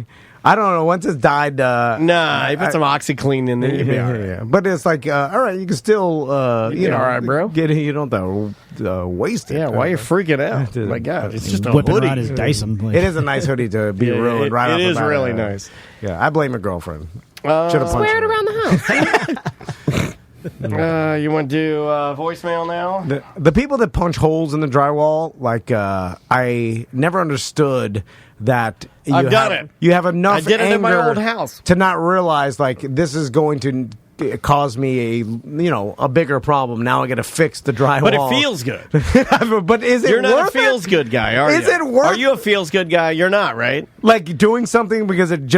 I don't know. Once it's dyed, nah, you put some OxyClean in there. Yeah. But it's like, all right, you can still, you know, all right, bro. Get it. You don't have to waste it. Yeah, why are you freaking out? Oh my God, it's just a whipping hoodie. around his Dyson. Like. It is a nice hoodie to be ruined right off the bat. It is really nice. Yeah, I blame your girlfriend. Should have punched Wear it her. around the house. You want to do voicemail now? The people that punch holes in the drywall, like, I never understood that I've done it. You have enough I did it in my anger old house to not realize, like, this is going to cause me a bigger problem. Now I got to fix the drywall. But it feels good. But is it You're not a worth feels good guy, are you? Is it worth Are you a feels good guy? You're not, right? Like doing something because it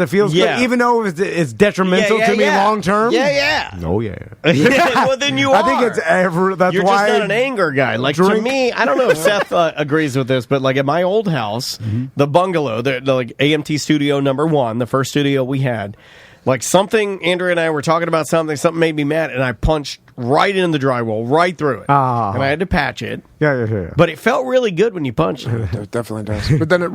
feels good, even though it's detrimental to me long term. Yeah. Oh yeah. Well, then you are. I think it's that's You're why just not an anger guy. Like to me, I don't know if Seth agrees with this, but like at my old house, the bungalow, the like AMT studio number 1, the first studio we had. Like something, Andrew and I were talking about something made me mad, and I punched right in the drywall, right through it. And I had to patch it. Yeah. But it felt really good when you punched it. It definitely does. But then it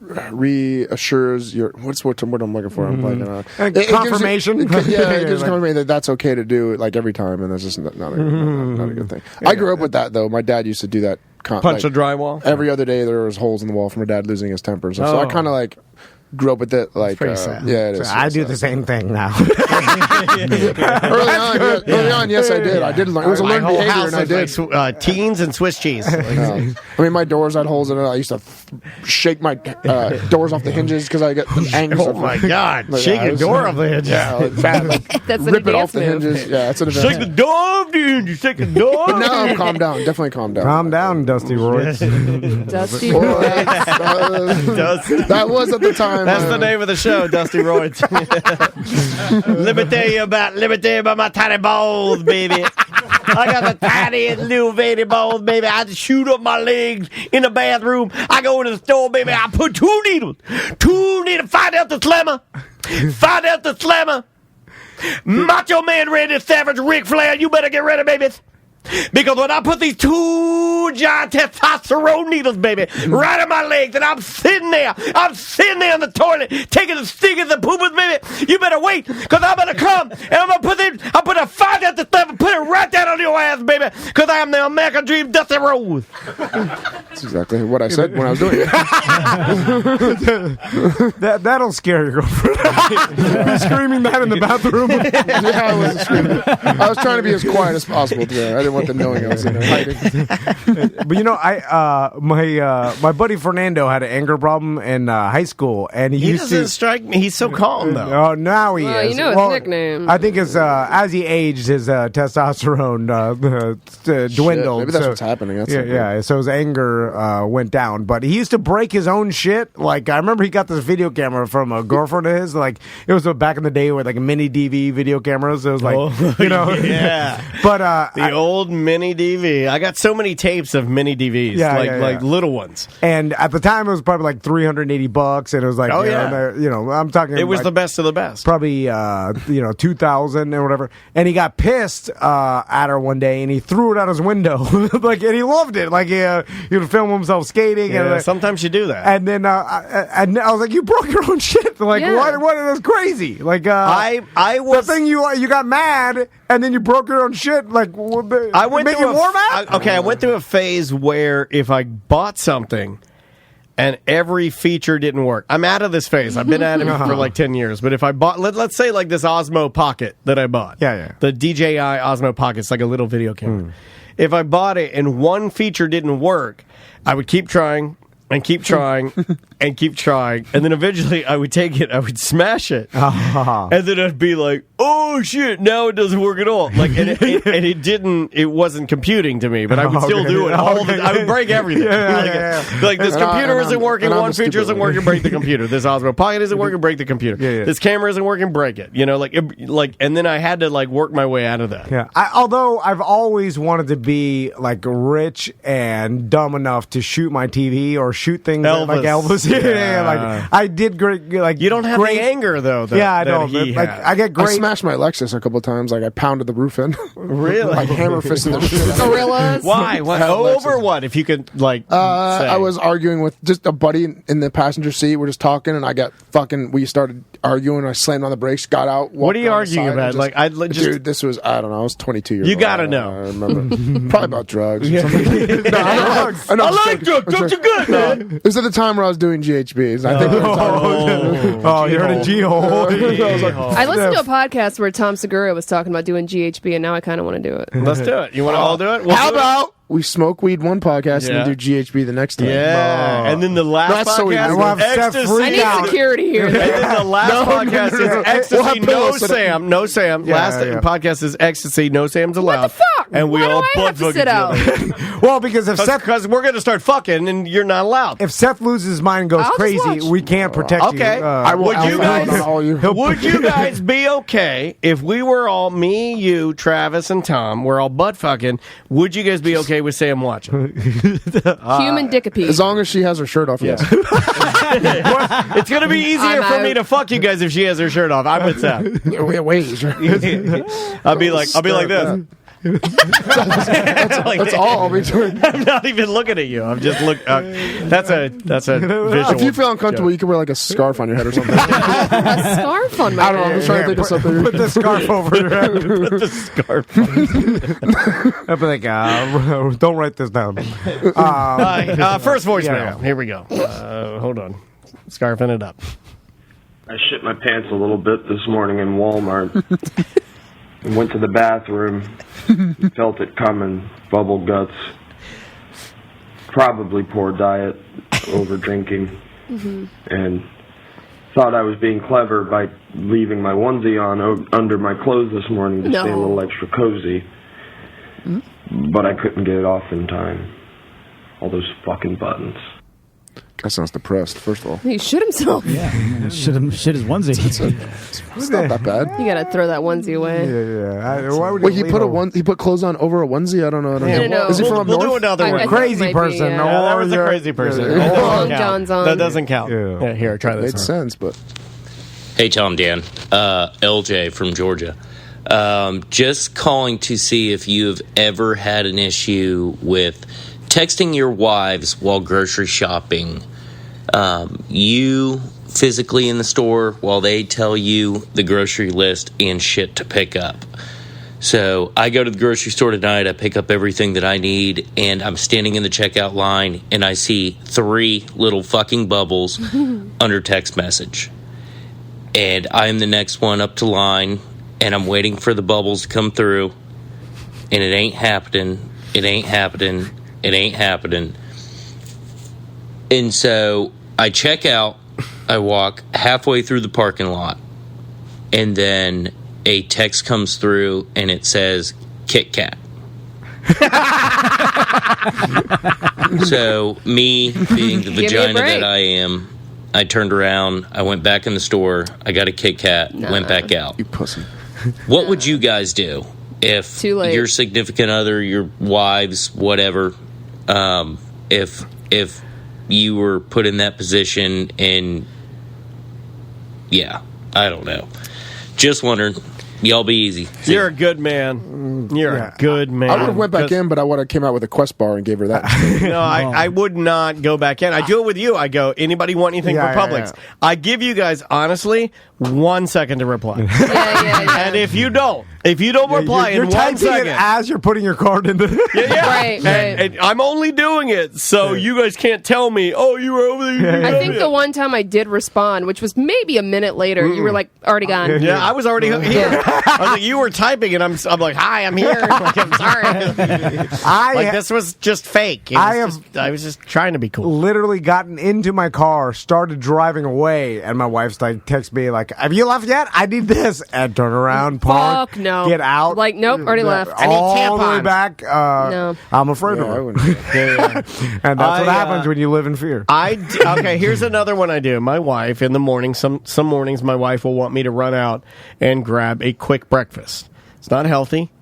reassures your what's what I'm looking for. I'm blanking on confirmation. It gives confirmation that that's okay to do like every time, and that's just not a good thing. I grew up with that though. My dad used to do that. Punch a drywall every other day. There was holes in the wall from my dad losing his temper and stuff. So I kind of like grew up with it. Like, sad. yeah, it is. I do the same thing now. Early on, yes, I did. I did learn. It was a learned behavior, and I did. Like, teens and Swiss cheese. I mean, my doors had holes in it. I used to shake my doors off the hinges because I get angry. Oh my God! Like, shake your door off the hinges. Yeah, That's rip it off the hinges. Yeah, it's an advance. Shake the door off the hinges. Shake the door. But now I'm calmed down. Definitely calmed down. Calm down, Dusty Roids. Dusty Roids. That was at the time. That's the name of the show, Dusty Roids. Let me tell you about my tiny balls, baby. I got the tiniest little veiny balls, baby. I just shoot up my legs in the bathroom. I go to the store, baby. I put 2 needles. 2 needles. Find out the slammer. Macho Man Randy Savage, Ric Flair. You better get ready, baby. Because when I put these 2 giant testosterone needles, baby, right in my legs, and I'm sitting there in the toilet, taking the stickers and poopers, baby, you better wait, because I'm going to come, and I'm going to put a fire at the stuff and put it right down on your ass, baby, because I am the American Dream Dusty Rose. That's exactly what I said when I was doing it. That'll scare your girlfriend. You're screaming that in the bathroom. Yeah, I was screaming. I was trying to be as quiet as possible today. I didn't didn't want them knowing I was in there hiding. But you know, my buddy Fernando had an anger problem in high school, and he used doesn't to strike me. He's so calm though. Oh, now he is. You know his nickname. I think as he aged, his testosterone dwindled. Maybe that's what's happening. That's yeah. So his anger went down. But he used to break his own shit. Like I remember he got this video camera from a girlfriend of his. Like it was back in the day with like mini DV video cameras. It was like yeah. But the old mini DV. I got so many tapes of mini DVs, like little ones. And at the time, it was probably like $380, and it was like, I'm talking. It was like, the best of the best. Probably 2,000 or whatever. And he got pissed at her one day, and he threw it out his window. And he loved it. Like he would film himself skating. Yeah, and sometimes you do that. And then I was like, you broke your own shit. Like what? That's crazy. Like I was the thing you got mad, and then you broke your own shit. Like I went make you more mad. I went through a phase where if I bought something and every feature didn't work, I'm out of this phase. I've been at it for like 10 years. But if I bought, let's say like this Osmo Pocket that I bought, the DJI Osmo Pocket, it's like a little video camera. If I bought it and one feature didn't work, I would keep trying and keep trying and keep trying, and then eventually I would take it, I would smash it, and then I'd be like, "Oh shit! Now it doesn't work at all." Like, and it wasn't computing to me, but I would still do it. I would break everything. Like this computer isn't working, one feature isn't working, break the computer. This Osmo Pocket isn't working, break the computer. This camera isn't working, break it. You know, and then I had to like work my way out of that. Yeah. Although I've always wanted to be like rich and dumb enough to shoot my TV or shoot things like Elvis. Like I did great. Like you don't have the anger though. I don't. Like I get great. I smashed my Lexus a couple of times. Like I pounded the roof in. Really? Like hammer fisted the shit. Gorillas. Why? Over what? If you could like. I was arguing with just a buddy in the passenger seat. We're just talking, and I got we started arguing. I slammed on the brakes, got out. What are you arguing about? Dude, this was I don't know. I was 22 years old. You gotta know. I remember probably about drugs. Or something. I like drugs. Drugs are good, man. It was at the time where I was doing GHBs. I think you heard a G-hole. I listened to a podcast where Tom Segura was talking about doing GHB, and now I kind of want to do it. Let's do it. You want to all do it? How about we smoke weed one podcast and then do GHB the next time? Yeah. And then the last podcast is ecstasy. I need security here. And then the last podcast is ecstasy, no Sam. No Sam. Last podcast is ecstasy, no Sam's allowed. What the fuck? And we all butt fuck each other. Well, because if Seth... Because we're going to start fucking and you're not allowed. If Seth loses his mind and goes crazy, we can't protect you. Okay. Would you guys be okay if we were all, me, you, Travis, and Tom, we're all butt fucking, would you guys be okay with Sam watching? Human dickipede. As long as she has her shirt off, yes. It's going to be easier for me to fuck you guys if she has her shirt off. I'm with Seth. I'll be like this. That's all I'll be doing. I'm not even looking at you. I'm just looking. That's a visual. If you feel uncomfortable, you can wear like a scarf on your head or something. A scarf on my head. I don't know. I'm just trying to think of something. Put the scarf over your head. Put the scarf on. I'll be like, don't write this down. First voicemail. Here we go. Hold on. Scarfing it up. I shit my pants a little bit this morning in Walmart. And went to the bathroom, felt it coming, bubble guts, probably poor diet, over drinking, and thought I was being clever by leaving my onesie on under my clothes this morning to stay a little extra cozy, but I couldn't get it off in time. All those fucking buttons. That sounds depressed, first of all. He shit himself. Yeah, shit his onesie. It's not that bad. You gotta throw that onesie away. Why would he put clothes on over a onesie? I don't know. Is he from up north? We'll do another one. Crazy person. That was a crazy person. Long John's on. That doesn't count. Yeah, here, try this. Made sense, but... Hey, Tom, Dan. LJ from Georgia. Just calling to see if you've ever had an issue with texting your wives while grocery shopping. You physically in the store while they tell you the grocery list and shit to pick up. So I go to the grocery store tonight, I pick up everything that I need, and I'm standing in the checkout line, and I see 3 little fucking bubbles under text message. And I'm the next one up to line, and I'm waiting for the bubbles to come through, and it ain't happening. It ain't happening. It ain't happening. And so I check out. I walk halfway through the parking lot, and then a text comes through, and it says, Kit Kat. So, me being the vagina that I am, I turned around, I went back in the store, I got a Kit Kat, went back out. You pussy. What would you guys do if your significant other, your wives, whatever, if you were put in that position and, yeah, I don't know. Just wondering. Y'all be easy. See? You're a good man. You're a good man. I would have went back in, but I would have came out with a Quest bar and gave her that. No, I would not go back in. I do it with you. I go, anybody want anything from Publix? I give you guys, honestly, 1 second to reply. And if you don't reply you're in 1 second. It as you're putting your card in the... Right. And I'm only doing it so you guys can't tell me, oh, you were over there. I think the one time I did respond, which was maybe a minute later, you were like already gone. Yeah, I was already here. I was like, you were typing, and I'm like, hi, I'm here. Like, I'm sorry. This was just fake. I was just trying to be cool. Literally gotten into my car, started driving away, and my wife's like, text me like, have you left yet? I need this. And turn around, park, Fuck no. get out. Like, nope, already left. I need all the way tampons. back. No. I'm afraid of her. And that's what happens when you live in fear. Okay, here's another one I do. My wife, in the morning, some mornings, my wife will want me to run out and grab a quick breakfast. It's not healthy,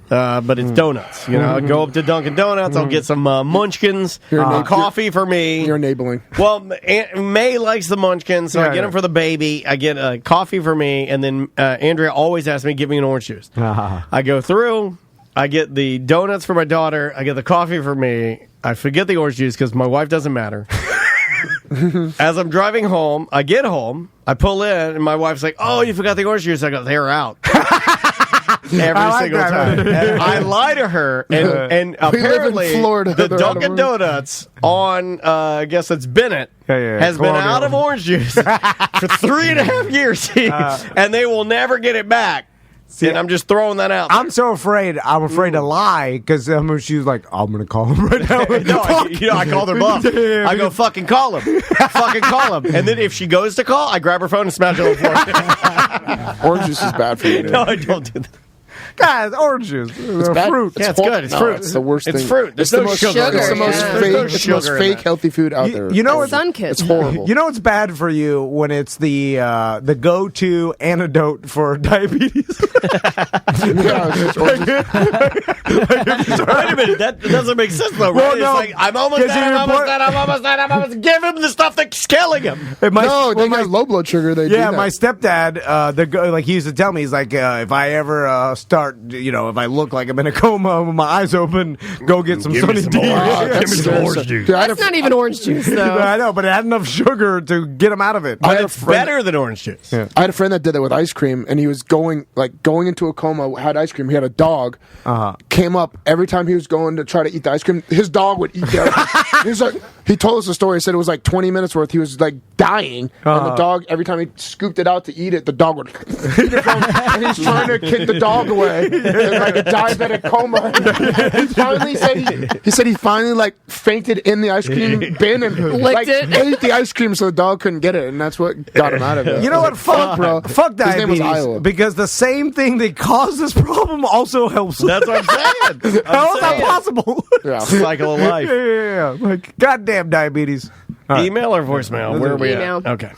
but it's donuts. You know, I go up to Dunkin' Donuts, I'll get some munchkins, coffee for me. You're enabling. Well, May likes the munchkins, so I get them for the baby. I get a coffee for me, and then Andrea always asks me, give me an orange juice. I go through, I get the donuts for my daughter, I get the coffee for me. I forget the orange juice because my wife doesn't matter. As I'm driving home, I get home, I pull in, and my wife's like, oh, you forgot the orange juice. I go, they're out. Every single time. And I lie to her, and apparently the Dunkin' Donuts on, I guess it's Bennett, has been out of orange juice for 3.5 years, and they will never get it back. And I'm just throwing that out there. I'm so afraid. I'm afraid to lie because she was like, I'm going to call him right now. I called her bluff. I go, fucking call him. Fucking call him. And then if she goes to call, I grab her phone and smash it on the floor. Orange juice is bad for you. No, I don't do that. Guys, orange juice. It's fruit. Yeah, it's good. It's fruit. It's the worst thing. It's fruit. There's no sugar. It's the most fake. It's the most fake healthy food out there. You know, it's horrible. You know it's bad for you when it's the go-to antidote for diabetes. Wait a minute. That doesn't make sense though, right? Well, no, it's like, I'm almost dead. Give him the stuff that's killing him. They got low blood sugar. They do that. My stepdad, he used to tell me, he's like, if I ever start, if I look like I'm in a coma with my eyes open, go get some Sunny D. Give me some orange juice. That's not even orange juice, though. I know, but it had enough sugar to get him out of it. But it's better than orange juice. Yeah. I had a friend that did that with ice cream, and he was going into a coma, had ice cream. He had a dog, came up every time he was going to try to eat the ice cream, his dog would eat the ice cream. He told us a story. He said it was like 20 minutes worth. He was like dying, and the dog, every time he scooped it out to eat it, the dog would eat it from, and he's trying to kick the dog away in like a diabetic coma. And finally he said he finally like fainted in the ice cream bin and licked it. ate the ice cream so the dog couldn't get it, and that's what got him out of it. You know what? Fuck diabetes. His name was Isla. Because the same thing that caused this problem also helps. That's what I'm saying. How is that possible? Yeah. Cycle of life. Yeah. Like, goddamn diabetes. Right. Email or voicemail? Where are we at? Okay.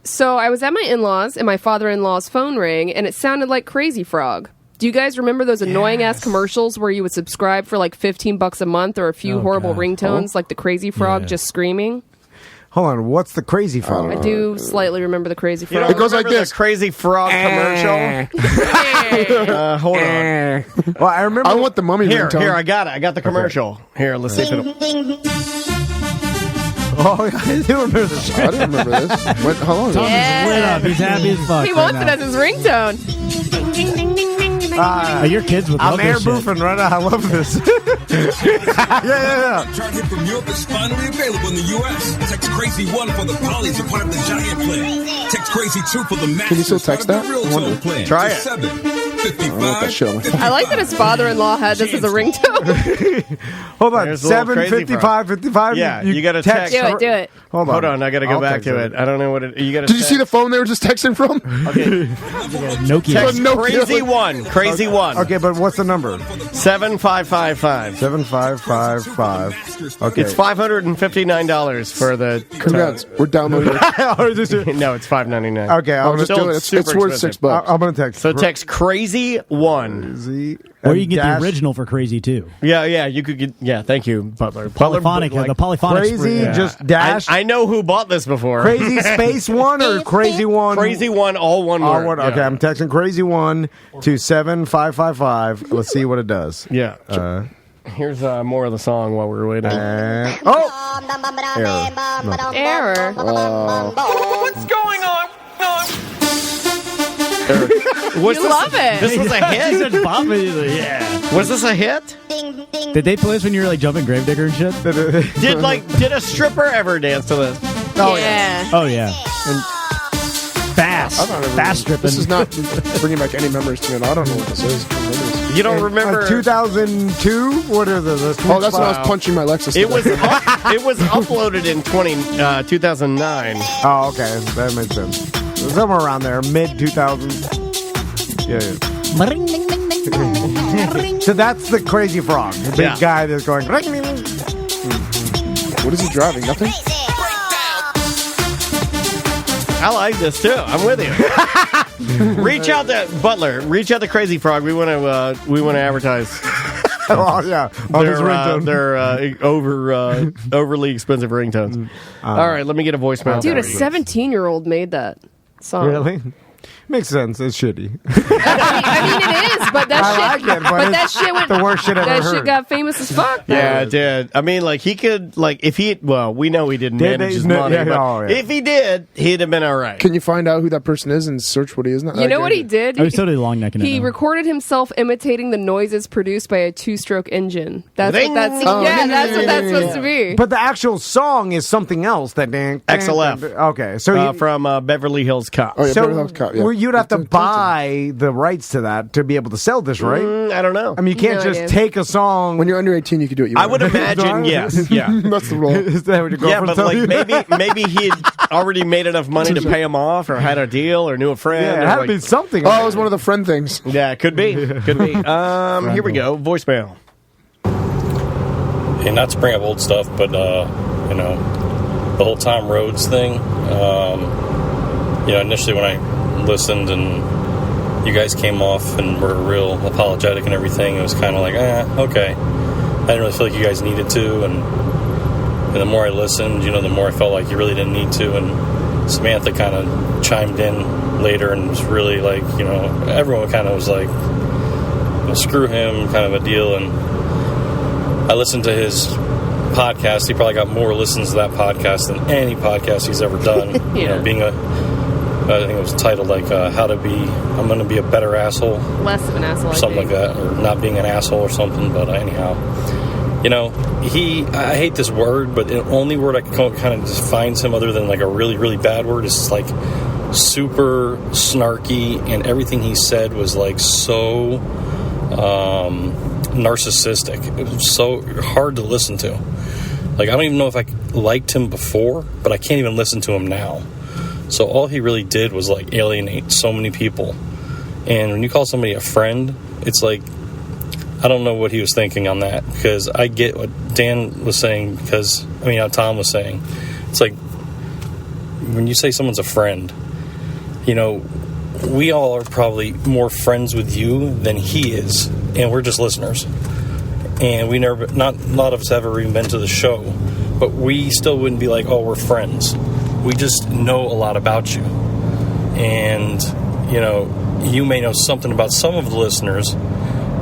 So I was at my in-laws, and my father-in-law's phone rang, and it sounded like Crazy Frog. Do you guys remember those annoying-ass commercials where you would subscribe for like $15 a month or a few horrible ringtones like the Crazy Frog just screaming? Hold on, what's the Crazy Frog? I do slightly remember the Crazy Frog. It goes like this. The Crazy Frog commercial? Hold on. Well, I remember. I want the mummy ringtone. Here, I got it. I got the commercial. Here, let's see if it'll... Oh, I do remember this. I didn't remember this. How long? Tom is lit up. He's happy as fuck. He wants it as his ringtone. Your kids would love I'm air this shit. boofing right now. I love this. Yeah. Chart hit from Europe is finally available in the U.S. Text Crazy 1 for the Polys, a part of the Giant plan. Text Crazy 2 for the Max. Can you still text that? Real Tone plan. Try to it. 7. I like that his father-in-law had this as a ringtone. Hold on, There's a little crazy 7:55. Yeah, you got to text. Do it. Hold on, I got to go I'll back text to it. I don't know what it. You got to. Did you see the phone they were just texting from? Okay. Nokia. Text Nokia. crazy one. Okay, but what's the number? 7555. 7555. Okay, It's $559 for the. Congrats, we're downloading it. No, it's $5.99. Okay, I'm just do it. It's worth $6. I'm gonna text. So text crazy one. Or you can get the original for crazy too. Yeah, you could get. Yeah, thank you, Butler. Polyphonic, the polyphonic. Crazy, just dash. I know who bought this before. Crazy space one or crazy one? Crazy one, all one word. Okay, I'm texting crazy one to 7555. Let's see what it does. Yeah. Here's more of the song while we're waiting. Error. Error. What's going on? Love it. This was a hit? Yeah. Was this a hit? Did they play this when you were like jumping Gravedigger and shit? Did a stripper ever dance to this? Oh, yeah. Oh, yeah. And fast stripping. This is not bringing back any memories to me. I don't know what this is. You don't remember 2002? What are the that's when I was punching my Lexus. It was uploaded in 2009. Oh, okay, that makes sense. Somewhere around there, mid 2000s. Yeah. So that's the crazy frog, the big guy that's going. What is he driving? Nothing. I like this too. I'm with you. Reach out to Butler. Reach out to Crazy Frog. We want to advertise. Oh yeah, they're overly expensive ringtones. All right, let me get a voicemail. Dude, a 17-year-old made that song. Really? Makes sense. It's shitty. I mean, it is, but that shit. Like it, but that shit went. The worst shit I've ever That shit heard. got famous as fuck. Yeah, it did. I mean, like he could, like if he, well, we know he didn't manage his money, but if he did, he'd have been all right. Can you find out who that person is and search what he is? You know what he did? Oh, he's totally long necking it. He recorded himself imitating the noises produced by a two-stroke engine. That's Ding. what that's what that's supposed to be. But the actual song is something else. That XLF. Okay, so from Beverly Hills Cop. Oh yeah, so Beverly Hills Cop. Yeah. well, you'd have to buy the rights to that to be able to sell this, right? I don't know. I mean, you can't No just idea. take a song. When you're under 18, you can do it. I would imagine, yes. Yeah. That's the rule. Is that what your girlfriend But tells like you? maybe he had already made enough money to pay him off, or had a deal, or knew a friend. Yeah, or it had like, to be something. Oh, it was one of the friend things. Yeah, it could be. Could be. Here we go. Voicemail. And not to bring up old stuff, but the whole Tom Rhodes thing. Initially when I listened and you guys came off and were real apologetic and everything, it was kind of like, okay. I didn't really feel like you guys needed to, and the more I listened, the more I felt like you really didn't need to. And Samantha kind of chimed in later and was really like, everyone kind of was like, screw him, kind of a deal. And I listened to his podcast. He probably got more listens to that podcast than any podcast he's ever done. Yeah. Being I think it was titled like I'm going to be a better asshole. Less of an asshole, Or something like that, or not being an asshole or something. But anyhow, I hate this word, but the only word I can kind of defines him other than like a really, really bad word is like super snarky, and everything he said was like so narcissistic. It was so hard to listen to. Like, I don't even know if I liked him before, but I can't even listen to him now. So all he really did was like alienate so many people. And when you call somebody a friend, it's like, I don't know what he was thinking on that, because I get what Dan was saying, Tom was saying. It's like, when you say someone's a friend, we all are probably more friends with you than he is, and we're just listeners. And not a lot of us have ever even been to the show, but we still wouldn't be like, oh, we're friends. We just know a lot about you. And, you may know something about some of the listeners,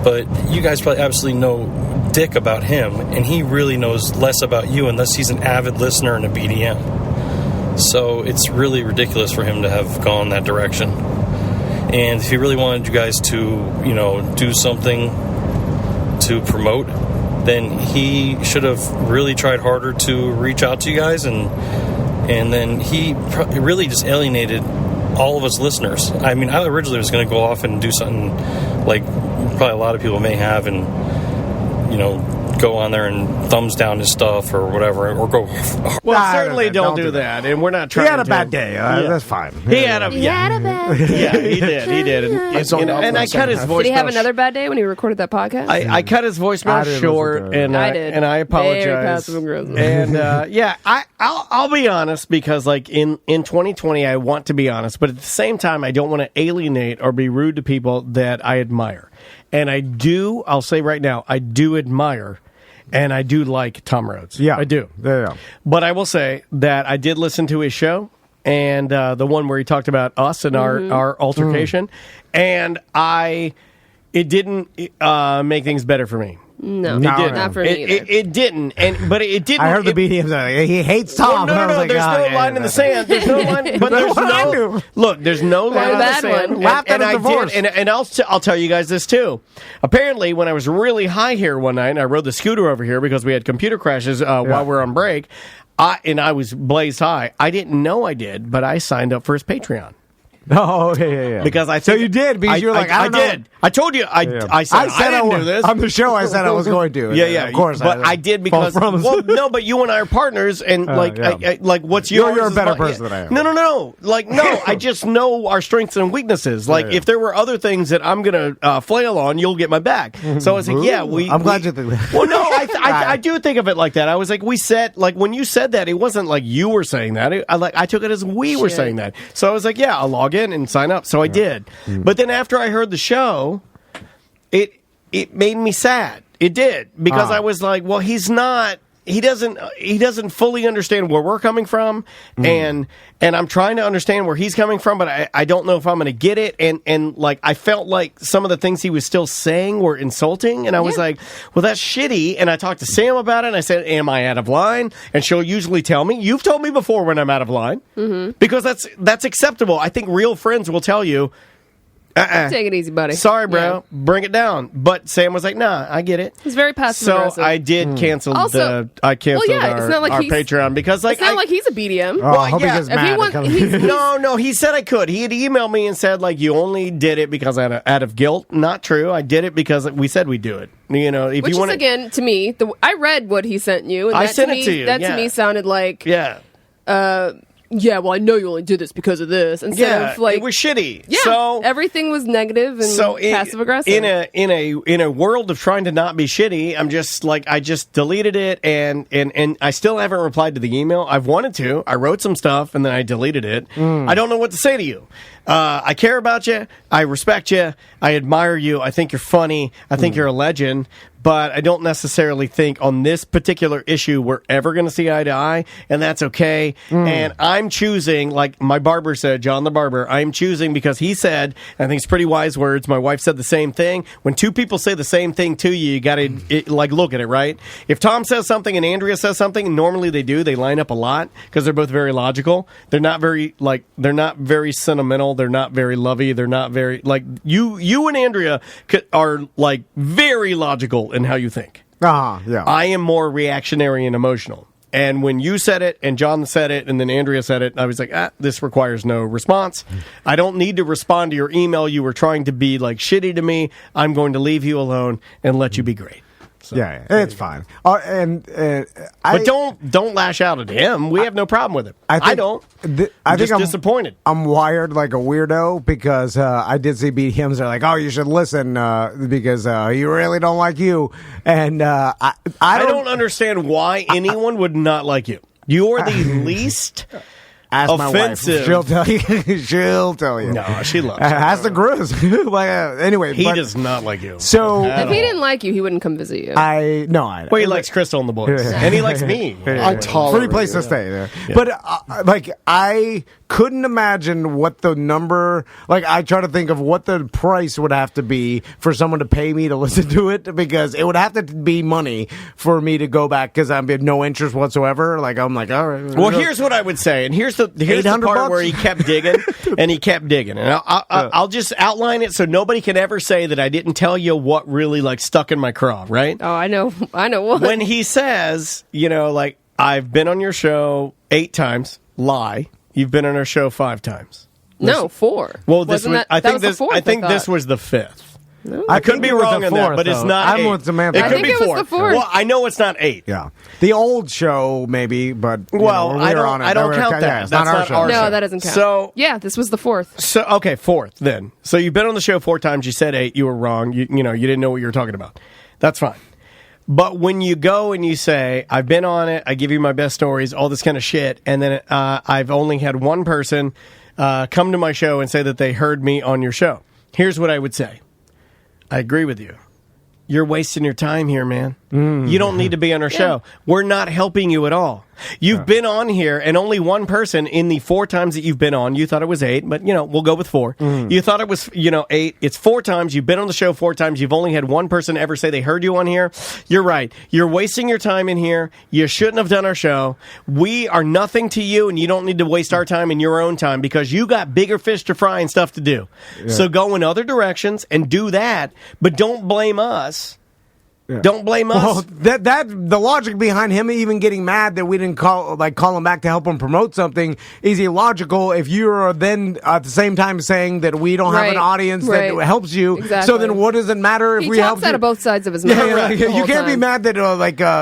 but you guys probably absolutely know dick about him, and he really knows less about you unless he's an avid listener and a BDM. So it's really ridiculous for him to have gone that direction. And if he really wanted you guys to, do something to promote, then he should have really tried harder to reach out to you guys, and then he really just alienated all of us listeners. I mean, I originally was going to go off and do something like probably a lot of people may have, and go on there and thumbs down his stuff or whatever, or go. Well, certainly don't do that. And we're not trying. He had a to, bad day. That's fine. He had a bad day. Yeah, he did. He did. And I cut his voicemail. Did he have another bad day when he recorded that podcast? I cut his voicemail short, and I did. And I apologize. Very passive-aggressive. And I'll be honest, because like in 2020, I want to be honest, but at the same time, I don't want to alienate or be rude to people that I admire. And I'll say right now, I do admire. And I do like Tom Rhodes. Yeah. I do. Yeah. But I will say that I did listen to his show, and the one where he talked about us and our altercation, and it didn't make things better for me. No, it didn't. Not for me either. It didn't. But it didn't. I heard the BDMs. He hates Tom. Well, no. There's no line in the sand. There's no line. But there's no. Look, there's no line in the sand. Laughed at a divorce. And I'll tell you guys this too. Apparently, when I was really high here one night, and I rode the scooter over here because we had computer crashes while we were on break, I was blazed high. I didn't know I did, but I signed up for his Patreon. Oh, yeah. Because so you did, because you were like, I did. I told you. I said I didn't do this. On the show, I said I was going to. Yeah. Of course. But I did because, no, but you and I are partners, and what's yours? You're a better person than I am. No. I just know our strengths and weaknesses. If there were other things that I'm going to flail on, you'll get my back. So I was like, I'm glad you think that. Well, no, I do think of it like that. I was like, when you said that, it wasn't like you were saying that. I took it as we were saying that. So I was like, I'll log in and sign up. So I did. But then after I heard the show, it made me sad. It did, because I was like, well, he doesn't fully understand where we're coming from, and I'm trying to understand where he's coming from, but I don't know if I'm going to get it, and like I felt like some of the things he was still saying were insulting, and I was like, well, that's shitty. And I talked to Sam about it, and I said, am I out of line? And she'll usually tell me. You've told me before when I'm out of line, because that's acceptable. I think real friends will tell you, take it easy, buddy. Sorry, bro. Bring it down. But Sam was like, nah, I get it. He's very passive-aggressive. So I did cancel it's our Patreon, because it's not like he's a BDM. I hope he gets mad. No, he said I could. He had emailed me and said, like, you only did it because out of guilt. Not true. I did it because we said we'd do it. If Which you want is, again, to me, I read what he sent you. And I sent it to you. That to me sounded like... Yeah, well, I know you only did this because of this. Instead of like, it was shitty. Yeah, so everything was negative and passive aggressive. In a world of trying to not be shitty, I'm just like, I just deleted it, and I still haven't replied to the email. I've wanted to. I wrote some stuff and then I deleted it. I don't know what to say to you. I care about you. I respect you. I admire you. I think you're funny. I think you're a legend. But I don't necessarily think on this particular issue we're ever going to see eye to eye, and that's okay. And I'm choosing, like my barber said, John the Barber, I'm choosing because he said, I think it's pretty wise words, my wife said the same thing, when two people say the same thing to you, you got to look at it, right? If Tom says something and Andrea says something, and normally they line up a lot because they're both very logical. They're not very sentimental. They're not very lovey. They're not very, like, you and Andrea are, like, very logical in how you think. Yeah. I am more reactionary and emotional. And when you said it, and John said it, and then Andrea said it, I was like, this requires no response. I don't need to respond to your email. You were trying to be, like, shitty to me. I'm going to leave you alone and let you be great. So, yeah, it's fine. But don't lash out at him. We have no problem with it. I don't. I'm disappointed. I'm wired like a weirdo because I did see BDMs are like, oh, you should listen because he really don't like you. And I don't understand why anyone would not like you. You're the least... Ask offensive. My wife. She'll tell you. She'll tell you. No, she loves you. Ask the Grizz. Anyway. He does not like you. So if he didn't like you, he wouldn't come visit you. Well, he likes Crystal and the boys. And he likes me. I tolerate free place to stay there. Yeah. But I couldn't imagine what the number, like I try to think of what the price would have to be for someone to pay me to listen to it, because it would have to be money for me to go back because I'm in no interest whatsoever. Like I'm like, all right. Well, here's what I would say, and here's the part where he kept digging, and I'll just outline it so nobody can ever say that I didn't tell you what really like stuck in my craw, right? Oh, I know what. When he says, like, I've been on your show 8 times, lie. You've been on our show 5 times. No, 4. Well, this Wasn't was. that- I that think was the this. fourth, I think I this thought. was the 5th. No. I could think be it was wrong the on that, fourth, but it's though. not. I'm 8. with Samantha. It I could think be it was 4. the fourth. Well, I know it's not 8. Yeah, the old show maybe, but Well, when we I were don't- on it, I don't we were- count yeah, that. it's That's not our not show. our No, show. that doesn't count. So yeah, this was the 4th. So okay, 4th then. So you've been on the show 4 times. You said 8. You were wrong. You didn't know what you were talking about. That's fine. But when you go and you say, I've been on it, I give you my best stories, all this kind of shit, and then I've only had one person come to my show and say that they heard me on your show. Here's what I would say. I agree with you. You're wasting your time here, man. You don't need to be on our show. We're not helping you at all. You've been on here, and only one person in the 4 times that you've been on, you thought it was 8, but, we'll go with 4. You thought it was, 8. It's 4 times. You've been on the show 4 times. You've only had one person ever say they heard you on here. You're right. You're wasting your time in here. You shouldn't have done our show. We are nothing to you, and you don't need to waste our time and your own time because you got bigger fish to fry and stuff to do. Yeah. So go in other directions and do that, but don't blame us. Yeah. Don't blame us. Well, the logic behind him even getting mad that we didn't call him back to help him promote something is illogical. If you're then at the same time saying that we don't have an audience that helps you, Exactly. so then what does it matter if He we talks help out you? of both sides of his mouth. You can't be mad that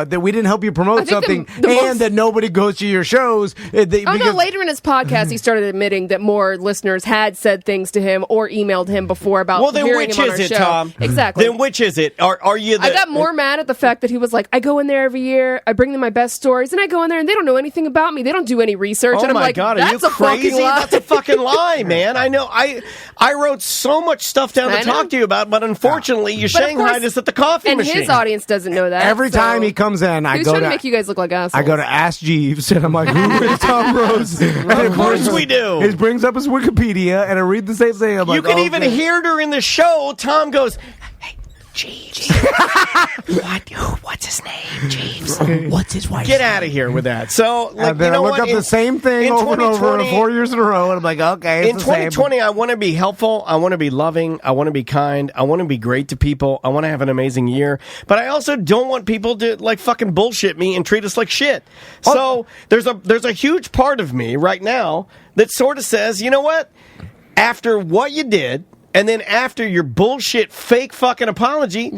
that we didn't help you promote something and that nobody goes to your shows. No, later in his podcast, he started admitting that more listeners had said things to him or emailed him before about Well, then hearing which him on is our it, show. Tom? Exactly. Then which is it? Are you the... I got more mad at the fact that he was like, I go in there every year, I bring them my best stories, and I go in there and they don't know anything about me. They don't do any research. Oh and I'm my like, God, are you that's a fucking crazy? lie. That's a fucking lie, man. I know. I wrote so much stuff down to I know. talk to you about, but unfortunately, you But of shanghaied course- us at the coffee and machine. his audience doesn't know that. Every so time he comes in, I he was go trying to make you guys look like assholes. I go to Ask Jeeves, and I'm like, who is Tom Rose? Of course we do. It brings up his Wikipedia, and I read the same thing. I'm You like, can oh, even okay. hear during the show, Tom goes, What's his name, Jeeves? What's his wife's get out of here with that. So, like, And then you know I look what? up the same thing in over and over 2020 4 years in a row, and I'm like, okay, it's in the same. 2020, I want to be helpful. I want to be loving. I want to be kind. I want to be great to people. I want to have an amazing year. But I also don't want people to like fucking bullshit me and treat us like shit. So there's a huge part of me right now that sort of says, you know what? After what you did, and then after your bullshit fake fucking apology,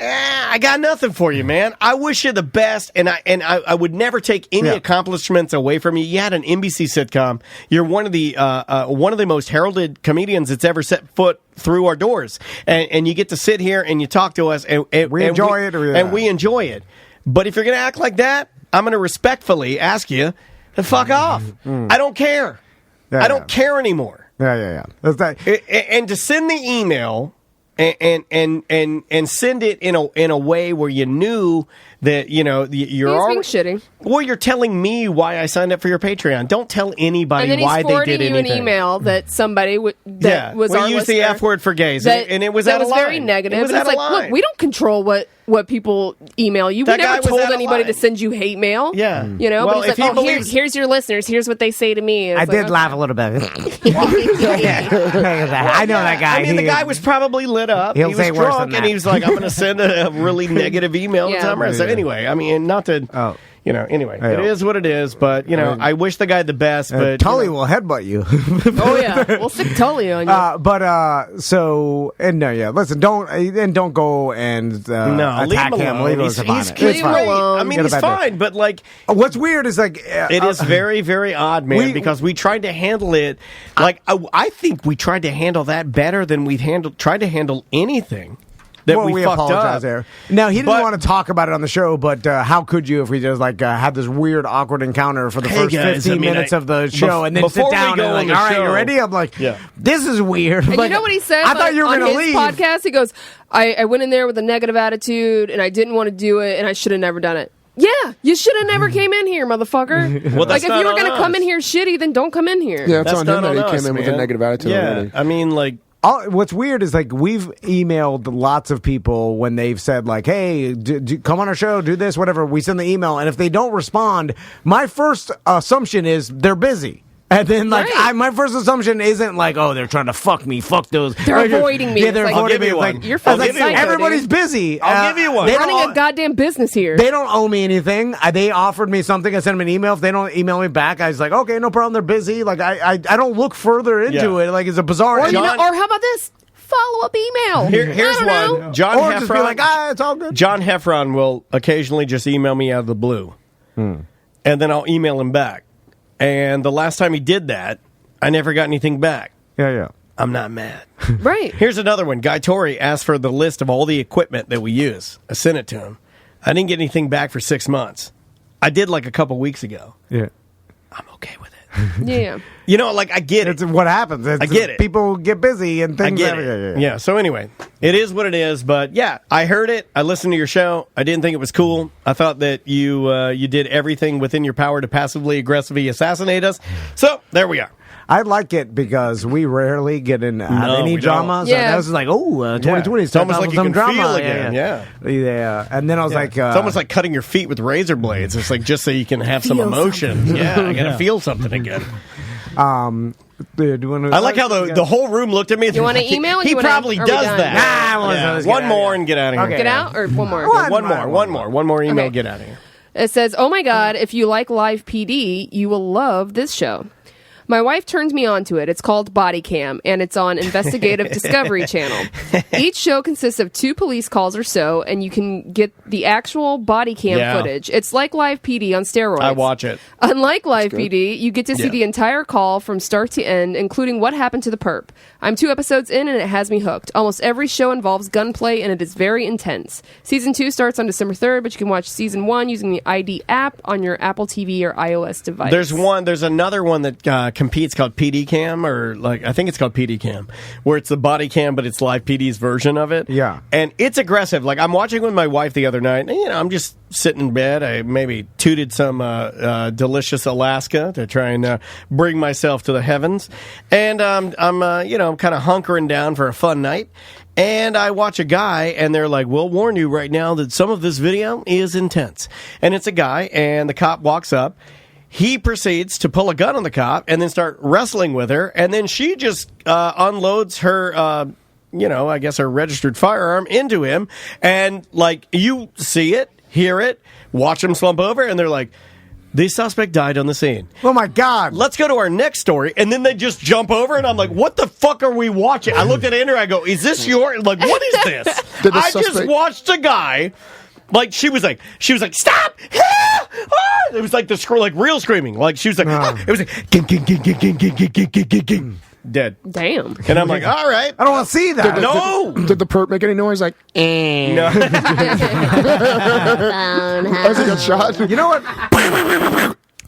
I got nothing for you, man. I wish you the best, and I would never take any accomplishments away from you. You had an NBC sitcom. You're one of the most heralded comedians that's ever set foot through our doors, and you get to sit here and you talk to us, and We enjoy it. and we enjoy it. But if you're going to act like that, I'm going to respectfully ask you to fuck off. I don't care. I don't care anymore. Yeah. That's that. And to send the email and send it in a way where you knew that you're He's already being shitty. Well, you're telling me why I signed up for your Patreon. Don't tell anybody And then he's why they forwarding did you anything. an email that somebody was we our used the listener F word for gays, that, and it was that out of was very line. negative. It was And out it's of like, line. look, we don't control what people email you. That We guy never was told out of anybody line. to send you hate mail. Yeah. Well, Well, but if he's he like, believes- here's your listeners. Here's what they say to me. And I it's did like, laugh a little bit. I know that guy. I mean, the guy was probably lit up. He'll He say was worse than drunk, and that. he was like, "I'm going to send a really negative email Yeah. to Tom Rose." So anyway, I mean, not to. Anyway, it is what it is, but, I wish the guy the best, but... Tully will headbutt you. Oh, yeah. We'll stick Tully on you. Listen, don't go and attack leave him him. alone. Leave him He's It's great. fine. I mean, he's fine, but, like... What's weird is, like... It is very, very odd, man, because we tried to handle it... Like, I think we tried to handle that better than we've tried to handle anything. We fucked apologize up. there. Now, he didn't want to talk about it on the show, but how could you if we just had this weird, awkward encounter for the first 15 minutes of the show and then sit down and all right, you ready? I'm like, this is weird. And like, you know what he said? I thought you were on going to his leave. podcast, he goes, I went in there with a negative attitude and I didn't want to do it and I should have never done it. Yeah, you should have never came in here, motherfucker. Well, like, that's if not you were on going to come us. in here shitty, then don't come in here. Yeah, it's That's on not him that on he us, came in with a man. negative attitude Yeah, already. I mean, like... What's weird is we've emailed lots of people when they've said hey, come on our show, do this, whatever. We send the email, and if they don't respond, my first assumption is they're busy. And then, like, Right. my first assumption isn't like, oh, they're trying to fuck me. Fuck those. They're avoiding me. Yeah, they're It's like, avoiding me. I'll give you Like, one. You're I was fucking like, psycho, everybody's dude. busy. I'll give you one. They Running don't- a goddamn business here. They don't owe me anything. They offered me something. I sent them an email. If they don't email me back, I was like, okay, no problem. They're busy. Like, I don't look further into it. Like, it's a bizarre. Or, email. or how about this? Follow-up email. Here's I don't one. know. John Or Heffron. just be like, it's all good. John Heffron will occasionally just email me out of the blue. And then I'll email him back. And the last time he did that, I never got anything back. Yeah. I'm not mad. Right. Here's another one. Guy Torrey asked for the list of all the equipment that we use. I sent it to him. I didn't get anything back for 6 months. I did like a couple weeks ago. Yeah. I'm okay with it. Yeah. You know, like, I get it. It's what happens. I get it. People get busy and things. I get it. Yeah. So anyway, it is what it is. But yeah, I heard it. I listened to your show. I didn't think it was cool. I thought that you did everything within your power to passively aggressively assassinate us. So there we are. I like it because we rarely get in any we drama. don't. So Yeah. that was like, 2020 It's almost like you some can drama. feel again. Yeah. Yeah. And then I was like, it's almost like cutting your feet with razor blades. It's like just so you can have some emotion. Yeah, I gotta feel something again. do you wanna, I like how the whole room looked at me. You want to email? He probably are we does done? that. let's One get more out of and get out of here. Okay. Get out or one more? One more email. Okay. Get out of here. It says, "Oh my God, if you like live PD, you will love this show. My wife turned me onto it. It's called Body Cam, and it's on Investigative Discovery Channel. Each show consists of 2 police calls or so, and you can get the actual body cam footage. It's like live PD on steroids. I watch it. Unlike live PD, you get to see Yeah. the entire call from start to end, including what happened to the perp. I'm 2 episodes in, and it has me hooked. Almost every show involves gunplay, and it is very intense. Season 2 starts on December 3rd, but you can watch Season 1 using the ID app on your Apple TV or iOS device. There's another one that competes called PD Cam, or like I think it's called PD Cam, where it's the body cam, but it's live PD's version of it. Yeah. And it's aggressive. Like I'm watching with my wife the other night, and I'm just sitting in bed. I maybe tooted some delicious Alaska to try and bring myself to the heavens. And I'm kind of hunkering down for a fun night. And I watch a guy, and they're like, we'll warn you right now that some of this video is intense. And it's a guy, and the cop walks up. He proceeds to pull a gun on the cop and then start wrestling with her. And then she just unloads her, I guess her registered firearm into him. And, like, you see it, hear it, watch him slump over, and they're like, the suspect died on the scene. Oh, my God. Let's go to our next story. And then they just jump over, and I'm like, what the fuck are we watching? I looked at Andrew, I go, is this your, like, what is this? I just watched a guy. Like she was like, stop! It was like the real screaming. Like she was like, it was like, ging, ging, ging, ging, ging, ging, ging, ging, ging, ging, ging. Dead. Damn. And I'm like, all right. I don't want to see that. Did the perp make any noise? Like, No. As he got shot. You know what?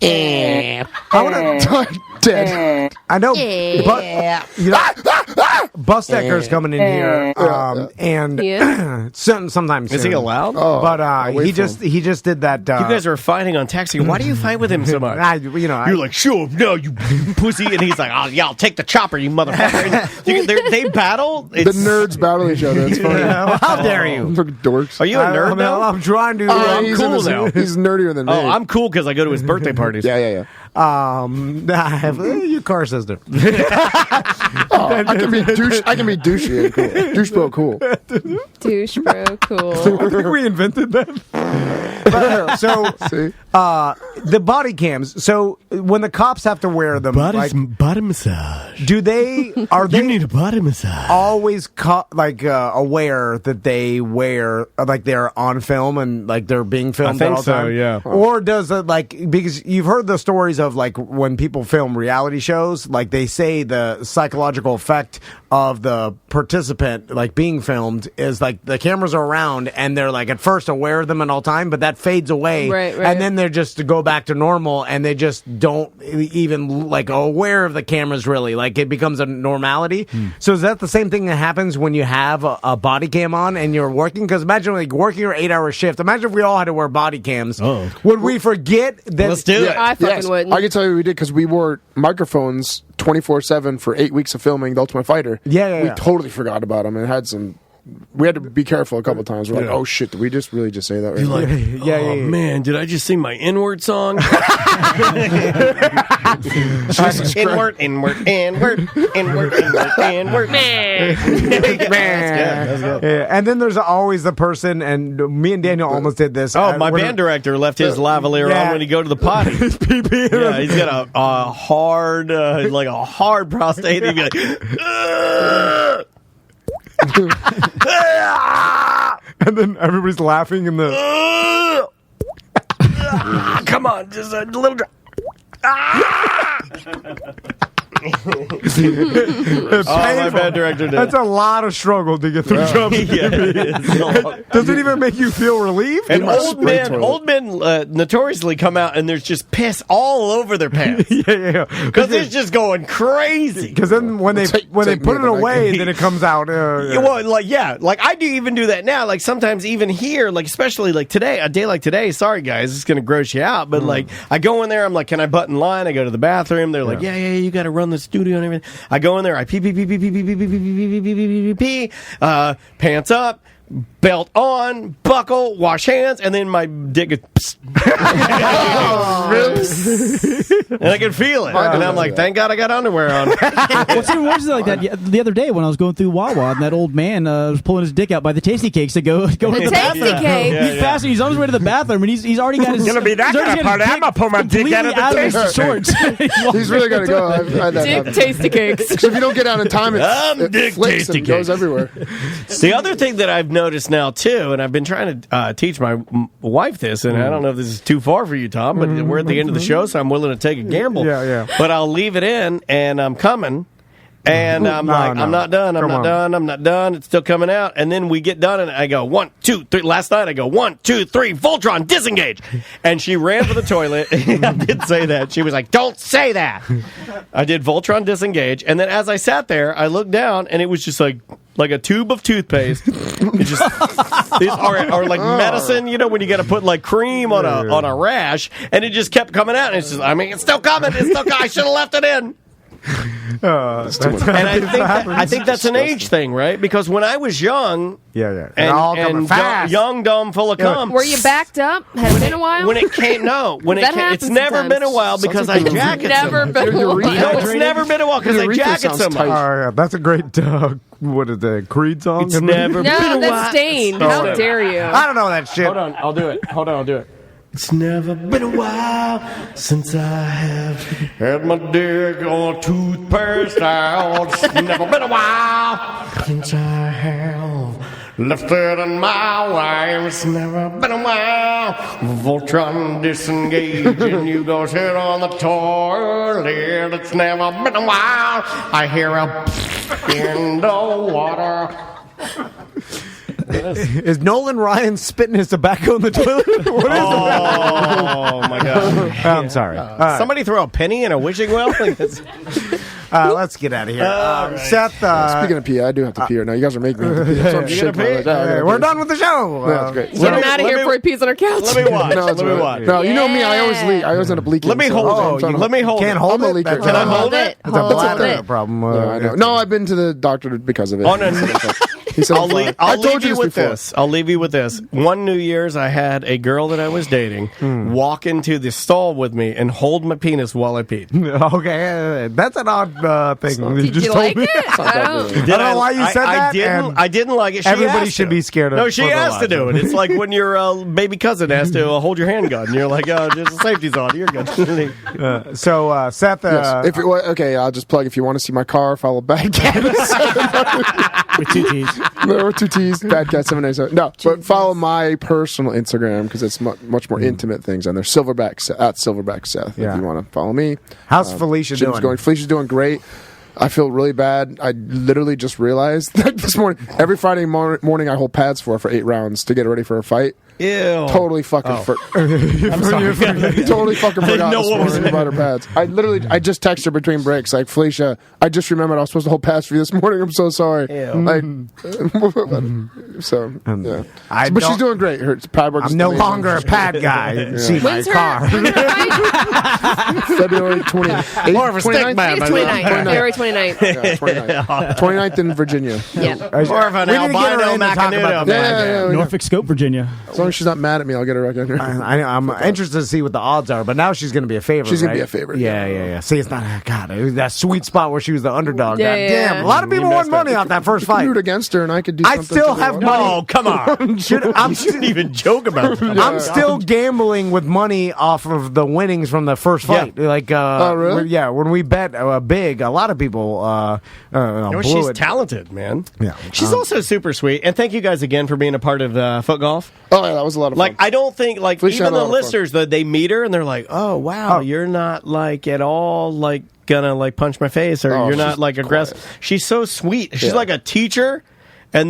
I want to dead. I know, but Busdecker's coming in here, and sometimes Is he soon. allowed? But he just did that. You guys are fighting on text. Why do you fight with him so much? You're like, sure, no, you pussy, and he's like, oh yeah, I'll take the chopper, you motherfucker. They battle. The nerds battle each other. It's funny. How dare you? Freaking dorks. Are you a nerd now? I'm trying to. I'm he's cool now. He's nerdier than me. Oh, I'm cool because I go to his birthday parties. Yeah. I have your car sister. I can be douchey and cool. Douche bro cool. Douche bro cool. I think we invented that. The body cams. So when the cops have to wear them, body massage. Do they? Are they? You need a body massage. Always aware that they wear like they're on film and like they're being filmed I think all the time? so, yeah. Or does it because you've heard the stories of like when people film reality shows, like they say the psychological effect of the participant like being filmed is like the cameras are around and they're like at first aware of them at all time, but that fades away, Right. and then they're just to go back to normal, and they just don't even like aware of the cameras really. Like it becomes a normality. So is that the same thing that happens when you have a body cam on and you're working? Because imagine like working your 8-hour shift. Imagine if we all had to wear body cams. Oh. Would we forget that? Let's do it. I fucking wouldn't. I can tell you we did because we wore microphones 24/7 for 8 weeks of filming The Ultimate Fighter. Yeah. We totally forgot about them and had some we had to be careful a couple times. We're like, oh shit, did we really just say that? Right? You're like, man, did I just sing my N-word song? Inward. That's good. Yeah. And then there's always the person, and me and Daniel almost did this. Oh, my band director left his lavalier on when he go to the potty. His pee-pee. Yeah, he's got a hard, like a hard prostate. He'd be like, and then everybody's laughing in the. Come on, just a little drop. My band director did. That's a lot of struggle to get through jumps. Yeah, it is. Does it even make you feel relieved? And old men notoriously come out and there's just piss all over their pants. Yeah. Because it's just going crazy. Because then when they put it away, then it comes out. Like I even do that now. Like sometimes even here, like especially like today, a day like today. Sorry guys, it's gonna gross you out. But like I go in there, I'm like, can I butt in line? I go to the bathroom. They're like, yeah, you got to run the studio and everything. I go in there, I pee, pants up, belt on, buckle, wash hands, and then my dick is and I can feel it. And I'm like, thank God I got underwear on. What's even worse is like that the other day when I was going through Wawa and that old man was pulling his dick out by the tasty cakes to go to the bathroom. He's faster. He's on his way to the bathroom and he's already got his. It's gonna be that kind of party. I'm gonna pull my dick out of the his shorts. He's really gonna go. Dick tasty cakes. Because if you don't get out in time, it flicks and goes everywhere. The other thing that I've noticed now too, and I've been trying to teach my wife this, and I don't know if this is too far for you, Tom, but we're at the end of the show, so I'm willing to take a gamble. Yeah. But I'll leave it in, and I'm coming. And I'm I'm not done. I'm not done. It's still coming out. And then we get done, and I go, 1, 2, 3. Last night, I go, 1, 2, 3, Voltron, disengage. And she ran for the toilet. I did say that. She was like, don't say that. I did Voltron, disengage. And then as I sat there, I looked down, and it was just like a tube of toothpaste. It just, or like medicine, you know, when you got to put like cream on a rash, and it just kept coming out. And it's just, it's still coming. I should have left it in. And I think that's an age thing, right? Because when I was young, and young, dumb, full of cum. Were you backed up? Has it been a while? When it came, it's never been a while because I jacket never so much. been a while. No, it's never been a while because I jacket so much. That's a great. What is the Creed song? It's never been a while. No, that's Stained. How dare you? I don't know that shit. Hold on, I'll do it. It's never been a while since I have had my dick on a toothpaste out. It's never been a while since I have left it in my wife. It's never been a while. Voltron disengage and you go sit on the toilet. It's never been a while. I hear a in the water. Is Nolan Ryan spitting his tobacco in the toilet? What is Oh my God! I'm sorry. Somebody throw a penny in a wishing well. Let's get out of here. Seth. Speaking of pee, I do have to pee right now. You guys are making me. We're done with the show. That's great. Get him out of here before he pees on our couch. Let me watch. No, you know me. I always leak. I always end up leaking. Let me hold it. Let me hold it. Can't hold it. Can I hold it? It's a bladder problem. No, I've been to the doctor because of it. He said, I'll leave you with this. I'll leave you with this. One New Year's, I had a girl that I was dating walk into the stall with me and hold my penis while I peed. Okay, that's an odd thing. Did you like it? I don't know why you said that. I didn't like it. Everybody should be scared of it. No, she has to do it. It's like when your baby cousin has to hold your handgun. And you're like, just the safety's on. You're good. Seth. Yes. Okay, I'll just plug. If you want to see my car, follow Bad Cat. With 2 T's. No, 2 T's, Bad Cat 787. No, but follow my personal Instagram because it's much more intimate things on there. Silverback Seth. If you want to follow me. How's Felicia doing? Felicia's doing great. I feel really bad. I literally just realized that this morning, every Friday morning I hold pads for 8 rounds to get ready for a fight. Ew. Totally fucking I'm sorry. Totally fucking forgot know this what was morning about her pads. I just texted her between breaks, like, Felicia, I just remembered I was supposed to hold pads for you this morning. I'm so sorry. Like, so, yeah. But she's doing great. Her pad work is I'm no amazing. longer a pad guy. See my When's car. February 28th. More of a stick man. 29th. February 29th. Yeah, 29th in Virginia. Yeah. More of an We need to get her albino in to talk about macanudo. that. Norfolk Scope, Virginia. As long as she's not mad at me, I'll get her back in here. I'm interested to see what the odds are, but now she's going to be a favorite. She's gonna right? be a favorite, Yeah. See, it's not God. It was that sweet spot where she was the underdog. Yeah, God yeah. damn, a lot of people won money off that first You can fight. root against her, and I could do I something. still to have her. money. Oh, come on. I shouldn't even joke about that. I'm still gambling with money off of the winnings from the first fight. Like, oh, really? Yeah, when we bet big, a lot of people blew She's it. talented, man. Yeah. She's also super sweet. And thank you guys again for being a part of Foot Golf. Oh, yeah, that was a lot of fun. Like, I don't think, like, Felicia even had a the lot of fun. listeners, that they meet her and they're like, oh, wow, you're not, like, at all, like, gonna, like, punch my face, or you're not, like, aggressive. quiet. She's so sweet. She's Yeah. like a teacher, but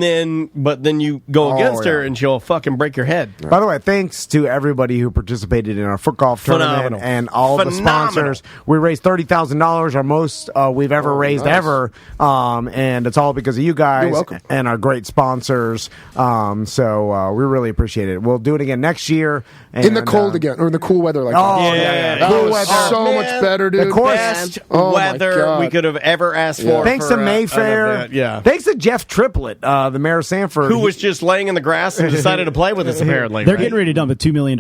then you go against her and she'll fucking break your head. By the way, thanks to everybody who participated in our foot golf tournament Phenomenal. and all the sponsors. We raised $30,000, our most we've ever raised ever, and it's all because of you guys. You're welcome. And our great sponsors. So we really appreciate it. We'll do it again next year. And, in the cold again, or in the cool weather like Oh, that. yeah. That Cool was weather. so Man, much better, dude. the course- Best Oh, my weather God. we could have ever asked Yeah. for. Thanks to an Mayfair. event. Yeah. Thanks to Jeff Triplett, the mayor of Sanford. Who was just laying in the grass and decided to play with us, apparently. They're right? getting ready to dump a $2 million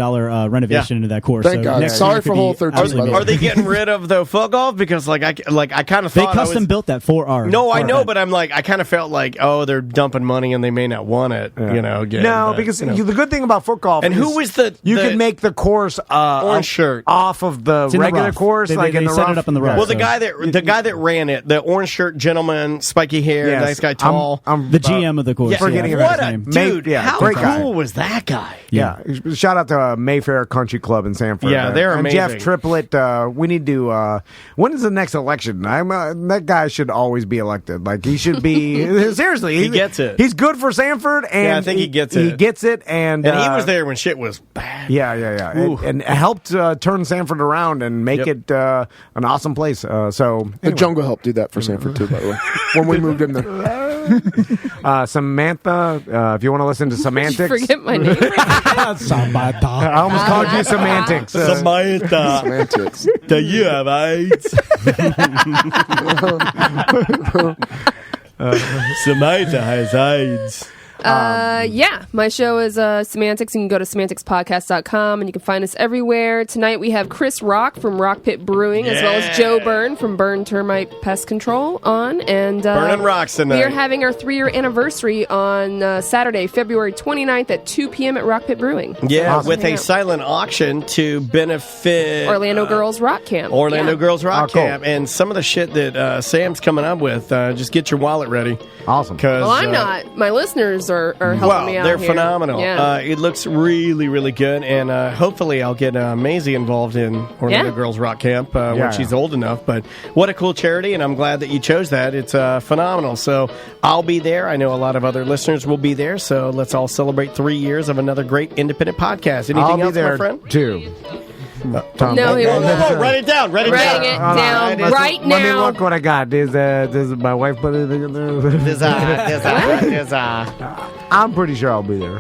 renovation into that course. Thank so God. next Sorry year for could Hole be 13, absolutely by the Are way. they getting rid of the foot golf? Because I kind of They thought custom built that for our. No, I our know, event. but I'm like, I kind of felt like, oh, they're dumping money and they may not want it. You know, again, No, but, because you know. the good thing about foot golf And is who was the- you the- can make the course Orange shirt off of the It's in the regular rough. course, They like in the set rough. it up in the rough. Well, so. the guy that ran it, the orange shirt gentleman, spiky hair, Yes. nice guy, tall. I'm The GM of the course. Yeah, forgetting what about a his name. dude! Yeah, How great cool guy. was that guy? Yeah. Shout out to Mayfair Country Club in Sanford. Yeah, they're and amazing. Jeff Triplett, we need to. When is the next election? That guy should always be elected. Like he should be. Seriously, He gets it. He's good for Sanford, and Yeah, I think he gets it. He gets it, and And he was there when shit was bad. Yeah. Ooh. And helped turn Sanford around and make it an awesome place. So The anyway. jungle helped do that for Sanford, too, by the way. When we moved in there. Samantha, if you want to listen to semantics, Forget my name. Samantha. I almost called you semantics. Samantha, Semantics. do you have AIDS? Samantha has AIDS. Yeah, my show is Semantics. You can go to semanticspodcast.com and you can find us everywhere. Tonight we have Chris Rock from Rock Pit Brewing as well as Joe Byrne from Burn Termite Pest Control on. And Burning rocks tonight. we are having our 3-year anniversary on Saturday, February 29th at 2 p.m. at Rock Pit Brewing. Yeah, Awesome. with Hang a out. silent auction to benefit Orlando Girls Rock Camp. Orlando Yeah. Girls Rock Oh, cool. Camp, and some of the shit that Sam's coming up with. Just get your wallet ready. Awesome. Well, I'm not. My listeners are helping me out they're here. phenomenal. Yeah. It looks really, really good, and hopefully I'll get Maisie involved in Orlando Yeah. Girls Rock Camp Yeah. when she's old enough. But what a cool charity, and I'm glad that you chose that. It's phenomenal. So I'll be there. I know a lot of other listeners will be there, so let's all celebrate 3 years of another great independent podcast. Anything I'll be else, there my friend? too. Tom, No, he won't. Whoa, write it down. Write it Writing down. it down Let's- right Let me now. look what I got. There's my wife put it in there. I'm pretty sure I'll be there.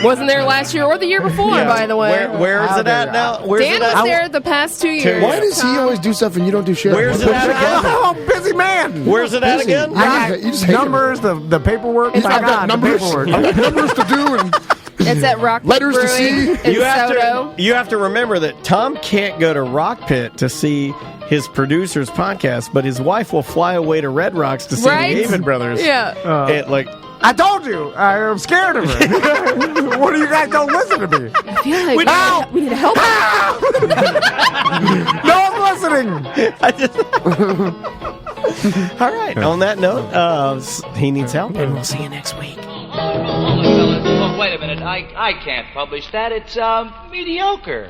Wasn't there last year or the year before, by the way. Where is it at now? Where's Dan it was at? there the past 2 years. Why does he always do stuff and you don't do shit? Where's it at again? I'm a busy man. Where's it at Busy. again? I You just got hate numbers, the paperwork. I've got the numbers. paperwork. I've got numbers to do and It's at Rock Pit Letters to Brewing see. in Soto. You have to remember that Tom can't go to Rock Pit to see his producer's podcast, but his wife will fly away to Red Rocks to see Right? the David Brothers. Yeah. I told you, I'm scared of her. What do you guys don't listen to me? I feel like we need to help. No one's listening. All right. On that note, he needs help, and we'll see you next week. Oh, wait a minute. I can't publish that. It's mediocre.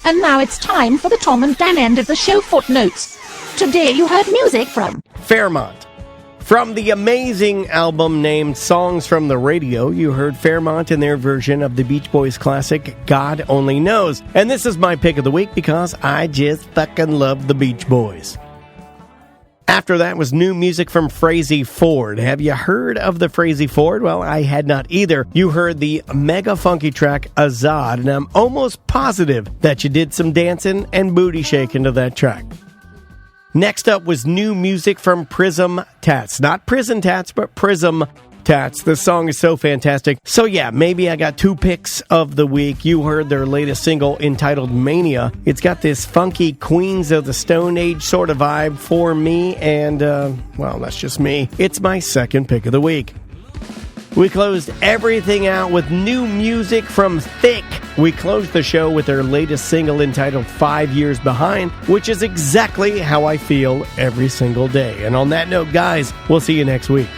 And now it's time for the Tom and Dan end of the show footnotes. Today you heard music from Fairmont, From the amazing album named Songs from the Radio, you heard Fairmont in their version of the Beach Boys classic, God Only Knows. And this is my pick of the week because I just fucking love the Beach Boys. After that was new music from Frazee Ford. Have you heard of the Frazee Ford? Well, I had not either. You heard the mega funky track Azad, and I'm almost positive that you did some dancing and booty shaking to that track. Next up was new music from Prism Tats. Not Prison Tats, but Prism Tats. This song is so fantastic. So yeah, maybe I got two picks of the week. You heard their latest single entitled Mania. It's got this funky Queens of the Stone Age sort of vibe for me, and, well, that's just me. It's my second pick of the week. We closed everything out with new music from Thick. We closed the show with their latest single entitled 5 Years Behind, which is exactly how I feel every single day. And on that note, guys, we'll see you next week.